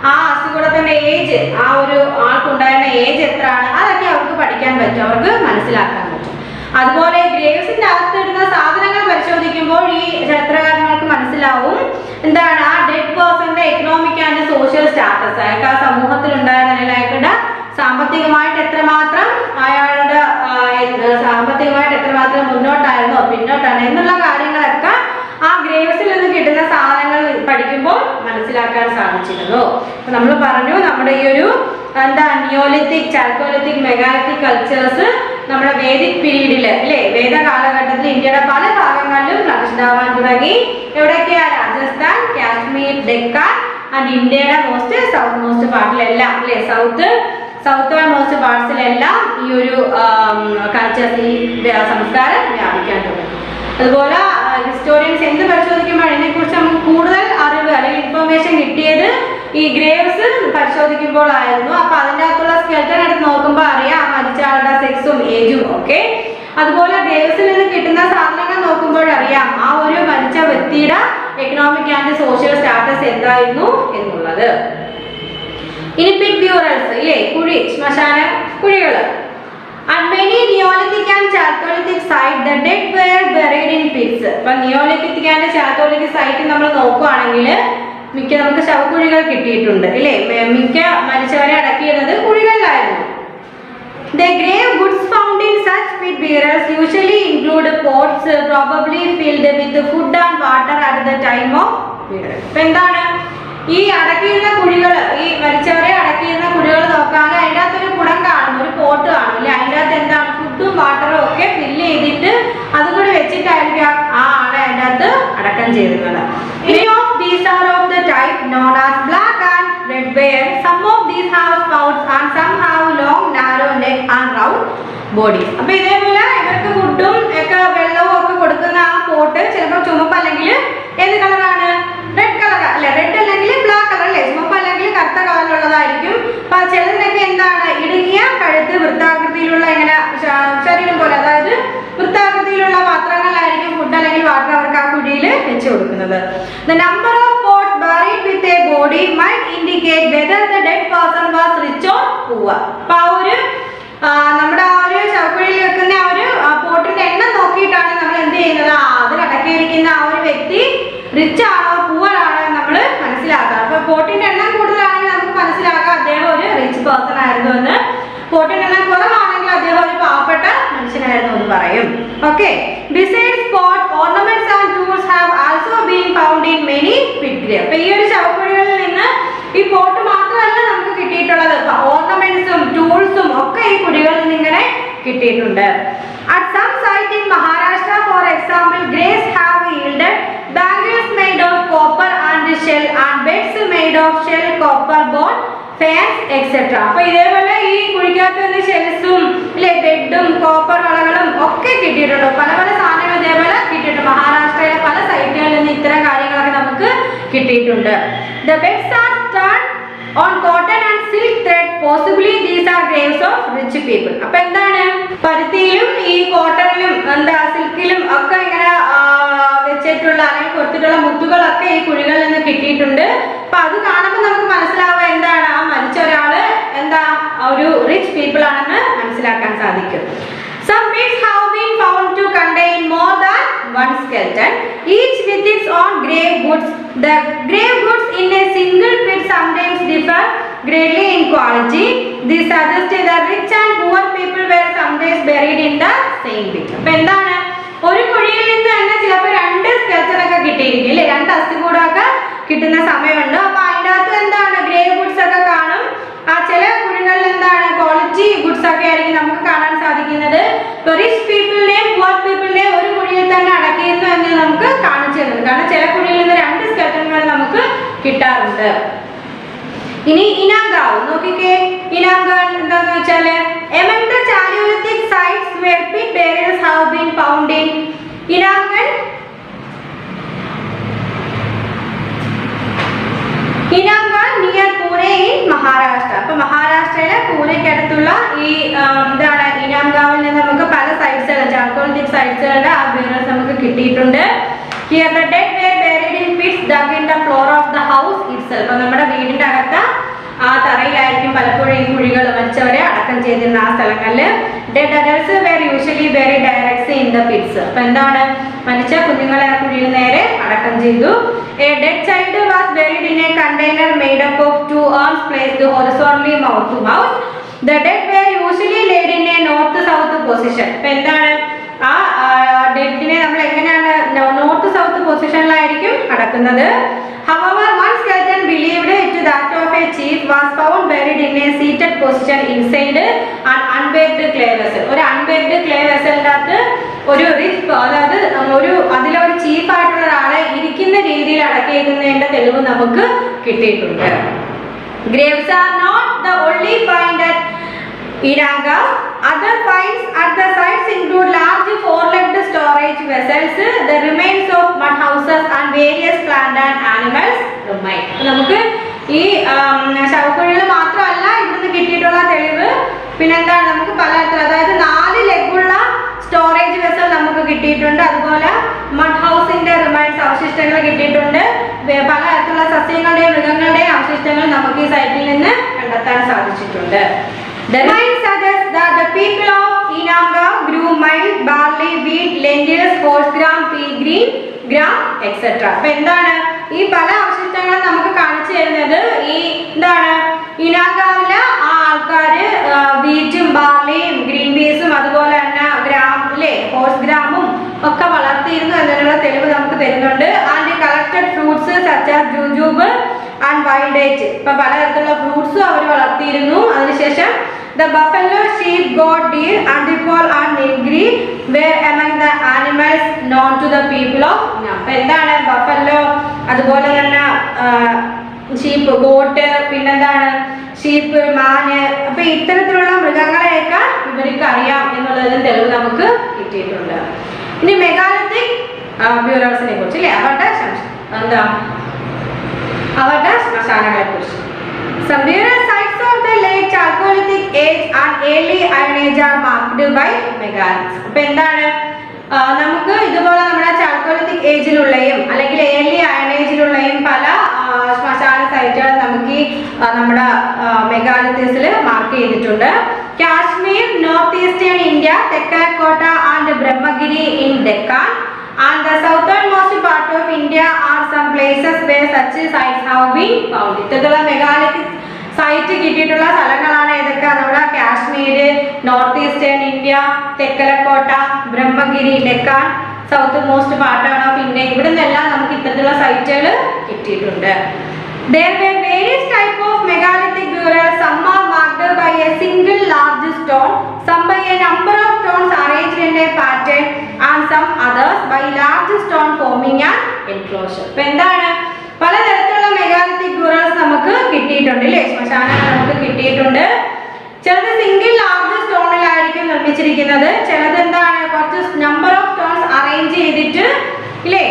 [SPEAKER 1] ആ അസ്ഥികൂടത്തിന്റെ ഏജ്, ആ ഒരു ആൾക്കുണ്ടായിരുന്ന ഏജ് എത്രയാണ്, അതൊക്കെ അവർക്ക് പഠിക്കാൻ പറ്റും, അവർക്ക് മനസ്സിലാക്കാൻ പറ്റും. അതുപോലെ ഗ്രേവ്സിന്റെ അകത്തിടുന്ന സാധനങ്ങൾ പരിശോധിക്കുമ്പോൾ ഈ ചരിത്രകാരന്മാർക്ക് മനസ്സിലാവും എന്താണ് ആ ഡെഡ് പേഴ്സന്റെ എക്കണോമിക് ആൻഡ് സോഷ്യൽ സ്റ്റാറ്റസ്, അയാൾക്ക് ആ സമൂഹത്തിൽ ഉണ്ടായിരുന്ന അയാളുടെ സാമ്പത്തികമായിട്ട് എത്രമാത്രം, അയാളുടെ സാമ്പത്തികമായിട്ട് എത്രമാത്രം മുന്നോട്ടായിരുന്നോ പിന്നോട്ടാണ് എന്നുള്ള കാര്യങ്ങളൊക്കെ ആ ഗ്രേവ്സിൽ നിന്ന് കിട്ടുന്ന സാധനങ്ങൾ പഠിക്കുമ്പോൾ മനസ്സിലാക്കാൻ സാധിച്ചിരുന്നു. അപ്പൊ നമ്മൾ പറഞ്ഞു നമ്മുടെ ഈ ഒരു നിയോലിത്തിക്, ചാൾക്കോലിത്തിക്, മെഗാലിത്തിക് കൾച്ചേഴ്സ് നമ്മുടെ വേദിക് പീരീഡിൽ അല്ലേ, വേദ കാലഘട്ടത്തിൽ ഇന്ത്യയുടെ പല ഭാഗങ്ങളിലും ഫ്ലറിഷ്ഡാവാൻ തുടങ്ങി. എവിടെയൊക്കെയാ? രാജസ്ഥാൻ, കാശ്മീർ, ഡെക്കാൻ ആൻഡ് ഇന്ത്യയുടെ സൗത്ത് മോസ്റ്റ് പാർട്ടിലെല്ലാം അല്ലേ, സൗത്ത് മോസ്റ്റ് പാർട്സിലെല്ലാം ഈ ഒരു കൾച്ചർ, ഈ സംസ്കാരം വ്യാപിക്കാൻ തുടങ്ങി. അതുപോലെ ഹിസ്റ്റോറിയൻസ് എന്ത് പരിശോധിക്കുമ്പോൾ അതിനെക്കുറിച്ച് നമുക്ക് കൂടുതൽ അറിവ് അല്ലെങ്കിൽ ഇൻഫർമേഷൻ കിട്ടിയത് ഈ ഗ്രേവ്സ് പരിശോധിക്കുമ്പോഴായിരുന്നു. അപ്പൊ അതിൻ്റെ അകത്തുള്ള സ്കെൽറ്റൻ എടുത്ത് നോക്കുമ്പോൾ അറിയാം മരിച്ച ആളുടെ സെക്സും ഏജും ഒക്കെ. അതുപോലെ ഗ്രേവ്സിൽ നിന്ന് കിട്ടുന്ന സാധനങ്ങൾ നോക്കുമ്പോഴറിയാം ആ ഒരു മരിച്ച വ്യക്തിയുടെ എക്കണോമിക് ആൻഡ് സോഷ്യൽ സ്റ്റാറ്റസ് എന്തായിരുന്നു എന്നുള്ളത്. ഇനി പിറ്റ് ബ്യൂറൽസ് ഇല്ലേ, കുഴി, ശ്മശാന കുഴികൾ. And many Neolithic and Chalcolithic sites, the dead were buried in pits. അപ്പൊ നിയോലിത്തിക് ആൻഡ് ചാൽക്കോളിത്തിക് സൈറ്റ് നമ്മൾ നോക്കുകയാണെങ്കിൽ മിക്ക നമുക്ക് ശവക്കുഴികൾ കിട്ടിയിട്ടുണ്ട് അല്ലേ. മിക്ക മരിച്ചവരെ അടക്കിയിരുന്നത് കുഴികളിലായിരുന്നു. The grave goods found in such pit burials usually include pots probably filled with food and water at the time of burial. അപ്പൊ എന്താണ് ഈ അടക്കിയിരുന്ന കുഴികൾ, ഈ മരിച്ചവരെ അടക്കിയിരുന്ന കുഴികൾ നോക്കുകയാണെങ്കിൽ അതിൻ്റെ അകത്തൊരു കുടം കാണും, ഒരു പോട്ട് കാണും അല്ലെ. അതിൻ്റെ അകത്ത് എന്താണ് ഫുഡും വാട്ടറും ഒക്കെ ഫില്ല് ചെയ്തിട്ട് അതുകൂടി വെച്ചിട്ടായിരിക്കും ആ ആളെ അതിൻ്റെ അകത്ത് അടക്കം ചെയ്തിരുന്നത്. Many of these are of the type known as black and red bear. Some of these have spouts and some have long narrow neck and round bodies. അപ്പൊ ഇതേപോലെ ഇവർക്ക് ഫുഡും ഒക്കെ വെള്ളവും ഒക്കെ കൊടുക്കുന്ന ആ പോട്ട് ചിലപ്പോൾ ചുമപ്പ് അല്ലെങ്കിൽ ഏത് കളറാണ്? റെഡ് കളർ അല്ലെ, റെഡ് അല്ലെങ്കിൽ ബ്ലാക്ക് കളർ അല്ലേ, ചുമപ്പ് അല്ലെങ്കിൽ കറുത്ത കളറിലുള്ളതായിരിക്കും. അപ്പൊ ചിലതിനൊക്കെ എന്താണ് ഇടുങ്ങിയ കഴുത്ത്, വൃത്താകൃതിയിലുള്ള ഇങ്ങനെ ശരീരം പോലെ, അതായത് വൃത്താകൃതിയിലുള്ള പാത്രങ്ങളിലായിരിക്കും ഫുഡ് അല്ലെങ്കിൽ വാട്ടർ അവർക്ക് ആ കുഴിയിൽ വെച്ച് കൊടുക്കുന്നത്. The number of pots buried with a body might indicate whether the dead person was rich or poor. അപ്പൊ ആ ഒരു നമ്മുടെ ആ ഒരു ശവക്കുഴിയിൽ വെക്കുന്ന ആ ഒരു പോട്ടിന്റെ എണ്ണം നോക്കിയിട്ടാണ് നമ്മൾ എന്ത് ചെയ്യുന്നത്, അതിൽ അടക്കിയിരിക്കുന്ന ആ ഒരു വ്യക്തി റിച്ച് ആണോ പൂവർ ആണോ നമ്മൾ മനസ്സിലാക്കുക. അപ്പൊ പോട്ടിന്റെ എണ്ണം കൂടുതലാണെങ്കിൽ നമുക്ക് മനസ്സിലാക്കാം അദ്ദേഹം ഒരു റിച്ച് പേഴ്സൺ ആയിരുന്നു എന്ന്. പോട്ടിന്റെ എണ്ണം കുറവാണെങ്കിൽ അദ്ദേഹം ഒരു പാവപ്പെട്ട മനുഷ്യനായിരുന്നു എന്ന് പറയും. Okay. Besides pot, ornaments and tools have also been found in many pit graves. അപ്പൊ ഈ ഒരു ശവക്കുഴികളിൽ നിന്ന് ഈ പോട്ട് മാത്രമല്ല നമുക്ക് കിട്ടിയിട്ടുള്ളത്, ഓർണമെന്റ്സും ടൂൾസും ഒക്കെ ഈ കുഴികളിൽ നിന്ന് ഇങ്ങനെ കിട്ടിയിട്ടുണ്ട്. At some site in Maharashtra, for example, graves have yielded bangles made of copper and shell and beds made of shell, copper, bone, fans, etc. അപ്പൊ ഇതേപോലെ ഈ കുഴിക്കകത്ത് നിന്ന് ഷെൽസും അല്ലെ ബെഡും കോപ്പർ വളകളും ഒക്കെ കിട്ടിയിട്ടുണ്ട്. പല പല സാധനങ്ങൾ ഇതേപോലെ കിട്ടിയിട്ടുണ്ട്. മഹാരാഷ്ട്രയിലെ പല സൈറ്റുകളിൽ നിന്ന് ഇത്തരം കാര്യങ്ങളൊക്കെ നമുക്ക് കിട്ടിയിട്ടുണ്ട്. The beds are done on cotton and silk thread. Possibly these are graves of rich people. അപ്പൊ എന്താണ് പരുത്തിയിലും ഈ കോട്ടണിലും എന്താ സിൽക്കിലും ഒക്കെ ഇങ്ങനെ വെച്ചിട്ടുള്ള അല്ലെങ്കിൽ കൊടുത്തിട്ടുള്ള മുത്തുകളൊക്കെ ഈ കുഴികളിൽ നിന്ന് കിട്ടിയിട്ടുണ്ട്. അപ്പൊ അത് കാണുമ്പോൾ നമുക്ക് മനസ്സിലാവുക എന്താണ് ആ മരിച്ച ഒരാള് എന്താ ഒരു റിച്ച് പീപ്പിൾ ആണെന്ന് മനസ്സിലാക്കാൻ സാധിക്കും. Some pits have been found to contain more than one skeleton, each with its own grave goods. The grave goods in a single pit sometimes differ greatly in quality. This suggests that rich and poor people were sometimes buried in the same pit. അപ്പോൾ എന്താണ് ഒരു കുഴിയിൽ നിന്ന് തന്നെ ചിലപ്പോൾ രണ്ട് സ്കെൽറ്റൻ ഒക്കെ കിട്ടിയിരിക്കും അല്ലേ, രണ്ട് അസ്ഥികൂടമൊക്കെ കിട്ടുന്ന സമയമുണ്ട്. അപ്പൊ അതിൻ്റെ അകത്ത് എന്താണ് ഗ്രേവ് ഗുഡ്സ് ഒക്കെ കാണും. ആ ചില കുഴികളിൽ എന്താണ് ക്വാളിറ്റി ഗുഡ്സ് ഒക്കെ ആയിരിക്കും നമുക്ക് കാണാൻ സാധിക്കുന്നത്. റിച്ച് പീപ്പിളിനെയും പുവർ പീപ്പിളിനെയും ഒരു കുഴിയിൽ തന്നെ അടക്കിയിരുന്നു എന്ന് നമുക്ക് കാണിച്ചു തരുന്നത്. കാരണം ചില കുഴിയിൽ നിന്ന് രണ്ട് സ്കെൽറ്റനുകൾ നമുക്ക് കിട്ടാറുണ്ട്. ഇനി ഇനാംഗാവ് നോക്കിക്കേ. ഇനാംഗാവ് എന്താന്ന് വെച്ചാല് among the Chalcolithic sites where pit burials have been found in Inamgan near Pune in Maharashtra. അപ്പൊ മഹാരാഷ്ട്രയിലെ പൂനെക്കടുത്തുള്ള ഈ എന്താണ് ഇനാംഗാവിൽ നിന്ന് നമുക്ക് പല സൈറ്റ്സുകൾ ചാൽക്കോളിത്തിക് സൈറ്റ്സുകളുടെ ആ ബേറൽസ് നമുക്ക് കിട്ടിയിട്ടുണ്ട്. Here the dead were buried in pits dug in the floor of the house itself. അപ്പൊ നമ്മുടെ വീടിന്റെ അകത്ത് ആ തറയിലായിരിക്കും പലപ്പോഴും ഈ കുഴികൾ മരിച്ചവരെ അടക്കം ചെയ്തിരുന്ന ആ സ്ഥലങ്ങളിൽ. Dead adults were usually buried directly in the pits. അപ്പൊ എന്താണ് മരിച്ച കുഞ്ഞുങ്ങളെ ആ കുഴിയിൽ നേരെ അടക്കം ചെയ്തു. A dead child was buried in a container made up of 2 urns placed horizontally mouth to mouth. The dead were usually laid in a north-south position. അപ്പൊ എന്താണ് ആ ഡെഡിനെ നമ്മൾ എങ്ങനെയാണ് നോർത്ത് സൗത്ത് പൊസിഷനിലായിരിക്കും അടക്കുന്നത്. However, one skeleton believed to that of a chief was found buried in a seated position inside an unbaked clay vessel. ഒരു unbaked അൺബേക്ഡ് ക്ലേ വെസലിൻ്റെ അകത്ത് ഒരു റിച്ച്, അതായത് അതിലൊരു ചീഫായിട്ടുള്ള ഒരാളെ ഇരിക്കുന്ന രീതിയിൽ അടക്കിയേക്കുന്നതിൻ്റെ തെളിവ് നമുക്ക് കിട്ടിയിട്ടുണ്ട്. Graves are not the only find at Iranga. Other finds at the sites include large four-legged storage vessels, the remains of mud houses and various plant and animals remain. നമുക്ക് ഈ ശവക്കുഴികൾ മാത്രമല്ല ഇവിടുന്ന് കിട്ടിയിട്ടുള്ള തെളിവ്, പിന്നെന്താണ് നമുക്ക് പലതരത്തിൽ, അതായത് 4 ലെഗുള്ള സ്റ്റോറേജ് വെസൽ നമുക്ക് കിട്ടിയിട്ടുണ്ട്. അതുപോലെ മഡ് ഹൗസിന്റെ റിമൈൻസ് അവശിഷ്ടങ്ങൾ കിട്ടിയിട്ടുണ്ട്. പലതരത്തിലുള്ള സസ്യങ്ങളുടെയും മൃഗങ്ങളുടെയും അവശിഷ്ടങ്ങൾ നമുക്ക് ഈ സൈറ്റിൽ നിന്ന് കണ്ടെത്താൻ സാധിച്ചിട്ടുണ്ട്. The remains suggest that the people of Inanga grew maize, barley, wheat, lentils, horse gram, pea green gram, etc. അപ്പൊ എന്താണ് ഈ പല അവശിഷ്ടങ്ങളും നമുക്ക് കാണിച്ചു തരുന്നത് ഈ എന്താണ് ഇനാങ്കാവിലെ ആ ആൾക്കാര് വീറ്റും ബാർലിയും ഗ്രീൻ പീസും അതുപോലെ തന്നെ ഗ്രാമിലെ ഹോഴ്സ് ഗ്രാമും ഒക്കെ വളർത്തിയിരുന്നു എന്നതിനുള്ള തെളിവ് നമുക്ക് തരുന്നുണ്ട്. And collected fruits such as jujube and wild date, ഇപ്പൊ പലതരത്തിലുള്ള ഫ്രൂട്ട്സും അവർ വളർത്തിയിരുന്നു. അതിനുശേഷം the buffalo, sheep, goat, deer, antelope and nilgiri were among the animals known to the people of Inanga. അപ്പൊ എന്താണ് ബഫല്ലോ, അതുപോലെ തന്നെ ഷീപ്പ്, ഗോട്ട്, പിന്നെന്താണ് ഷീപ്പ്, മാന്, അപ്പൊ ഇത്തരത്തിലുള്ള മൃഗങ്ങളെയൊക്കെ ഇവർക്ക് അറിയാം എന്നുള്ളതിന് തെളിവ് നമുക്ക് കിട്ടിയിട്ടുണ്ട്. ഇനി മെഗാലിത്തിക് ബ്യൂറൽസിനെ കുറിച്ച് അല്ലേ, അവരുടെ ശ്മശാനങ്ങളെ കുറിച്ച്. Some burial sites of the late Chalcolithic age and early Iron Age are marked by megaliths. അപ്പൊ എന്താണ് നമുക്ക് ഇതുപോലെ നമ്മുടെ ചാൽക്കോലിത്തിക് ഏജിലുള്ളയും അല്ലെങ്കിൽ ഏർലി അയൺ ഏജിലുള്ളയും പല ശ്മശാന സൈറ്റുകൾ നമുക്ക് നമ്മുടെ മെഗാലിത്തീസിൽ മാർക്ക് ചെയ്തിട്ടുണ്ട്. Kashmir, north eastern India, Tekkalakota and Brahmagiri in Deccan and the southernmost part of India are some places where such sites have been found. ഇത്തരത്തിലുള്ള മെഗാലിത്തിക് സൈറ്റ് കിട്ടിയിട്ടുള്ള സ്ഥലങ്ങളാണ് ഏതൊക്കെ? നമ്മുടെ Kashmir, north eastern India, Tekkalakota, Brahmagiri, Deccan, south most പാർട്ടാണ് ഓഫ് ഇന്ത്യ. ഇവിടെ നിന്നെല്ലാം നമുക്ക് ഇത്തരത്തിലുള്ള സൈറ്റുകൾ കിട്ടിയിട്ടുണ്ട്. There were various type of megalithic burials. Some are marked by a single large stone, some by a number of stones arranged in a pattern, and some others by large stone forming an enclosure. ഇപ്പൊ എന്താണ് പലതരത്തിലുള്ള മെഗാലിത്തിക് ബ്യൂറൽസ് നമുക്ക് കിട്ടിയിട്ടുണ്ട് അല്ലേ, ശ്മശാനങ്ങൾ നമുക്ക് കിട്ടിയിട്ടുണ്ട്. ചിലത് സിംഗിൾ ലാർജ് സ്റ്റോണിലായിരിക്കും നിർമ്മിച്ചിരിക്കുന്നത്, ചിലത് എന്താണ് കുറച്ച് നമ്പർ ഓഫ് സ്റ്റോൺസ് അറേഞ്ച് ചെയ്തിട്ട് ഇല്ലേ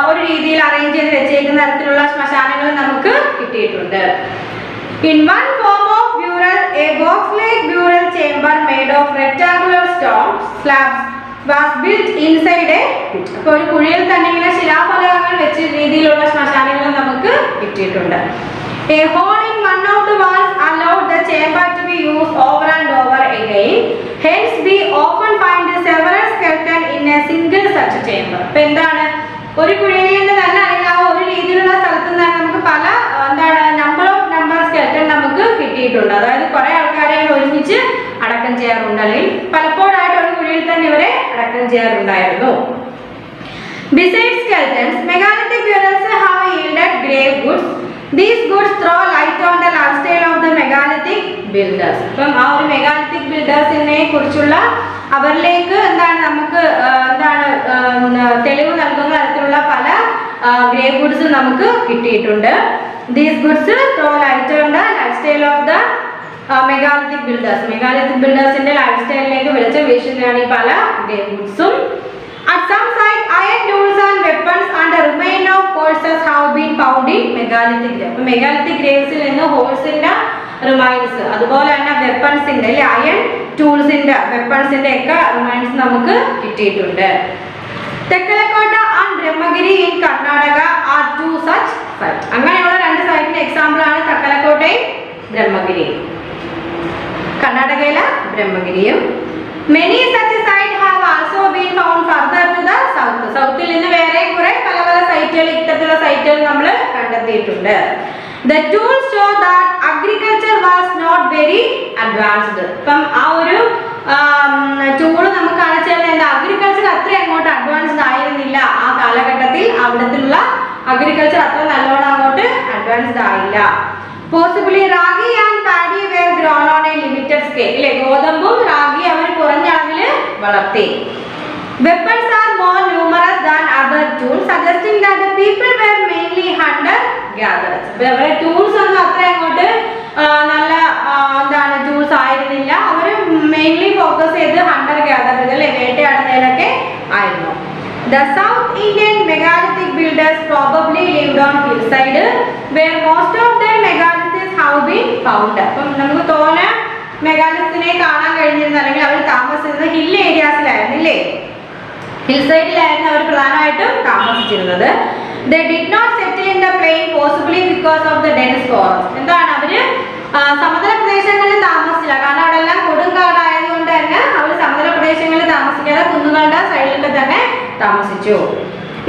[SPEAKER 1] ഒരു രീതിയിൽ അറേഞ്ച് ചെയ്ത് വെച്ചേക്കുന്ന തരത്തിലുള്ള ശ്മശാനങ്ങൾ നമുക്ക് കിട്ടിയിട്ടുണ്ട്. In one form of burial, a box-like burial chamber made of rectangular stone slabs was built inside a pit. അപ്പോൾ ഒരു കുഴിയിൽ തന്നെ ഇങ്ങനെ ശിലാഫലകങ്ങൾ വെച്ച രീതിയിലുള്ള ശ്മശാനങ്ങൾ നമുക്ക് കിട്ടിയിട്ടുണ്ട്. A hole in one of the walls allowed the chamber to be used over and over again. Hence, we often find several skeletons in a single such chamber. അപ്പോൾ എന്താണ് ഒരു കുഴിയിൽ നിന്ന് തന്നെ അല്ലെങ്കിൽ ആ ഒരു രീതിയിലുള്ള സ്ഥലത്ത് നിന്ന് നമുക്ക് പല എന്താണ് നമ്പർ സ്കെൽട്ടൺ നമുക്ക് കിട്ടിയിട്ടുണ്ട്. അതായത് കുറെ ആൾക്കാരെ ഒരുമിച്ച് അടക്കം ചെയ്യാറുണ്ട്, അല്ലെങ്കിൽ പലപ്പോഴായിട്ട് ഒരു കുഴിയിൽ തന്നെ ഇവരെ അടക്കം ചെയ്യാറുണ്ടായിരുന്നു. Besides skeletons, megalithic burials have yielded grave goods. These goods throw light on the lifestyle of the megalithic builders. അപ്പം ആ ഒരു മെഗാലിത്തിക് ബിൽഡേഴ്സിനെ കുറിച്ചുള്ള അവരിലേക്ക് എന്താണ് നമുക്ക് എന്താണ് തെളിവ് നൽകുന്ന തരത്തിലുള്ള പല ഗ്രേവ് ഗുഡ്സ് നമുക്ക് കിട്ടിയിട്ടുണ്ട്. These goods throw light on the lifestyle of the megalithic builders. Megalithic ബിൽഡേഴ്സിന്റെ ലൈഫ് സ്റ്റൈലിലേക്ക് വെളിച്ചം വീശുന്നതാണ് ഈ പല grave goods. At some site, iron tools and weapons and the remains of horses have been found in megalithic graves. അപ്പോൾ മെഗാലിത്തിക് ഗ്രേവ്സിൽ നിന്ന് ഹോഴ്സിന്റെ റിമൈൻസ്, അതുപോലെ തന്നെ വെപ്പൺസിന്റെ അല്ലെ അയൺ ടൂൾസിന്റെ വെപ്പൺസിന്റെ ഒക്കെ റിമൈൻസ് നമുക്ക് കിട്ടിയിട്ടുണ്ട്. Tekkalakota and Brahmagiri in Karnataka are two such site. അങ്ങനെയുള്ള രണ്ട് സൈറ്റിന്റെ എക്സാമ്പിൾ ആണ് തെക്കലക്കോട്ടയും ബ്രഹ്മഗിരിയും. കർണാടകയിലെ ബ്രഹ്മഗിരിയും. Many such sites have also been found further to the south. സൗത്തിൽ നിന്ന് വേറെ കുറെ പല പല സൈറ്റുകൾ ഇത്തരത്തിലുള്ള സൈറ്റുകൾ നമ്മൾ കണ്ടെത്തിയിട്ടുണ്ട്. The tools show that agriculture was not very advanced. അപ്പം ആ ഒരു ടൂൾ നമുക്ക് കാണിച്ചു തരുന്നത് അഗ്രികൾച്ചർ അത്ര അങ്ങോട്ട് അഡ്വാൻസ്ഡ് ആയിരുന്നില്ല ആ കാലഘട്ടത്തിൽ. അവിടത്തുള്ള അഗ്രികൾച്ചർ അത്ര നല്ലോണം അങ്ങോട്ട് അഡ്വാൻസ്ഡ് ആയില്ല. Possibly ragi and paddy were grown on a limited scale. ഇല്ലേ, ഗോതമ്പും റാഗി അവർ കുറഞ്ഞ അളവിൽ വളർത്തി. Weapons are more numerous than other tools, suggesting that the people were mainly hunter gatherers. അപ്പോൾ അവരുടെ ടൂൾസ് ഒന്നും അത്ര അങ്ങോട്ട് നല്ല എന്താണ് ടൂൾസ് ആയിരുന്നില്ല. അവർ മെയിൻലി ഫോക്കസ് ചെയ്ത് ഹണ്ടർ ഗ്യാദറുകൾ വേട്ടയാടുന്നതിലൊക്കെ ആയിരുന്നു. The South Indian megalithic builders probably lived on hillside where most of their megaliths have been found. അപ്പം നമുക്ക് തോന്ന മെഗാലിത്തിനെ കാണാൻ കഴിഞ്ഞിരുന്നു, അല്ലെങ്കിൽ അവർ താമസിച്ചിരുന്നത് ഹിൽ ഏരിയാസിലായിരുന്നില്ലേ, ഹിൽ സൈഡിലായിരുന്നു അവർ പ്രധാനമായിട്ടും താമസിച്ചിരുന്നത്. They did not settle in the plain possibly because of the dense forest. എന്താണ് അവര് സമതല പ്രദേശങ്ങളിൽ താമസിച്ചില്ല, കാരണം അവിടെ എല്ലാം കൊടുങ്കാടായതുകൊണ്ട് തന്നെ അവർ സമതല പ്രദേശങ്ങളിൽ താമസിക്കാതെ കുന്നുകളുടെ സൈഡിലൊക്കെ തന്നെ താമസിച്ചു.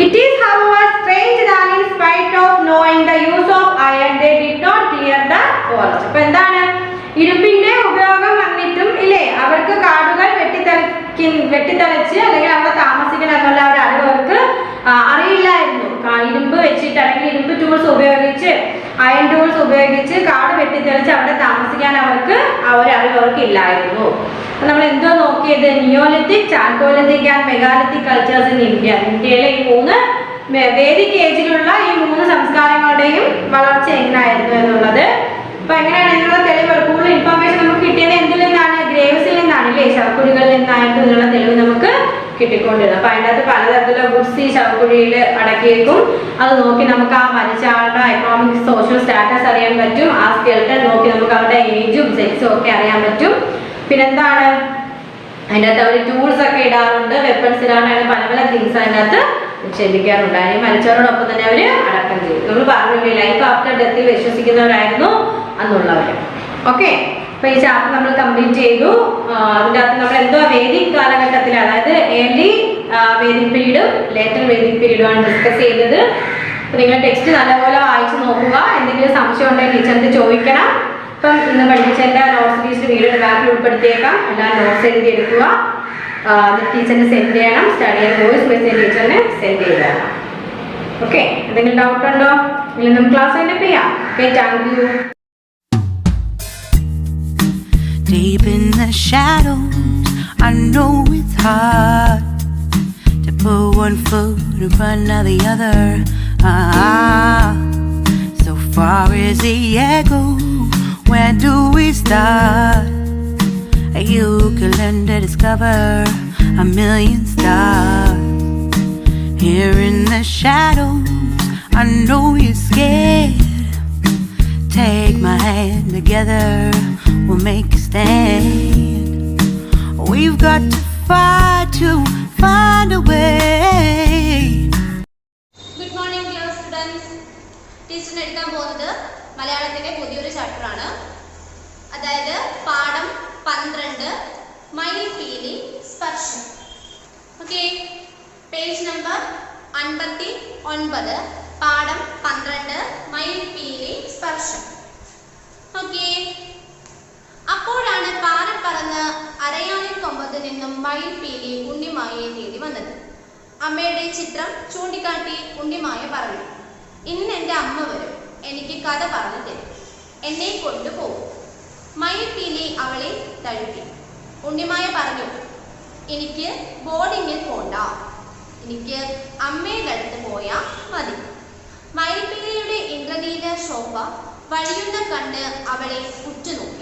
[SPEAKER 1] It is however strange that in spite of knowing the use of iron they did not clear the forest. അപ്പോൾ എന്താണ് ഇരുമ്പിന്റെ ഉപയോഗം വന്നിട്ടും ഇല്ലേ അവർക്ക് കാടുകൾ വെട്ടിത്തെളിച്ച് അല്ലെങ്കിൽ അവിടെ താമസിക്കണം എന്നുള്ള ഒരു അറിവ് അവർക്ക് അറിയില്ലായിരുന്നു. ഇരുമ്പ് വെച്ചിട്ട് അല്ലെങ്കിൽ ഇരുമ്പ് ടൂൾസ് ഉപയോഗിച്ച് അയൺ ടൂൾസ് ഉപയോഗിച്ച് കാട് വെട്ടിത്തെളിച്ച് അവിടെ താമസിക്കാൻ അവർക്ക് ആ ഒരു അറിവ് അവർക്ക് ഇല്ലായിരുന്നു. നമ്മൾ എന്തോ നോക്കിയത് Neolithic, chalcolithic and megalithic cultures in India. ഇന്ത്യയിലെ ഈ 3 വേദിക് ഏജിലുള്ള ഈ 3 സംസ്കാരങ്ങളുടെയും വളർച്ച എങ്ങനെയായിരുന്നു എന്നുള്ളത്. അപ്പൊ എങ്ങനെയാണ് ഇതിനുള്ള തെളിവ്, കൂടുതൽ ഇൻഫർമേഷൻ നമുക്ക് കിട്ടിയത് എന്തിൽ നിന്നാണ്? ഗ്രേവ്സിൽ നിന്നാണ് അല്ലേ, ശവക്കുഴികളിൽ നിന്നായിരുന്നു ഇതിനുള്ള തെളിവ് നമുക്ക് കിട്ടിക്കൊണ്ടിരുന്നത്. അപ്പൊ അതിൻ്റെ അകത്ത് പലതരത്തിലുള്ള ഗുഡ്സ് ഈ ശവക്കുഴിയിൽ അടക്കിയേക്കും. അത് നോക്കി നമുക്ക് ആ മരിച്ച ആളുടെ എക്കണോമിക് സോഷ്യൽ സ്റ്റാറ്റസ് അറിയാൻ പറ്റും. ആ സ്കെൽട്ടൻ നോക്കി നമുക്ക് അവരുടെ ഏജും സെക്സും ഒക്കെ അറിയാൻ പറ്റും. പിന്നെന്താണ് അതിൻ്റെ അകത്ത് അവർ ടൂൾസ് ഒക്കെ ഇടാറുണ്ട്, വെപ്പൺസ് ഇടാറുണ്ട്, പല പല തിങ്സ് അതിൻ്റെ അകത്ത് നിക്ഷേപിക്കാറുണ്ട്. അതിന് മരിച്ചവരോടൊപ്പം തന്നെ അവർ അടക്കം ചെയ്യും. നമ്മൾ പറഞ്ഞില്ലേ ലൈഫ് ആഫ്റ്റർ ഡെത്തിൽ വിശ്വസിക്കുന്നവരായിരുന്നു അന്നുള്ളവർ. ഓക്കെ, അപ്പൊ ഈ ചാപ്റ്റർ നമ്മൾ കംപ്ലീറ്റ് ചെയ്തു. അതിൻ്റെ അകത്ത് നമ്മൾ എന്തോ വേദിക് കാലഘട്ടത്തിൽ, അതായത് ഏർലി വേദിക് പീരീഡും ലേറ്റർ വേദിക് പീരീഡുമാണ് ഡിസ്കസ് ചെയ്തത്. അപ്പൊ നിങ്ങൾ ടെക്സ്റ്റ് നല്ലപോലെ വായിച്ചു നോക്കുക. എന്തെങ്കിലും സംശയം ഉണ്ടെങ്കിൽ ടീച്ചറിന് ചോദിക്കണം. ഇപ്പം ഇന്ന് പഠിപ്പിച്ചതിൻ്റെ നോട്ട്സ് ടീച്ചർ വീഡിയോയുടെ ബാക്കിൽ ഉൾപ്പെടുത്തിയേക്കാം. എല്ലാ നോട്ട്സ് എഴുതി എടുക്കുക, ടീച്ചറിന് സെൻഡ് ചെയ്യണം. സ്റ്റഡി ആൻഡ് വോയിസ് മെസ്സേജ് ടീച്ചറിന് സെൻഡ് ചെയ്ത് തരണം. ഓക്കെ, എന്തെങ്കിലും ഡൗട്ട് ഉണ്ടോ? ഇല്ല, നമുക്ക് ക്ലാസ് വൈൻഡപ്പ് ചെയ്യാം. Okay, thank you.
[SPEAKER 2] Deep in the shadows, I know it's hard to put one foot in front of the other. So far as the echo, where do we start? You can learn to discover a million stars. Here in the shadows, I know you're scared. Take my hand, together we'll make a stand. We've got to fight to find a way.
[SPEAKER 3] Good morning dear students. ടീച്ചറിന് എടുക്കാൻ പോകുന്നത് മലയാളത്തിലെ പുതിയൊരു ചാപ്റ്റർ ആണ്. അതായത് പാഠം 12 മയിൽപീലി സ്പർശം. ഓക്കെ, പേജ് നമ്പർ 59, പാഠം 12 മയിൽപീലി സ്പർശം. ഓക്കെ, അപ്പോഴാണ് പാറപ്പറന്ന് അരയാലിൻ കൊമ്പത്ത് നിന്നും മയിൽപീലി ഉണ്ണിമായയെ തേടി വന്നത്. അമ്മയുടെ ചിത്രം ചൂണ്ടിക്കാട്ടി ഉണ്ണിമായ പറഞ്ഞു, ഇന്ന് എൻ്റെ അമ്മ വരും, എനിക്ക് കഥ പറഞ്ഞു തരും, എന്നെ കൊണ്ടുപോകും. മയിൽപീലി അവളെ തഴുകി. ഉണ്ണിമായ പറഞ്ഞു, എനിക്ക് ബോർഡിങ്ങിൽ പോണ്ട, എനിക്ക് അമ്മയുടെ അടുത്ത് പോയാൽ മതി. മയിൽപീലിയുടെ ഇന്ദ്രനീല ശോഭ വഴിയുന്ന കണ്ട് അവളെ ഉറ്റുനോക്കി.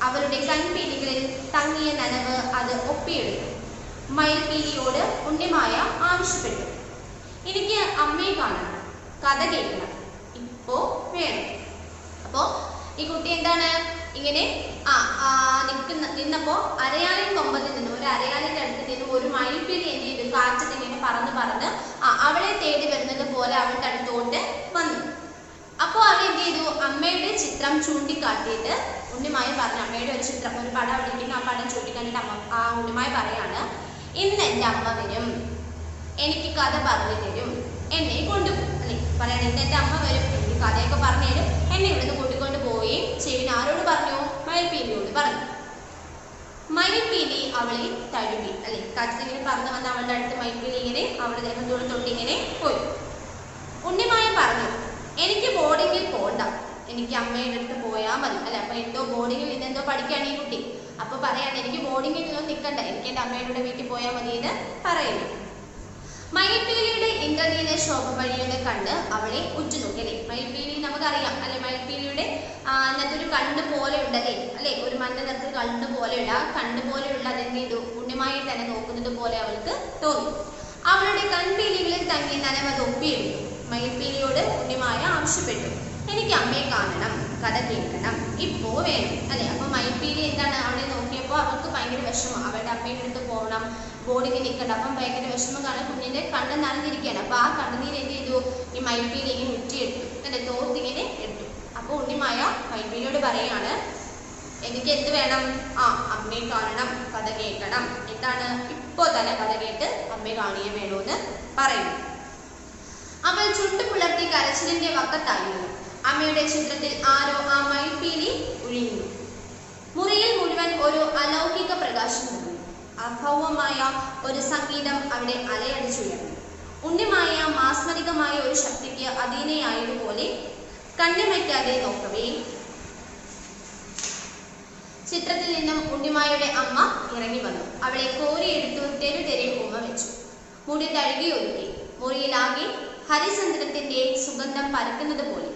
[SPEAKER 3] അവരുടെ കൺപീലികളിൽ തങ്ങിയ നനവ് അത് ഒപ്പിയെടുത്തു. മയിൽപീലിയോട് ഉണ്ണിമായ ആവശ്യപ്പെട്ടു, എനിക്ക് അമ്മയെ കാണണം, കഥ കേൾക്കണം, ഇപ്പോ വേണം. അപ്പോ ഈ കുട്ടി എന്താണ് ഇങ്ങനെ നിന്നപ്പോ അരയാലിൻ കൊമ്പത്തിൽ നിന്നും, ഒരു അരയാലിന്റെ അടുത്ത് നിന്നും ഒരു മയിൽപീലി എന്ത് ചെയ്തു, കാറ്റത്ത് ഇങ്ങനെ പറന്ന് അവളെ തേടി വരുന്നത് പോലെ അവളുടെ അടുത്തുകൊണ്ട് വന്നു. അപ്പോൾ അവൾ എന്ത് ചെയ്തു, അമ്മയുടെ ചിത്രം ചൂണ്ടിക്കാട്ടിയിട്ട് ഉണ്ണിമായ പറഞ്ഞു, അമ്മയുടെ ഒരു ചിത്രം, ഒരു പടം അവിടെ ഇരിക്കുന്നു, ആ പടം ചൂണ്ടിക്കാട്ടിയിട്ട് ഉണ്ണിമായ പറയാണ്, ഇന്ന് എൻ്റെ അമ്മ വരും, എനിക്ക് കഥ പറഞ്ഞു തരും, എന്നെ കൊണ്ടുപോകും. അല്ലെ പറയണം, ഇന്ന് എൻ്റെ അമ്മ വരും, എനിക്ക് കഥയൊക്കെ പറഞ്ഞു തരും, എന്നെ ഇവിടുന്ന് കൂട്ടിക്കൊണ്ട് പോവുകയും ചെയ്യുന്ന ആരോട് പറഞ്ഞു? മയിൽപീലിയോട് പറഞ്ഞു. മയിൽപീലി അവളെ തഴുകി. അല്ലെ കാറ്റിങ്ങനെ പറന്ന് വന്ന അവളുടെ അടുത്ത് മയിൽപീലി ഇങ്ങനെ അവളുടെ ദേഹത്തോട് തൊട്ടിങ്ങനെ പോയി. ഉണ്ണിമായ പറഞ്ഞു, എനിക്ക് ബോർഡിങ്ങിൽ പോകണ്ട, എനിക്ക് അമ്മയുടെ അടുത്ത് പോയാൽ മതി. അല്ലെ അപ്പൊ എന്തോ ബോർഡിങ്ങിൽ ഇതെന്തോ പഠിക്കുകയാണ് ഈ കുട്ടി. അപ്പൊ പറയാണ് എനിക്ക് ബോർഡിങ്ങിലൊന്നും നിൽക്കണ്ട, എനിക്ക് എൻ്റെ അമ്മയുടെ വീട്ടിൽ പോയാൽ മതി എന്ന് പറയുന്നു. മയിൽപീലിയുടെ ഇന്ദ്രനീല ശോഭ വഴിയൊന്ന് കണ്ട് അവളെ ഉറ്റുനോക്കി അല്ലേ. മയിൽപീലി നമുക്കറിയാം അല്ലെ, മയിൽപീലിയുടെ അതിനകത്തൊരു കണ്ണ് പോലെ ഉണ്ടല്ലേ അല്ലെ, ഒരു മഞ്ഞ നിറത്തിൽ കണ്ണ് പോലെയുള്ള ആ കണ്ണ് പോലെയുള്ള അതെന്ത് ചെയ്തു, ഉണ്ണിമായി തന്നെ നോക്കുന്നത് പോലെ അവൾക്ക് തോന്നി. അവളുടെ കൺപീലികളിൽ തങ്ങി നനവത് ഒപ്പിയെടുത്തു. മയിൽപീലിയോട് ഉണ്ണിമായ ആവശ്യപ്പെട്ടു, എനിക്ക് അമ്മയെ കാണണം, കഥ കേൾക്കണം, ഇപ്പോ വേണം അല്ലെ. അപ്പൊ മയിൽപീലി എന്താണ്, അവളെ നോക്കിയപ്പോൾ അവൾക്ക് ഭയങ്കര വിഷമം, അവളുടെ അമ്മയുടെ അടുത്ത് പോകണം, ബോർഡിൽ നിൽക്കണ്ട. അപ്പം ഭയങ്കര വിഷമം കാണാൻ കുഞ്ഞിന്റെ കണ്ണ് നനഞ്ഞിരിക്കുകയാണ്. അപ്പൊ ആ കണ്ണുനീര് എന്ത് ചെയ്തു, ഈ മയിൽപീലി ഇങ്ങനെ ഉറ്റിയെടുത്തു അല്ലെ, തോർത്തിങ്ങനെ എടുത്തു. അപ്പൊ ഉണ്ണിമായ മയിൽപീലിയോട് പറയാണ്, എനിക്ക് എന്ത് വേണം, അമ്മയെ കാണണം, കഥ കേൾക്കണം, എന്താണ് ഇപ്പോ തന്നെ കഥ കേട്ട് അമ്മയെ കാണുകയും വേണമെന്ന് പറയുന്നു. അവൾ ചുട്ടുപുലർത്തി കരച്ചിലിന്റെ വക്കത്തായിരുന്നു. അമ്മയുടെ ചിത്രത്തിൽ ആരോ ആ മയിൽപീലി ഒഴിഞ്ഞു. മുറിയിൽ മുഴുവൻ ഒരു അലൗകിക പ്രകാശം നിറഞ്ഞു. അഭൗമമായ ഒരു സംഗീതം അവിടെ അലയടിച്ചുയർന്നു. ഉണ്ണിമായ മാസ്മരികമായ ഒരു ശക്തിക്ക് അധീനയായതുപോലെ കണ്ണിമയ്ക്കാതെ നോക്കവേ ചിത്രത്തിൽ നിന്നും ഉണ്ണിമായുടെ അമ്മ ഇറങ്ങി വന്നു. അവളെ കോരിയെടുത്തു തെരു ഉമ്മ വെച്ചു. മുടി തഴുകി ഒരുക്കി. മുറിയിലാകെ ഹരിചന്ദ്രത്തിന്റെ സുഗന്ധം പരക്കുന്നത് പോലെ.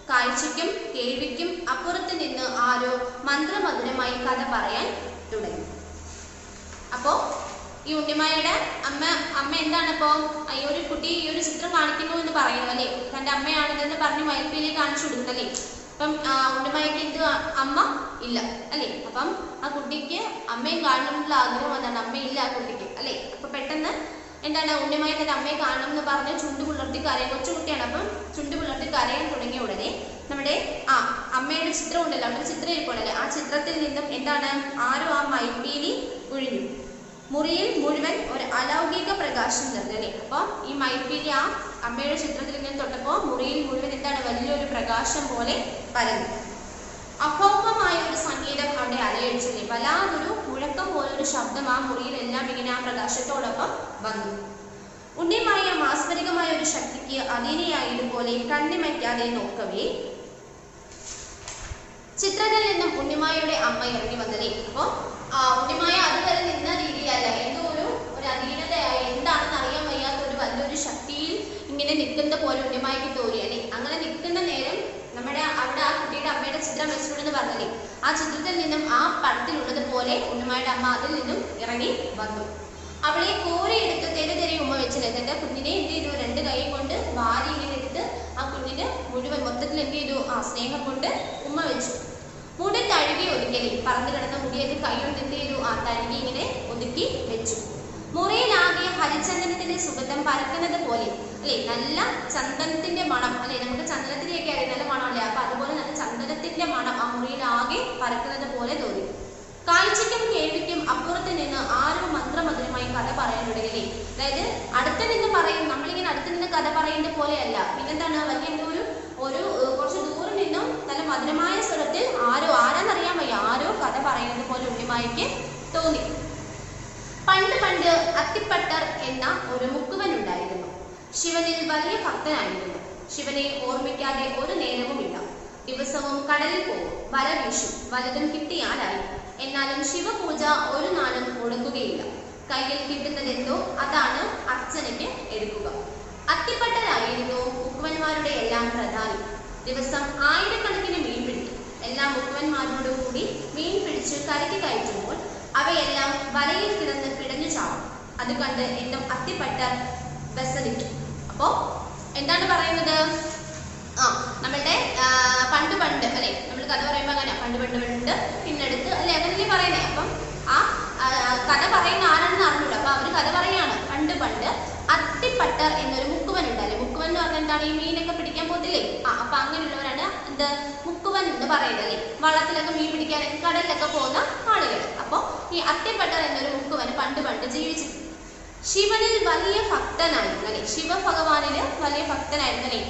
[SPEAKER 3] കാഴ്ചയ്ക്കും കേൾവിക്കും അപ്പുറത്ത് നിന്ന് ആരോ മന്ത്രമധുരമായി കഥ പറയാൻ തുടങ്ങി. അപ്പോ ഈ ഉണ്ണിമായുടെ അമ്മ എന്താണ് ഇപ്പോ ഈ ഒരു കുട്ടി ഈ ഒരു ചിത്രം കാണിക്കുന്നു എന്ന് പറയുന്നു അല്ലെ, തന്റെ അമ്മയാണിതെന്ന് പറഞ്ഞ് മയിൽപീലിയെ കാണിച്ചു കൊടുക്കുന്നല്ലേ. അപ്പം ഉണ്ണിമായ്ക്ക് എന്ത് അമ്മ ഇല്ല അല്ലെ. അപ്പം ആ കുട്ടിക്ക് അമ്മയും കാണണമെന്നുള്ള ആഗ്രഹം എന്താണ്, അമ്മയില്ല ആ കുട്ടിക്ക് അല്ലെ. അപ്പൊ പെട്ടെന്ന് എന്താണ്, ഉണ്ണിമായ തന്റെ അമ്മയെ കാണണം എന്ന് പറഞ്ഞ് ചുണ്ടു പുലർത്തി കരയാൻ, കൊച്ചുകുട്ടിയാണ്. അപ്പം ചുണ്ടു പുലർത്തി കരയാൻ തുടങ്ങിയ ഉടനെ നമ്മുടെ അമ്മയുടെ ചിത്രം ഉണ്ടല്ലോ, അവിടെ ചിത്രം ഇരിപ്പുണ്ടല്ലേ, ആ ചിത്രത്തിൽ നിന്നും എന്താണ്, ആരോ ആ മയിൽപീലി ഒഴിഞ്ഞു. മുറിയിൽ മുഴുവൻ ഒരു അലൗകിക പ്രകാശം നിറഞ്ഞല്ലേ. അപ്പൊ ഈ മയിൽപീലി ആ അമ്മയുടെ ചിത്രത്തിൽ നിന്ന് തൊട്ടപ്പോ മുറിയിൽ മുഴുവൻ എന്താണ്, വലിയൊരു പ്രകാശം പോലെ പരന്നു. അഭൗമമായ ഒരു സംഗീതം അവിടെ അലയടിച്ചില്ലേ, വല്ലാതൊരു മുഴക്കം പോലൊരു ശബ്ദം ആ മുറിയിലെല്ലാം ഇങ്ങനെ ആ പ്രകാശത്തോടൊപ്പം വന്നു. ഉണ്ണിമായ മാസ്മരികമായ ഒരു ശക്തിക്ക് അധീനയായതുപോലെ കണ്ണിമയ്ക്കാതെ നോക്കവേ ചിത്രത്തിൽ നിന്നും ഉണ്ണിമായയുടെ അമ്മ ഇറങ്ങി വന്നതേ. അപ്പൊ ഉണ്ണിമായ അതുവരെ നിന്ന രീതിയല്ല, എന്തോ ഒരു അധീനതയായി, എന്താണെന്ന് അറിയാൻ വയ്യാത്ത ഒരു വലിയൊരു ശക്തിയിൽ ഇങ്ങനെ നിൽക്കുന്ന പോലെ ഉണ്ണിമായ്ക്ക് തോന്നി അല്ലെ. അങ്ങനെ നിൽക്കുന്ന നേരം നമ്മുടെ അവിടെ ആ കുട്ടിയുടെ അമ്മയുടെ ചിത്രം വെച്ചിട്ടുണ്ടെന്ന് പറഞ്ഞല്ലേ, ആ ചിത്രത്തിൽ നിന്നും ആ പടത്തിലുള്ളത് പോലെ ഉണ്ണിമായുടെ അമ്മ അതിൽ നിന്നും ഇറങ്ങി വന്നു. അവളെ കോരിയെടുത്ത് തെരു ഉമ്മ വെച്ചില്ല. എന്നിട്ട് കുഞ്ഞിനെ എന്ത് ചെയ്തു, രണ്ട് കൈ കൊണ്ട് വാരി ഇങ്ങനെ എടുത്ത് ആ കുഞ്ഞിന് മുഴുവൻ മൊത്തത്തിൽ എന്ത് ചെയ്തു, ആ സ്നേഹം കൊണ്ട് ഉമ്മ വെച്ചു. മുടി തഴുകി ഒതുക്കലേ, പറന്നു കിടന്ന മുടിയൊക്കെ കൈ കൊണ്ട് എന്ത് ചെയ്തു, ആ തഴുകി ഇങ്ങനെ ഒതുക്കി വെച്ചു. മുറിയിലാകെ ഹരിചന്ദനത്തിന്റെ സുഗന്ധം പരക്കുന്നത് പോലെ അല്ലെ, നല്ല ചന്ദനത്തിന്റെ മണം അല്ലെ, നമുക്ക് ചന്ദനത്തിനെയൊക്കെ അറിയാം നല്ല മണമല്ലേ. അപ്പൊ അതുപോലെ നല്ല ചന്ദനത്തിന്റെ മണം ആ മുറിയിലാകെ പരക്കുന്നത് പോലെ തോന്നി. കാഴ്ചയ്ക്കും കേൾവിക്കും അപ്പുറത്ത് നിന്ന് ആരോ മന്ത്രമധുരമായി കഥ പറയാൻ തുടങ്ങിയല്ലേ. അതായത് അടുത്ത് നിന്ന് പറയും, നമ്മളിങ്ങനെ അടുത്ത് നിന്ന് കഥ പറയുന്നത് പോലെയല്ല, പിന്നെന്താണ്, വലിയ ഒരു കുറച്ച് ദൂരം നിന്നും നല്ല മധുരമായ സ്വരത്തിൽ ആരാന്നറിയാൻ വയ്യ, ആരോ കഥ പറയുന്നത് പോലെ ഉണ്ണിമായ്ക്ക് തോന്നി. പണ്ട് അത്തിപ്പട്ടർ എന്ന ഒരു മുക്കുവൻ ഉണ്ടായിരുന്നു. ശിവനിൽ വലിയ ഭക്തനായിരുന്നു. ശിവനെ ഓർമ്മിക്കാതെ ഒരു നേരവുമില്ല. ദിവസവും കടലിൽ പോകും, വല വീശും, വലതും കിട്ടിയാലായി. എന്നാലും ശിവപൂജ ഒരു നാളും മുടങ്ങുകയില്ല. കയ്യിൽ കിട്ടുന്നതെന്തോ അതാണ് അർച്ചനയ്ക്ക് എടുക്കുക. അത്തിപ്പട്ടരായിരുന്നു മുക്കുവന്മാരുടെ എല്ലാം പ്രധാനി. ദിവസം ആയിരക്കണക്കിന് മീൻ പിടിക്കും. എല്ലാ മുക്കുവന്മാരോടും കൂടി മീൻ പിടിച്ച് കരയ്ക്ക് കയറ്റുമ്പോൾ അവയെല്ലാം വലയിൽ കിടന്ന് പിടഞ്ഞു ചാവും. അത് കണ്ട് എന്നും അത്തിപ്പട്ടർ വ്യസനിക്കും. അപ്പോ എന്താണ് പറയുന്നത്, നമ്മളുടെ പണ്ട് അല്ലെ, നമ്മൾ കഥ പറയുമ്പോ അങ്ങനെ പണ്ട് പിന്നെടുത്ത് അല്ലെ, അങ്ങനെയല്ലേ പറയുന്നേ. അപ്പം ആ കഥ പറയുന്ന ആരാണെന്ന് അറിഞ്ഞൂടാ. അപ്പൊ അവര് കഥ പറയാണ്, പണ്ട് അത്തിപ്പട്ടർ എന്നൊരു മുക്കുവൻ ഉണ്ടല്ലേ. മുക്കുവൻ എന്ന് പറഞ്ഞാൽ എന്താണ്, ഈ മീനൊക്കെ പിടിക്കാൻ പോകത്തില്ലേ, അപ്പൊ അങ്ങനെയുള്ളവരാണ് എന്ത് മുക്കുവൻ എന്ന് പറയുന്നത് അല്ലേ. വള്ളത്തിലൊക്കെ മീൻ പിടിക്കാനൊക്കെ കടലിലൊക്കെ പോകുന്ന ആളുകൾ. അപ്പൊ ഈ അത്തിപ്പട്ടർ എന്നൊരു മുക്കുവൻ പണ്ട് ജീവിച്ചിട്ടുണ്ട്. ശിവനിൽ വലിയ ഭക്തനായിരുന്നു അല്ലെ, ശിവഭഗവാനില് വലിയ ഭക്തനായിരുന്നു അല്ലെ.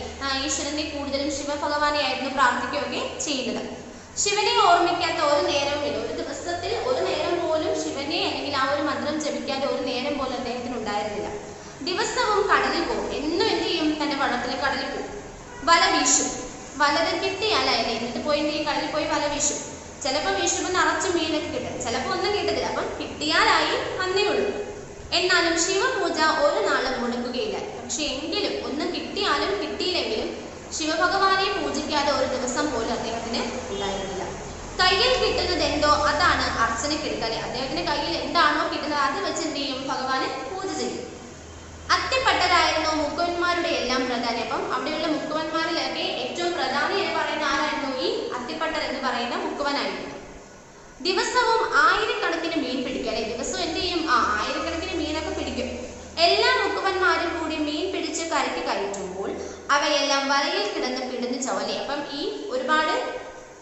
[SPEAKER 3] ഈശ്വരനെ കൂടുതലും ശിവഭഗവാനെയായിരുന്നു പ്രാർത്ഥിക്കുകയൊക്കെ ചെയ്യുന്നത്. ശിവനെ ഓർമ്മിക്കാത്ത ഒരു നേരവും ഇല്ല. ഒരു ദിവസത്തിൽ ഒരു നേരം പോലും ശിവനെ അല്ലെങ്കിൽ ആ ഒരു മന്ത്രം ജപിക്കാതെ ഒരു നേരം പോലും അദ്ദേഹത്തിന് ഉണ്ടായിരുന്നില്ല. ദിവസവും കടലിൽ പോകും. എന്നും എന്ത് ചെയ്യും, തന്റെ വള്ളത്തിൽ കടലിൽ പോകും. വല വീശും, വലത് കിട്ടിയാലേ എന്നിട്ട് പോയി കടലിൽ പോയി വല വീശും. ചിലപ്പോൾ വീശുമ്പോൾ നിറച്ച് മീനൊക്കെ കിട്ടും, ചിലപ്പോൾ ഒന്നും കിട്ടത്തില്ല. അപ്പം കിട്ടിയാലായി അന്നേ ഉള്ളൂ. എന്നാലും ശിവപൂജ ഒരു നാളും മുടക്കുകയില്ല. പക്ഷെ എങ്കിലും ഒന്നും കിട്ടിയാലും കിട്ടിയില്ലെങ്കിലും ശിവഭഗവാനെ പൂജിക്കാതെ ഒരു ദിവസം പോലും അദ്ദേഹത്തിന് ഉണ്ടായിരുന്നില്ല. കയ്യിൽ കിട്ടുന്നത് എന്തോ അതാണ് അർച്ചനയ്ക്ക് എടുക്കാതെ. അദ്ദേഹത്തിന്റെ കയ്യിൽ എന്താണോ കിട്ടുന്നത് അത് വെച്ച് എന്ത് ചെയ്യും? ഭഗവാനെ പൂജ ചെയ്യും. അത്തിപ്പട്ടരായിരുന്നു മുക്കുവന്മാരുടെ എല്ലാം പ്രധാനി. അപ്പം അവിടെയുള്ള മുക്കുവന്മാരിലൊക്കെ ഏറ്റവും പ്രധാനി എന്ന് പറയുന്ന ആരായിരുന്നു? ഈ അത്തിപ്പട്ടർ എന്ന് പറയുന്ന മുക്കുവനായിരുന്നു. ദിവസവും ആയിരക്കണക്കിന് മീൻ പിടിക്കുക അല്ലെ. ദിവസവും എന്ത് ചെയ്യും? ആയിരക്കണക്കിന് മീനൊക്കെ പിടിക്കും. എല്ലാ മുക്കുവന്മാരും കൂടി മീൻ പിടിച്ച് കരയ്ക്ക് കയറ്റുമ്പോൾ അവയെല്ലാം വലയിൽ കിടന്ന് പിടന്ന് ചവലി. അപ്പം ഈ ഒരുപാട്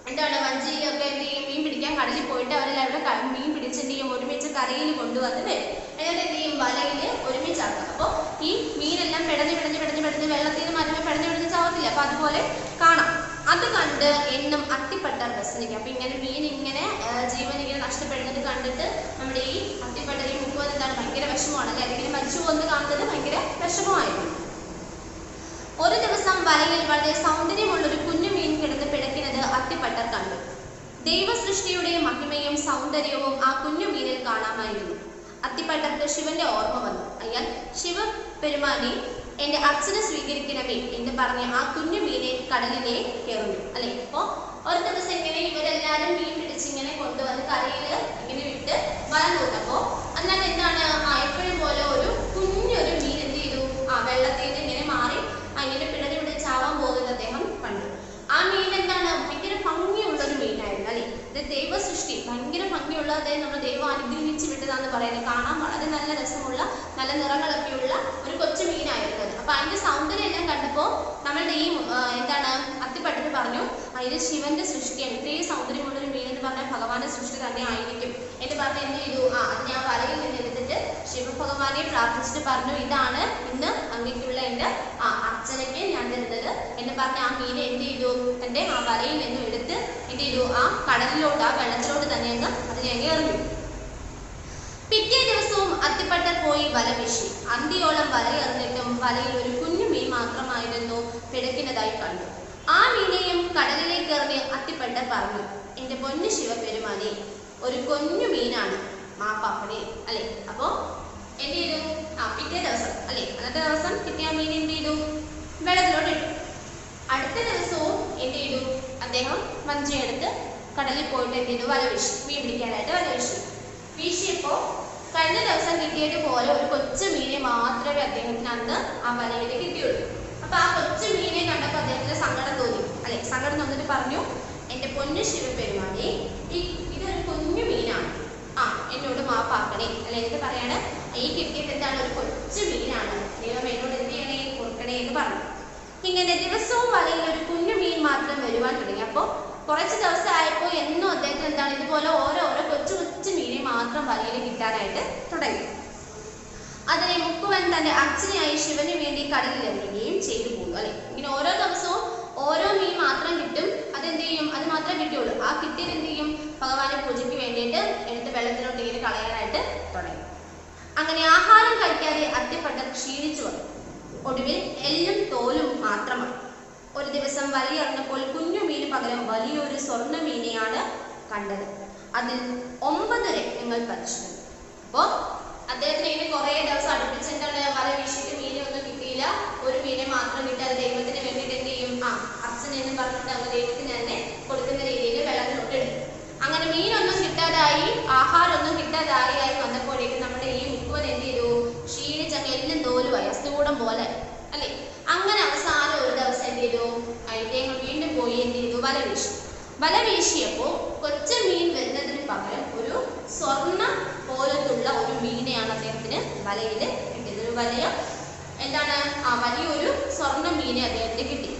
[SPEAKER 3] എന്താണ് വഞ്ചിയിലൊക്കെ എന്ത് ചെയ്യും? മീൻ പിടിക്കാൻ കടലിൽ പോയിട്ട് അവരെല്ലാം മീൻ പിടിച്ച് എന്ത് ചെയ്യും? ഒരുമിച്ച് കരയിൽ കൊണ്ടുവന്ന് വരും. എന്നിട്ട് എന്ത് ചെയ്യും? വലയിൽ ഒരുമിച്ചാക്കുക. അപ്പോൾ ഈ മീനെല്ലാം പിടഞ്ഞ് വെള്ളത്തിൽ നിന്ന് മരമേ പിടഞ്ഞ് ചാവത്തില്ല. അപ്പൊ അതുപോലെ കാണാം. അത് കണ്ട് എന്നും അത്തിപ്പട്ടർ പ്രസംഗിക്കും. അപ്പൊ ഇങ്ങനെ മീൻ ഇങ്ങനെ ജീവൻ ഇങ്ങനെ നഷ്ടപ്പെടുന്നത് കണ്ടിട്ട് നമ്മുടെ ഈ അത്തിപ്പട്ടർ ഈ മുക്കുവൻ എന്താണ്? ഭയങ്കര വിഷമമാണ് അല്ലെ. അല്ലെങ്കിൽ മരിച്ചു പോകുന്നത് കാണുന്നത് ഭയങ്കര വിഷമമായിരുന്നു. ഒരു ദിവസം വലയിൽ വളരെ സൗന്ദര്യമുള്ളൊരു കുഞ്ഞു മീൻ കിടന്ന് പിടയ്ക്കുന്നത് അത്തിപ്പട്ടർ കണ്ടു. ദൈവസൃഷ്ടിയുടെ മഹിമയും സൗന്ദര്യവും ആ കുഞ്ഞു മീനിൽ കാണാമായിരുന്നു. അത്തിപ്പട്ടർക്ക് ശിവന്റെ ഓർമ്മ വന്നു. അയാൾ ശിവപെരുമാനെ എന്റെ അർച്ചന സ്വീകരിക്കണമേ എന്ന് പറഞ്ഞ് ആ കുഞ്ഞു മീനെ കടലിലെ കയറുന്നു അല്ലെ. അപ്പൊ ഒരു ദിവസം ഇങ്ങനെ ഇവരെല്ലാരും മീൻ പിടിച്ച് ഇങ്ങനെ കൊണ്ടുവന്ന് കരയിൽ ഇങ്ങനെ വിട്ട് വല നോക്കപ്പോ അല്ലാതെ എന്താണ്? എപ്പോഴും പോലെ ഒരു കുഞ്ഞൊരു മീൻ എന്ത് ചെയ്തു? വെള്ളത്തിൽ നിന്ന് ഇങ്ങനെ മാറി ഇങ്ങനെ പിടഞ്ഞ് പിടിച്ച് ചാവാൻ പോകുന്നത് അദ്ദേഹം കണ്ടു. ആ മീൻ എന്താണ്? ഭയങ്കര ഭംഗിയുള്ള ഒരു മീനായിരുന്നു അല്ലെ. ഇത് ദൈവസൃഷ്ടി ഭയങ്കര ഭംഗിയുള്ള, അതായത് നമ്മുടെ ദൈവം അനുഗ്രഹിച്ച് വിട്ടതാന്ന് പറയുന്നത്. കാണാൻ വളരെ നല്ല രസമുള്ള നല്ല നിറങ്ങളൊക്കെയുള്ള ഒരു കൊച്ചു മീനായിരുന്നു അത്. അപ്പൊ അതിന്റെ സൗന്ദര്യം എല്ലാം കണ്ടപ്പോ നമ്മളുടെ ഈ എന്താണ് അത്തിപ്പട്ടര് പറഞ്ഞു, ഇത് ശിവന്റെ സൃഷ്ടിയാണ്, ഇത്രയും സൗന്ദര്യമുള്ള ഒരു മീൻ എന്ന് പറഞ്ഞാൽ ഭഗവാന്റെ സൃഷ്ടി തന്നെ ആയിരിക്കും എന്ന് പറഞ്ഞ് എന്ത് ചെയ്തു? അത് ഞാൻ വലയിൽ നിന്ന് എടുത്തിട്ട് ശിവഭഗവാനെ പ്രാർത്ഥിച്ചിട്ട് പറഞ്ഞു, ഇതാണ് ഇന്ന് അങ്ങേക്കുള്ള എന്റെ അർച്ചനയ്ക്ക് ഞാൻ തരുന്നത് എന്ന് പറഞ്ഞ് ആ മീനെ എന്ത് ചെയ്തു? തന്റെ ആ വലയിൽ നിന്നും എടുത്ത് എന്ത് ചെയ്തു? ആ കടലിലോട്ട് ആ വെള്ളത്തിലോട്ട് തന്നെ അങ്ങ് അതിനെ എറിഞ്ഞു. പിറ്റേ ദിവസവും അത്തിപ്പട്ടർ പോയി വല വീശി. അന്തിയോളം വലയെറിഞ്ഞിട്ടും വലയിൽ ഒരു കുഞ്ഞു മീൻ മാത്രമായിരുന്നു പിടയ്ക്കുന്നതായി കണ്ടു. ആ മീനെയും കടലിലേക്ക് എറിഞ്ഞ് അത്തിപ്പട്ടർ പറഞ്ഞു, എന്റെ പൊന്നു ശിവപെരുമാനെ, ഒരു കുഞ്ഞു മീനാണ്, മാപ്പാപ്പനെ അല്ലെ. അപ്പോ എന്ത് ചെയ്തു? പിറ്റേ ദിവസം അല്ലെ, അന്നത്തെ ദിവസം കിട്ടിയ മീൻ എന്ത് ചെയ്തു? വെള്ളത്തിലോട്ട് ഇട്ടു. അടുത്ത ദിവസവും എന്ത് ചെയ്തു? അദ്ദേഹം വഞ്ചിയെടുത്ത് കടലിൽ പോയിട്ട് എന്ത് ചെയ്തു? വല വീശി, മീൻ പിടിക്കാനായിട്ട് വല വീശിയപ്പോ കഴിഞ്ഞ ദിവസം കിട്ടിയതുപോലെ ഒരു കൊച്ചു മീനെ മാത്രമേ അദ്ദേഹത്തിന് അന്ന് ആ വലയിൽ കിട്ടിയുള്ളൂ. അപ്പൊ ആ കൊച്ചു മീനെ കണ്ടപ്പോൾ അദ്ദേഹത്തിന് സങ്കടം തോന്നി അല്ലെ. സങ്കടം തോന്നിട്ട് പറഞ്ഞു, എന്റെ പൊന്നു ശിവപെരുമാനെ, ഇതൊരു കുഞ്ഞു മീനാണ്, എന്നോട് മാപ്പാക്കണേ അല്ലെ. എന്നിട്ട് പറയാണ്, ഈ കിട്ടിയത് എന്താണ്? ഒരു കൊച്ചു മീനാണ്, ദൈവം എന്നോട് എന്ത് ചെയ്യണേ? കൊടുക്കണേ എന്ന് പറഞ്ഞു. ഇങ്ങനെ ദിവസവും വലയിൽ ഒരു കുഞ്ഞു മീൻ മാത്രം വരുവാൻ തുടങ്ങി. അപ്പൊ കുറച്ച് ദിവസം ആയപ്പോ എന്നും അദ്ദേഹത്തിന് എന്താണ്? ഇതുപോലെ ഓരോരോ കൊച്ചു കൊച്ചു മീനെ മാത്രം വലയിൽ കിട്ടാനായിട്ട് തുടങ്ങി. അതിനെ മുക്കുവൻ തന്റെ അർച്ചനയായി ശിവന് വേണ്ടി കടലിൽ എറിയുകയും ചെയ്തു പോകും അല്ലെ. ഇങ്ങനെ ഓരോ ദിവസവും ഓരോ മീൻ മാത്രം കിട്ടും. അതെന്ത് ചെയ്യും? അത് മാത്രമേ കിട്ടിയുള്ളൂ. ആ കിട്ടിയത് എന്ത് ചെയ്യും? ഭഗവാനെ പൂജയ്ക്ക് വേണ്ടിയിട്ട് എടുത്ത് വെള്ളത്തിലോട്ട് ഇങ്ങനെ കളയാനായിട്ട് തുടങ്ങി. അങ്ങനെ ആഹാരം കഴിക്കാതെ അത്തിപ്പട്ടർ ക്ഷീണിച്ചു വന്നു. ഒടുവിൽ എല്ലും തോലും മാത്രമായി. ഒരു ദിവസം വലയെറിഞ്ഞപ്പോൾ കുഞ്ഞു മീന് പകരം വലിയൊരു സ്വർണ്ണ മീനെയാണ് കണ്ടത്. അതിൽ 9 രത്നങ്ങൾ പതിച്ചിരുന്നു. അപ്പോ അദ്ദേഹത്തിന് ഇങ്ങനെ കുറെ ദിവസം അടുപ്പിച്ച് എന്താണ്? വല വീശിയിട്ട് മീനെ ഒന്നും കിട്ടിയില്ല. ഒരു മീനെ മാത്രം കിട്ടി. അത് ദൈവത്തിന് വേണ്ടിയിട്ട് എന്ത് ചെയ്യും? അർച്ചന എന്ന് പറഞ്ഞിട്ട് അങ്ങ് ദൈവത്തിന് തന്നെ കൊടുക്കുന്ന രീതിയിൽ വെള്ളത്തിലോട്ട് ഇടും. അങ്ങനെ മീനൊന്നും കിട്ടാതായി, ആഹാരമൊന്നും കിട്ടാതായി വന്നപ്പോഴേക്കും നമ്മുടെ ഈ മുക്കുവൻ എന്ത് ചെയ്തു? ക്ഷീണിച്ചങ്ങ് എല്ലും തോലുമായി, അസ്ഥികൂടം പോലെ അല്ലെ. അങ്ങനെ അവസാനം ഒരു ദിവസം എന്ത് ചെയ്തു? അദ്ദേഹം വീണ്ടും പോയി എന്ത് ചെയ്തു? വല വീശിയപ്പോ കൊച്ചു മീൻ വരുന്നതിന് പകരം ഒരു സ്വർണ്ണ പോലത്തുള്ള ഒരു മീനെയാണ് അദ്ദേഹത്തിന് വലയിൽ കിട്ടിയത്. ഒരു വലിയ എന്താണ്? വലിയൊരു സ്വർണ്ണ മീനെ അദ്ദേഹത്തിന് കിട്ടി.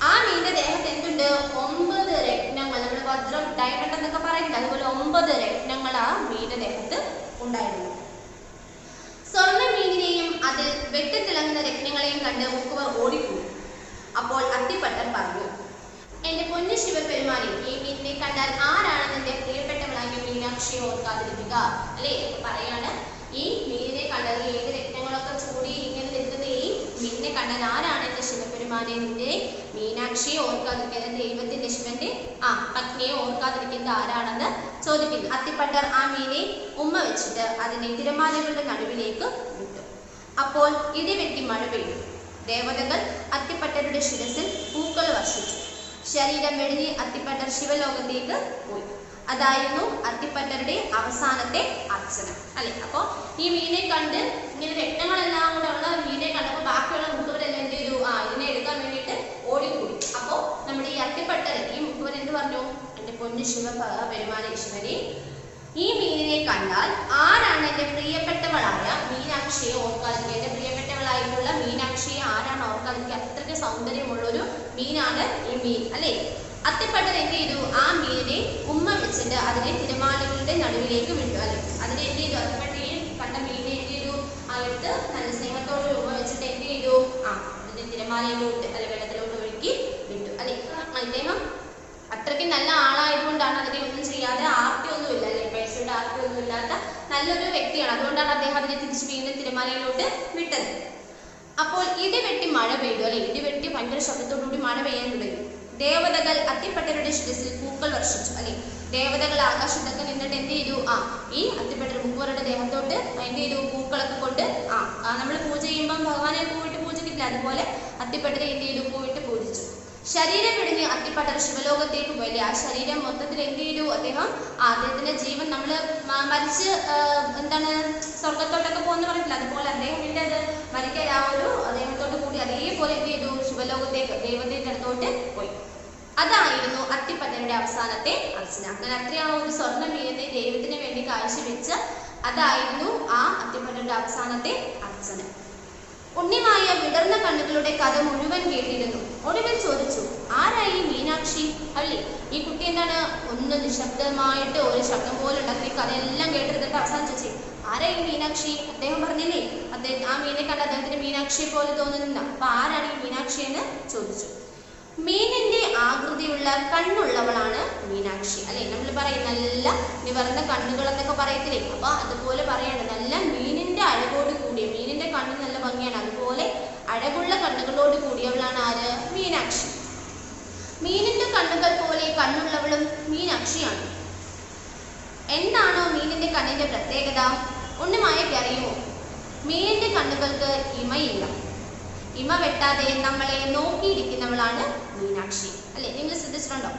[SPEAKER 3] ആ മീനിന്റെ ദേഹത്ത് എന്തുണ്ട്? 9 രത്നങ്ങൾ. നമ്മൾ വജ്രം, ഡയമണ്ട് എന്നൊക്കെ പറയുന്നത് അതുപോലെ 9 രത്നങ്ങൾ ആ മീനിന്റെ ദേഹത്ത് ഉണ്ടായിരുന്നു. സ്വർണ്ണ മീനിനെയും അതിൽ വെട്ടിത്തിളങ്ങുന്ന രത്നങ്ങളെയും കണ്ട് മുക്കുവർ ഓടിപ്പോയി. അപ്പോൾ അത്തിപ്പട്ടർ പറഞ്ഞു, എന്റെ പൊന്നു ശിവപെരുമാനെ, ഈ മീനിനെ കണ്ടാൽ ആരാണ് നിന്റെ പ്രിയപ്പെട്ടവളായ മീനാക്ഷിയെ ഓർക്കാതിരിക്കുക അല്ലെ. പറയാണ്, ഈ മീനിനെ കണ്ടാൽ 7 രത്നങ്ങളൊക്കെ ചൂടി ഇങ്ങനെ നിൽക്കുന്ന ഈ മീനിനെ കണ്ടാൽ ആരാണ് എന്റെ ശിവപെരുമാനെ നിന്റെ മീനാക്ഷിയെ ഓർക്കാതിരിക്കുന്ന ദൈവത്തിന്റെ ശിവന്റെ പത്നിയെ ഓർക്കാതിരിക്കുന്നത് ആരാണെന്ന് ചോദിക്കുന്നു. അത്തിപ്പട്ടർ ആ മീനെ ഉമ്മ വെച്ചിട്ട് അതിനെ തിരമാലകളുടെ നടുവിലേക്ക് വിട്ടു. അപ്പോൾ ഇടിവെട്ടി മഴ പെയ്തു. ദേവതകൾ അത്തിപ്പട്ടരുടെ ശിരസിൽ പൂക്കൾ വർഷിച്ചു. ശരീരം വെടിഞ്ഞ് അത്തിപ്പട്ടർ ശിവലോകത്തേക്ക് പോയി. അതായിരുന്നു അത്തിപ്പട്ടരുടെ അവസാനത്തെ അർച്ചന അല്ലെ. അപ്പോൾ ഈ മീനെ കണ്ട് ഇങ്ങനെ രക്തങ്ങളെല്ലാം കൂടെ ഉള്ള മീനെ കണ്ടപ്പോൾ ബാക്കിയുള്ള മുക്കുവരെല്ലാം എന്ത് ചെയ്തു? ഇതിനെ എടുക്കാൻ വേണ്ടിയിട്ട് ഓടിക്കൂടി. അപ്പോൾ നമ്മുടെ ഈ അത്തിപ്പട്ടർ ഈ മുക്കുവർ എന്ത് പറഞ്ഞു? എൻ്റെ പൊന്നു ശിവ പെരുമാനേശ്വരി, ഈ മീനിനെ കണ്ടാൽ ആരാണ് എൻ്റെ പ്രിയപ്പെട്ടവളായ മീനാക്ഷിയെ ഓർക്കാതിരിക്കുക? എൻ്റെ പ്രിയപ്പെട്ടവളായിട്ടുള്ള മീനാക്ഷിയെ ആരാണ് ഓർക്കാതിരിക്കുക? അത്രയ്ക്ക് സൗന്ദര്യമുള്ളൊരു മീനാണ് ഈ മീൻ അല്ലെ. അത്തിപ്പട്ടർ എന്ത് ചെയ്തു? ആ മീനിനെ ഉമ്മ വെച്ചിട്ട് അതിനെ തിരമാലകളുടെ നടുവിലേക്ക് വിട്ടു അല്ലെ. അതിനെ എന്ത് ചെയ്തു? അത്തിപ്പട്ടർ ഈ കണ്ട മീനിനെ എന്ത് ചെയ്തു? എടുത്ത് നല്ല സ്നേഹത്തോടെ ഉമ്മ വെച്ചിട്ട് എന്ത് ചെയ്തു? അതിന്റെ തിരമാലയിലോട്ട് അല്ലെ വെള്ളത്തിലോട്ട് ഒഴുക്കി വിട്ടു അല്ലെ. അദ്ദേഹം അത്രയ്ക്ക് നല്ല ആളായതുകൊണ്ടാണ് അതിനെ ഒന്നും ചെയ്യാതെ ആർത്തിയൊന്നുമില്ല അല്ലെ, പൈസയുടെ ആർത്തിയൊന്നും ഇല്ലാത്ത നല്ലൊരു വ്യക്തിയാണ്. അതുകൊണ്ടാണ് അദ്ദേഹം അതിനെ തിരിച്ച് വീണ്ടും തിരമാലയിലോട്ട് വിട്ടത്. അപ്പോൾ ഇടിവെട്ടി മഴ പെയ്തു അല്ലെ. ഇടിവെട്ടി ഭയങ്കര ശബ്ദത്തോടുകൂടി മഴ പെയ്യാൻ തുടങ്ങി. ദേവതകൾ അത്തിപ്പട്ടരുടെ ശിരസിൽ പൂക്കൾ വർഷിച്ചു അല്ലെ. ദേവതകൾ ആകാശത്തൊക്കെ നിന്നിട്ട് എന്ത് ചെയ്തു? ഈ അത്തിപ്പട്ടർ മുക്കുവരുടെ ദേഹത്തോട്ട് എന്ത് ചെയ്തു? പൂക്കളൊക്കെ കൊണ്ട് നമ്മൾ പൂജ ചെയ്യുമ്പം ഭഗവാനെ പൂവിട്ട് പൂജിക്കില്ല, അതുപോലെ അത്തിപ്പട്ടരെ എന്ത് ചെയ്തു? പൂവിട്ട് പൂജിച്ചു. ശരീരം വെടിഞ്ഞ് അത്തിപ്പട്ടർ ശിവലോകത്തേക്ക് പോയില്ലേ. ആ ശരീരം മൊത്തത്തിൽ എന്ത് ചെയ്തു? അദ്ദേഹത്തിന്റെ ജീവൻ നമ്മൾ മരിച്ച് എന്താണ് സ്വർഗത്തോട്ടൊക്കെ പോകുന്ന പറഞ്ഞില്ല, അതുപോലെ അദ്ദേഹത്തിന്റെ അത് മരിക്കാൻ ആ ഒരു അദ്ദേഹത്തോട്ട് കൂടി അതേപോലെ എന്ത് ചെയ്തു? ശിവലോകത്തേക്ക് ദൈവത്തിന്റെ അടുത്തോട്ട് പോയി. അതായിരുന്നു അത്തിപ്പട്ടരുടെ അവസാനത്തെ അർച്ചന. അങ്ങനെ അത്രയും ഒരു സ്വർണ്ണ മീനത്തെ ദൈവത്തിന് വേണ്ടി കാഴ്ചവെച്ച് അതായിരുന്നു ആ അത്തിപ്പട്ടരുടെ അവസാനത്തെ അർച്ചന. ഉണ്ണിമായ വിടർന്ന കണ്ണുകളുടെ കഥ മുഴുവൻ കേട്ടിരുന്നു. ഒടുവിൽ ചോദിച്ചു, ആരായി മീനാക്ഷി അല്ലേ? ഈ കുട്ടി എന്താണ് ഒന്ന് നിശബ്ദമായിട്ട് ഒരു ശബ്ദം പോലെ ഉണ്ടാക്കി കഥയെല്ലാം കേട്ടിരുന്നിട്ട് അവസാനം ചോദിച്ചു, ആരായി മീനാക്ഷി? അദ്ദേഹം പറഞ്ഞില്ലേ ആ മീനെ കണ്ട് അദ്ദേഹത്തിന് മീനാക്ഷിയെ പോലെ തോന്നുന്നില്ല. അപ്പൊ ആരാണ് ഈ മീനാക്ഷി എന്ന് ചോദിച്ചു. മീനിന്റെ ആകൃതിയുള്ള കണ്ണുള്ളവളാണ് മീനാക്ഷി അല്ലെ. നമ്മൾ പറയും നല്ല നിവർന്ന കണ്ണുകൾ എന്നൊക്കെ പറയത്തില്ലേ, അപ്പൊ അതുപോലെ പറയാണ് നല്ല മീനിന്റെ അഴകോട് കൂടിയ, മീനിന്റെ കണ്ണിന് നല്ല ഭംഗിയാണ്, അതുപോലെ അഴകുള്ള കണ്ണുകളോട് കൂടിയവളാണ് ആര്? മീനാക്ഷി. മീനിന്റെ കണ്ണുകൾ പോലെ കണ്ണുള്ളവളും മീനാക്ഷിയാണ്. എന്താണോ മീനിന്റെ കണ്ണിന്റെ പ്രത്യേകത? ഉണ്ണിമായയ്ക്ക് അറിയുമോ? മീനിന്റെ കണ്ണുകൾക്ക് ഇമയില്ല. ഇമ വെട്ടാതെ നമ്മളെ നോക്കിയിരിക്കുന്നവളാണ് മീനാക്ഷി അല്ലെ. നിങ്ങൾ ശ്രദ്ധിച്ചിട്ടുണ്ടോ?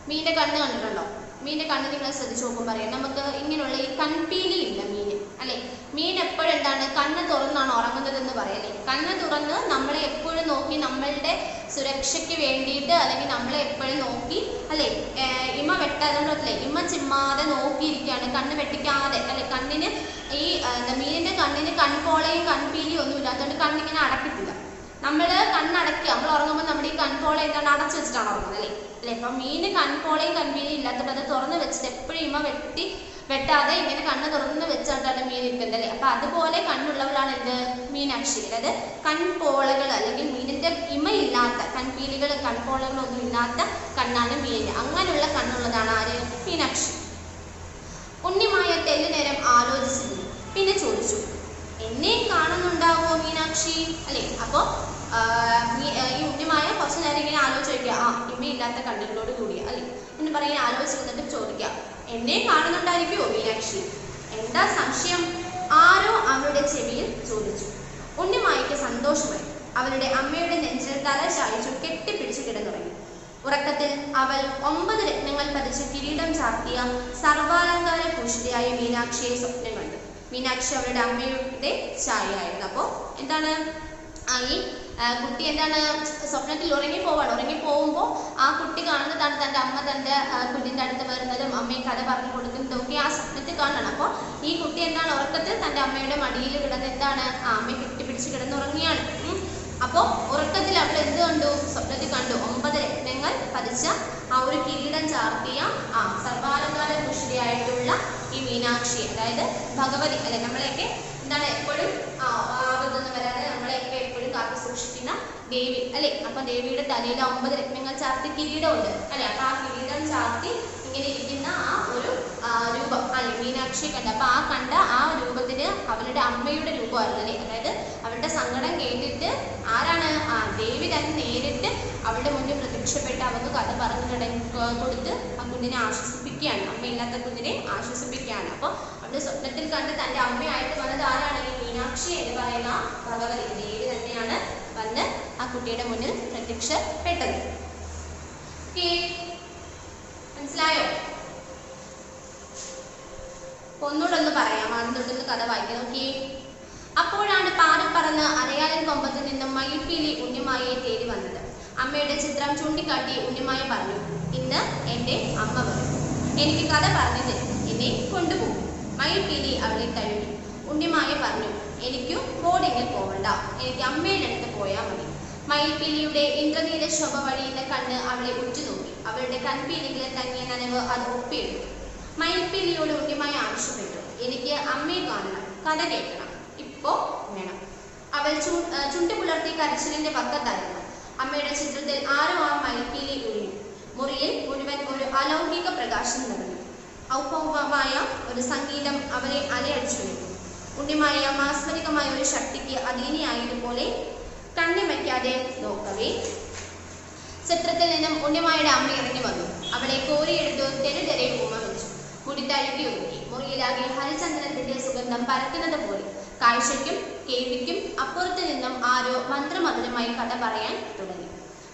[SPEAKER 3] മീനിന്റെ കണ്ണ് കണ്ടിട്ടുണ്ടോ? മീനിന്റെ കണ്ണ് നിങ്ങൾ ശ്രദ്ധിച്ചു നോക്കുമ്പോൾ പറയാം, നമുക്ക് ഇങ്ങനെയുള്ള ഈ കൺപീലി ഇല്ല മീന് അല്ലെ. മീൻ എപ്പോഴും എന്താണ് കണ്ണ് തുറന്നാണ് ഉറങ്ങുന്നത് എന്ന് പറയല്ലേ. കണ്ണ് തുറന്ന് നമ്മളെ എപ്പോഴും നോക്കി നമ്മളുടെ സുരക്ഷയ്ക്ക് വേണ്ടിയിട്ട് അല്ലെങ്കിൽ നമ്മളെ എപ്പോഴും നോക്കി അല്ലെ. ഇമ വെട്ടാതെ അല്ലെ, ഇമ ചിമ്മാതെ നോക്കിയിരിക്കുകയാണ്, കണ്ണ് വെട്ടിക്കാതെ അല്ലെ. കണ്ണിന് ഈ മീനിന്റെ കണ്ണിന് കൺപോളയും കൺപീലിയും ഒന്നും ഇല്ലാത്തതുകൊണ്ട് കണ്ണിങ്ങനെ അടക്കത്തില്ല. നമ്മൾ കണ്ണടക്കുക, നമ്മൾ ഉറങ്ങുമ്പോൾ നമ്മുടെ ഈ കൺപോള എന്താണ് അടച്ചു വെച്ചിട്ടാണ് ഉറങ്ങുന്നത് അല്ലേ. അപ്പം മീന് കൺപോളയും കൺപീലിയും ഇല്ലാത്തപ്പോൾ അത് തുറന്ന് വെച്ചിട്ട് എപ്പോഴും ഇമ വെട്ടാതെ ഇങ്ങനെ കണ്ണ് തുറന്ന് വെച്ചിട്ടാണ് മീൻ ഇരിക്കുന്നത് അല്ലേ. അപ്പൊ അതുപോലെ കണ്ണുള്ളവളാണ് എന്ത്? മീനാക്ഷി. അതായത് കൺപോളകൾ അല്ലെങ്കിൽ മീനിന്റെ ഇമയില്ലാത്ത കൺപീലികൾ കൺപോളകളൊന്നും ഇല്ലാത്ത കണ്ണാണ് മീനിന്. അങ്ങനെയുള്ള കണ്ണുള്ളതാണ് ആര്? മീനാക്ഷി. ഉണ്ണിമായ തെല്ലു നേരം ആലോചിച്ചിരുന്നു. പിന്നെ ചോദിച്ചു, എന്നെ കാണുന്നുണ്ടാവോ മീനാക്ഷി അല്ലെ. അപ്പൊ ഈ ഉണ്ണിമായ കുറച്ചു നേരം ഇങ്ങനെ ആലോചിക്കുക, ഇമയില്ലാത്ത കണ്ണുകളോട് കൂടിയ അല്ലെ എന്ന് പറയാൻ ആലോചിച്ചിരുന്നിട്ട് ചോദിക്കുക, എന്നെ കാണുന്നുണ്ടായിരിക്കുമോ മീനാക്ഷി? എന്താ സംശയം? ആരോ അവളുടെ ചെവിയിൽ ചോദിച്ചു. ഉണ്ണിമായയ്ക്ക് സന്തോഷമായി. അവളുടെ അമ്മയുടെ നെഞ്ചിൽ തല ചായച്ചു കെട്ടിപ്പിടിച്ച് കിടന്നുറങ്ങി. ഉറക്കത്തിൽ അവൾ 9 രത്നങ്ങൾ പതിച്ച് കിരീടം ചാർത്തിയ സർവാലങ്കാര ഭൂഷിതയായ മീനാക്ഷിയെ സ്വപ്നം കണ്ടു. മീനാക്ഷി അവളുടെ അമ്മയുടെ ചായയായിരുന്നു. അപ്പോൾ എന്താണ് ഈ കുട്ടി എന്താണ് സ്വപ്നത്തിൽ ഉറങ്ങിപ്പോവാണ്. ഉറങ്ങിപ്പോകുമ്പോൾ ആ കുട്ടി കാണുന്നതാണ് തൻ്റെ അമ്മ തൻ്റെ കുഞ്ഞിൻ്റെ അടുത്ത് വരുന്നതും അമ്മയെ കഥ പറഞ്ഞു കൊടുക്കുന്നതും ഒക്കെ ആ സ്വപ്നത്തിൽ കാണണം. അപ്പോൾ ഈ കുട്ടി എന്താണ് ഉറക്കത്തിൽ തൻ്റെ അമ്മയുടെ മടിയിൽ കിടന്ന് എന്താണ് അമ്മയെ കെട്ടിപ്പിടിച്ച് കിടന്നുറങ്ങിയാണ്. അപ്പോൾ ഉറക്കത്തിൽ അവൾ എന്ത് കണ്ടു? സ്വപ്നത്തിൽ കണ്ടു 9 രത്നങ്ങൾ പതിച്ച ആ ഒരു കിരീടം ചാർത്തിയ സർവാലങ്കാര ഭൂഷിതയായിട്ടുള്ള ഈ മീനാക്ഷി, അതായത് ഭഗവതി അല്ലെ. നമ്മളെയൊക്കെ എന്താണ് എപ്പോഴും ആപത്തൊന്നും വരാതെ നമ്മളെയൊക്കെ എപ്പോഴും കാത്തു സൂക്ഷിക്കുന്ന ദേവി അല്ലെ. അപ്പൊ ദേവിയുടെ തലയിൽ 9 രത്നങ്ങൾ ചാർത്തി കിരീടമുണ്ട് അല്ലെ. അപ്പൊ ആ കിരീടം ചാർത്തി ഇങ്ങനെ ഇരിക്കുന്ന ആ ഒരു രൂപം അല്ലെ മീനാക്ഷിയെ കണ്ട. അപ്പൊ കണ്ട ആ രൂപത്തിന് അവളുടെ അമ്മയുടെ രൂപമായിരുന്നു അല്ലെ. അതായത് അവളുടെ സങ്കടം കേട്ടിട്ട് ആരാണ്? ദേവി തന്നെ നേരിട്ട് അവളുടെ മുന്നിൽ പ്രത്യക്ഷപ്പെട്ട് അവൾക്ക് കഥ പറഞ്ഞു കൊടുത്ത് ആ കുഞ്ഞിനെ ആശ്വസിപ്പിക്കുകയാണ്. അമ്മയില്ലാത്ത കുഞ്ഞിനെ ആശ്വസിപ്പിക്കുകയാണ്. അപ്പോൾ അവളുടെ സ്വപ്നത്തിൽ കണ്ട് തൻ്റെ അമ്മയായിട്ട് വന്നത് ആരാണ്? ഈ മീനാക്ഷി എന്ന് പറയുന്ന ഭഗവതി ദേവി തന്നെയാണ് വന്ന് ആ കുട്ടിയുടെ മുന്നിൽ പ്രത്യക്ഷപ്പെട്ടത്. മനസ്സിലായോ? ഒന്നുകൂടെ ഒന്ന് പറയാം, ആദ്യം തൊട്ടൊന്ന് കഥ വായിക്കാം. ഓക്കെ. അപ്പോഴാണ് പാറിപ്പറന്ന് അരയാലിൻ കൊമ്പത്ത് നിന്നും മയിൽപ്പീലി ഉണ്ണിമായയെ തേടി വന്നത്. അമ്മയുടെ ചിത്രം ചൂണ്ടിക്കാട്ടി ഉണ്ണിമായ പറഞ്ഞു, ഇന്ന് എൻ്റെ അമ്മ വരും, എനിക്ക് കഥ പറഞ്ഞു തരും, എന്നെ കൊണ്ടുപോകും. മയിൽപ്പീലി അവളെ തഴുകി. ഉണ്ണിമായ പറഞ്ഞു, എനിക്കും ബോർഡിങ്ങിൽ പോകണ്ട, എനിക്ക് അമ്മയുടെ അടുത്ത് പോയാൽ മതി. മയിൽപ്പീലിയുടെ ഇന്ദ്രനീല ശോഭ വഴിയുന്ന കണ്ണ് അവളെ ഉറ്റുനോക്കി. അവളുടെ കൺപീലികളിൽ തങ്ങിയ നനവ് അത് ഒപ്പിയെടുത്തു. മയിൽപ്പീലിയോട് ഉണ്ണിമായ ആവശ്യപ്പെട്ടു, എനിക്ക് അമ്മയെ കാണണം, കഥ കേൾക്കണം, ഇപ്പോ വേണം. അവൾ ചുണ്ടുപുലർത്തി കരച്ചിലിന്റെ പക്കത്തായിരുന്നു. അമ്മയുടെ ചിത്രത്തിൽ ആരോ ആ മയിൽപ്പീലി ഒഴിഞ്ഞു. മുറിയിൽ മുഴുവൻ ഒരു അലൗകിക പ്രകാശം നിറഞ്ഞു. ഔപൗപമായ ഒരു സംഗീതം അവരെ അലയടിച്ചു വീണു. ഉണ്ണിമായ മാസ്മരികമായ ഒരു ശക്തിക്ക് അധീനയായതുപോലെ കണ്ണിമയ്ക്കാതെ നോക്കവേ ചിത്രത്തിൽ നിന്നും ഉണ്ണിമായുടെ അമ്മ ഇറങ്ങി വന്നു. അവളെ കോരിയെടുത്തു തെരുതെരെ ഉമ്മ വെച്ചു. മുടി തഴുകി ഒതുക്കി. മുറിയിലാകെ ഹരിചന്ദനത്തിന്റെ സുഗന്ധം പരക്കുന്നത് പോലെ കാഴ്ചയ്ക്കും കേൾവിക്കും അപ്പുറത്ത് നിന്നും ആരോ മന്ത്രമധുരമായി കഥ പറയാൻ തുടങ്ങി.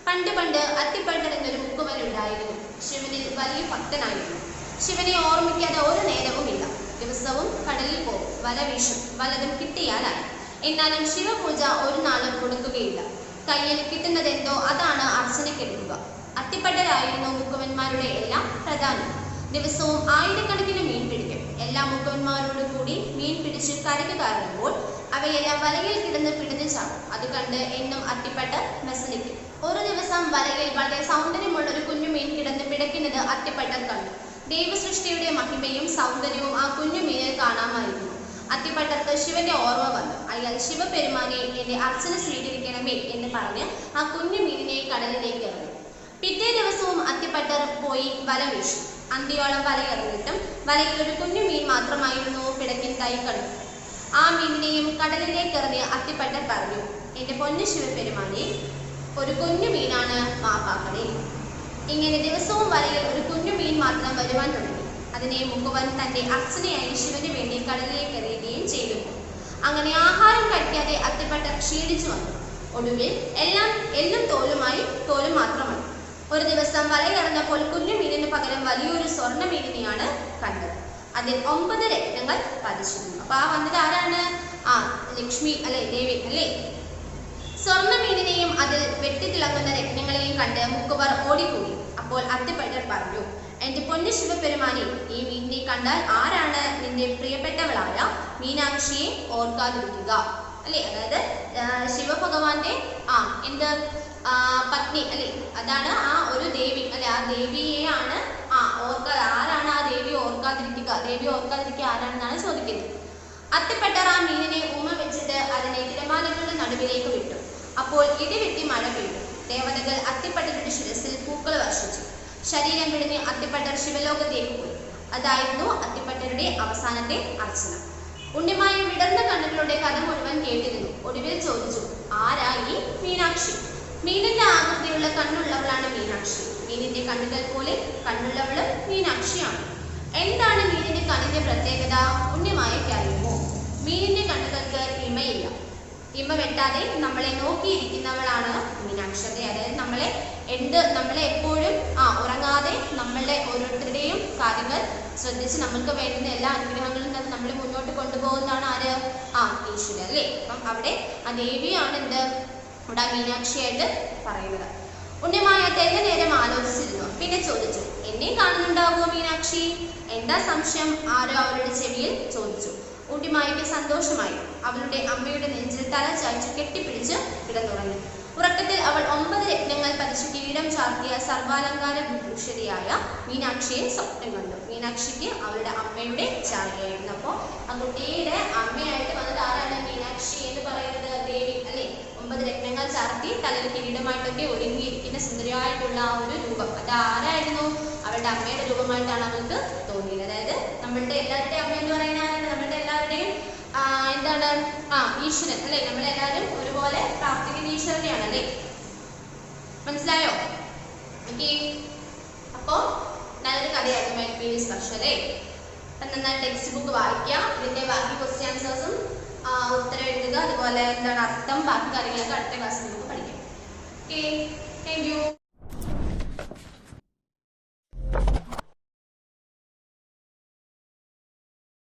[SPEAKER 3] പണ്ട് പണ്ട് അത്തിപ്പട്ടൻ എന്നൊരു മുക്കുവനുണ്ടായിരുന്നു. ശിവനിൽ വലിയ ഭക്തനായിരുന്നു. ശിവനെ ഓർമ്മിക്കാതെ ഒരു നേരവുമില്ല. ദിവസവും കടലിൽ പോകും, വല വീശും, വലതും കിട്ടിയാലായി. എന്നാലും ശിവപൂജ ഒരു നാളും കൊടുക്കുകയില്ല. കയ്യിൽ കിട്ടുന്നതെന്തോ അതാണ് അർച്ചനയ്ക്കെടുക്കുക. അത്തിപ്പട്ടരായിരുന്നു മുക്കുവന്മാരുടെ എല്ലാം പ്രധാനം. ദിവസവും ആയിരക്കണക്കിന് മീൻ പിടിക്കും. എല്ലാ മുക്കുവന്മാരോടും കൂടി മീൻ പിടിച്ച് കരക്ക് കയറുമ്പോൾ അവയെല്ലാം വലയിൽ കിടന്ന് പിടിഞ്ഞു ചാടും. അത് കണ്ട് എന്നും അത്തിപ്പട്ടർ മെസ്സലിക്കും. ഒരു ദിവസം വലയിൽ വളരെ സൗന്ദര്യമുള്ള ഒരു കുഞ്ഞു മീൻ കിടന്ന് പിടയ്ക്കുന്നത് അത്തിപ്പട്ടർ കണ്ടു. ദൈവസൃഷ്ടിയുടെ മഹിമയും സൗന്ദര്യവും ആ കുഞ്ഞു മീനിൽ കാണാമായിരുന്നു. അത്തിപ്പട്ടർക്ക് ശിവന്റെ ഓർമ്മ വന്നു. അയാൾ ശിവപെരുമാനെ എന്റെ അർച്ചന സ്വീകരിക്കണമേ എന്ന് പറഞ്ഞ് ആ കുഞ്ഞു മീനിനെ കടലിലേക്ക് എറിഞ്ഞു. പിറ്റേ ദിവസവും അത്തിപ്പട്ടർ പോയി വല വീശു. അന്തിയോളം വലയെറിഞ്ഞിട്ടും വലയിൽ ഒരു കുഞ്ഞു മീൻ മാത്രമായിരുന്നു പിടയ്ക്കുന്നതായി കണ്ടു. ആ മീനിനെയും കടലിലേക്ക് എറിഞ്ഞ് അത്തിപ്പട്ടർ പറഞ്ഞു, എന്റെ പൊന്നു ശിവപെരുമാനെ, ഒരു കുഞ്ഞു മീനാണ്, മാപ്പാക്കണേ. ഇങ്ങനെ ദിവസവും വലയിൽ ഒരു കുഞ്ഞു മീൻ മാത്രം വരുവാൻ തുടങ്ങി. അതിനെ മുക്കുവൻ തന്റെ അർച്ചനയായി ശിവന് വേണ്ടി കടലിലേക്ക് എറിയുകയും ചെയ്തു. അങ്ങനെ ആഹാരം കഴിക്കാതെ അത്തിപ്പട്ടർ ക്ഷീണിച്ചു വന്നു. ഒടുവിൽ എല്ലും തോലും മാത്രമായി. ഒരു ദിവസം വലയിറങ്ങപ്പോൾ കുഞ്ഞു മീനിന് പകരം വലിയൊരു സ്വർണ്ണ മീനിനെയാണ് കണ്ടത്. അതിൽ 9 രത്നങ്ങൾ പതിച്ചിരുന്നു. അപ്പൊ ആ വന്നത് ആരാണ്? ലക്ഷ്മി അല്ലെ, ദേവി അല്ലേ? സ്വർണ്ണ മീനിനെയും അതിൽ വെട്ടിത്തിളങ്ങുന്ന രത്നങ്ങളെയും കണ്ട് മുക്കുവർ ഓടിക്കൂടി. അപ്പോൾ അത്തിപ്പട്ടർ പറഞ്ഞു, എന്റെ പൊന്നു ശിവപെരുമാനെ, ഈ മീനിനെ കണ്ടാൽ ആരാണ് നിന്റെ പ്രിയപ്പെട്ടവളായ മീനാക്ഷിയെ ഓർക്കാതിരിക്കുക അല്ലെ? അതായത് ശിവഭഗവാന്റെ പത്നി അല്ലെ, അതാണ് ആ ഒരു ദേവി അല്ലെ. ആ ദേവിയെയാണ് ആരാണ് ആ ദേവിയെ ഓർക്കാതിരിക്കുക? ദേവി ഓർക്കാതിരിക്കുക ആരാണെന്നാണ് ചോദിക്കുന്നത്. അത്തിപ്പട്ടർ ആ മീനിനെ ഉമ്മ വെച്ചിട്ട് അതിനെ തിരമാലകളുടെ നടുവിലേക്ക് വിട്ടു. അപ്പോൾ ഇടിവെട്ടി മഴ പെയ്തു. ദേവതകൾ അത്തിപ്പട്ടരുടെ ശിരസിൽ പൂക്കൾ വർഷിച്ചു. ശരീരം വിടിഞ്ഞ് അത്തിപ്പട്ടർ ശിവലോകത്തേക്ക് പോയി. അതായിരുന്നു അത്തിപ്പട്ടരുടെ അവസാനത്തെ അർച്ചന. ഉണ്ണിമായ വിടർന്ന കണ്ണുകളുടെ കഥ മുഴുവൻ കേട്ടിരുന്നു. ഒടുവിൽ ചോദിച്ചു, ആരാ ഈ മീനാക്ഷി? മീനിന്റെ ആകൃതിയുള്ള കണ്ണുള്ളവളാണ് മീനാക്ഷി. മീനിന്റെ കണ്ണുകൾ പോലെ കണ്ണുള്ളവളും മീനാക്ഷിയാണ്. എന്താണ് മീനിന്റെ കണ്ണിന്റെ പ്രത്യേകത? ഉണ്ണിമായയ്ക്ക് അറിയുമോ? മീനിന്റെ കണ്ണുകൾക്ക് ഇമയില്ല. ഇമ വെട്ടാതെ നമ്മളെ നോക്കിയിരിക്കുന്നവളാണ് മീനാക്ഷി. അതായത് നമ്മളെ എപ്പോഴും ഉറങ്ങാതെ നമ്മളുടെ ഓരോരുത്തരുടെയും കാര്യങ്ങൾ ശ്രദ്ധിച്ച് നമ്മൾക്ക് വേണ്ടുന്ന എല്ലാ അനുഗ്രഹങ്ങളും തന്നെ നമ്മൾ മുന്നോട്ട് കൊണ്ടുപോകുന്നതാണ് ആര്? ഈശ്വരൻ അല്ലേ? അപ്പം അവിടെ ആ ദേവിയാണ് ഇവിടെ മീനാക്ഷിയായിട്ട് പറയുന്നത്. ഉണ്ണിമായ തെല്ല നേരം ആലോചിച്ചിരുന്നു. പിന്നെ ചോദിച്ചു, എന്നെ കാണുന്നുണ്ടാവുമോ മീനാക്ഷി? എന്താ സംശയം? ആരോ അവളുടെ ചെവിയിൽ ചോദിച്ചു. ഉണ്ണിമായയ്ക്ക് സന്തോഷമായി. അവളുടെ അമ്മയുടെ നെഞ്ചിൽ തല ചായ്ച്ചു കെട്ടിപ്പിടിച്ച് കിടന്നുറങ്ങി. ഉറക്കത്തിൽ അവൾ 9 രത്നങ്ങൾ പതിച്ച് കിരീടം ചാർത്തിയ സർവാലങ്കാര ഭൂഷരിയായ മീനാക്ഷിയെ സ്വപ്നം കണ്ടു. മീനാക്ഷിക്ക് അവളുടെ അമ്മയുടെ ചായയായിരുന്നു. അപ്പോൾ ആ കുട്ടിയുടെ അമ്മയായിട്ട് വന്നത് ആരാണ്? മീനാക്ഷി എന്ന് പറയുന്നത് ദേവി അല്ലെ? 9 രത്നങ്ങൾ ചാർത്തി തലയിൽ കിരീടമായിട്ടൊക്കെ ഒരുങ്ങിയിരിക്കുന്ന സുന്ദരിയായിട്ടുള്ള ആ ഒരു രൂപം, അത് ആരായിരുന്നു? അവളുടെ അമ്മയുടെ രൂപമായിട്ടാണ് അവൾക്ക് തോന്നിയത്. അതായത് നമ്മളുടെ എല്ലാവരുടെയും അമ്മ എന്ന് പറയുന്ന നമ്മളുടെ എല്ലാവരുടെയും ഈശ്വരൻ അല്ലേ, നമ്മളെല്ലാവരും ഒരുപോലെ പ്രാർത്ഥിക്കുന്ന ഈശ്വരനെയാണ് അല്ലേ, മനസ്സിലായോ? ഓക്കെ, അപ്പോൾ നല്ലൊരു കഥയായിരുന്നു മയിൽപ്പീലി സ്പർശം അല്ലേ. അപ്പം നന്നായി ടെക്സ്റ്റ് ബുക്ക് വായിക്കുക, ഇതിൻ്റെ ബാക്കി ക്വസ്റ്റ്യൻ ആൻസേഴ്സും ഉത്തരം എഴുതുക, അതുപോലെ എന്താണ് അർത്ഥം, ബാക്കി കാര്യങ്ങളൊക്കെ അടുത്ത ക്ലാസ്സിൽ നമുക്ക് പഠിക്കാം. ഓക്കെ.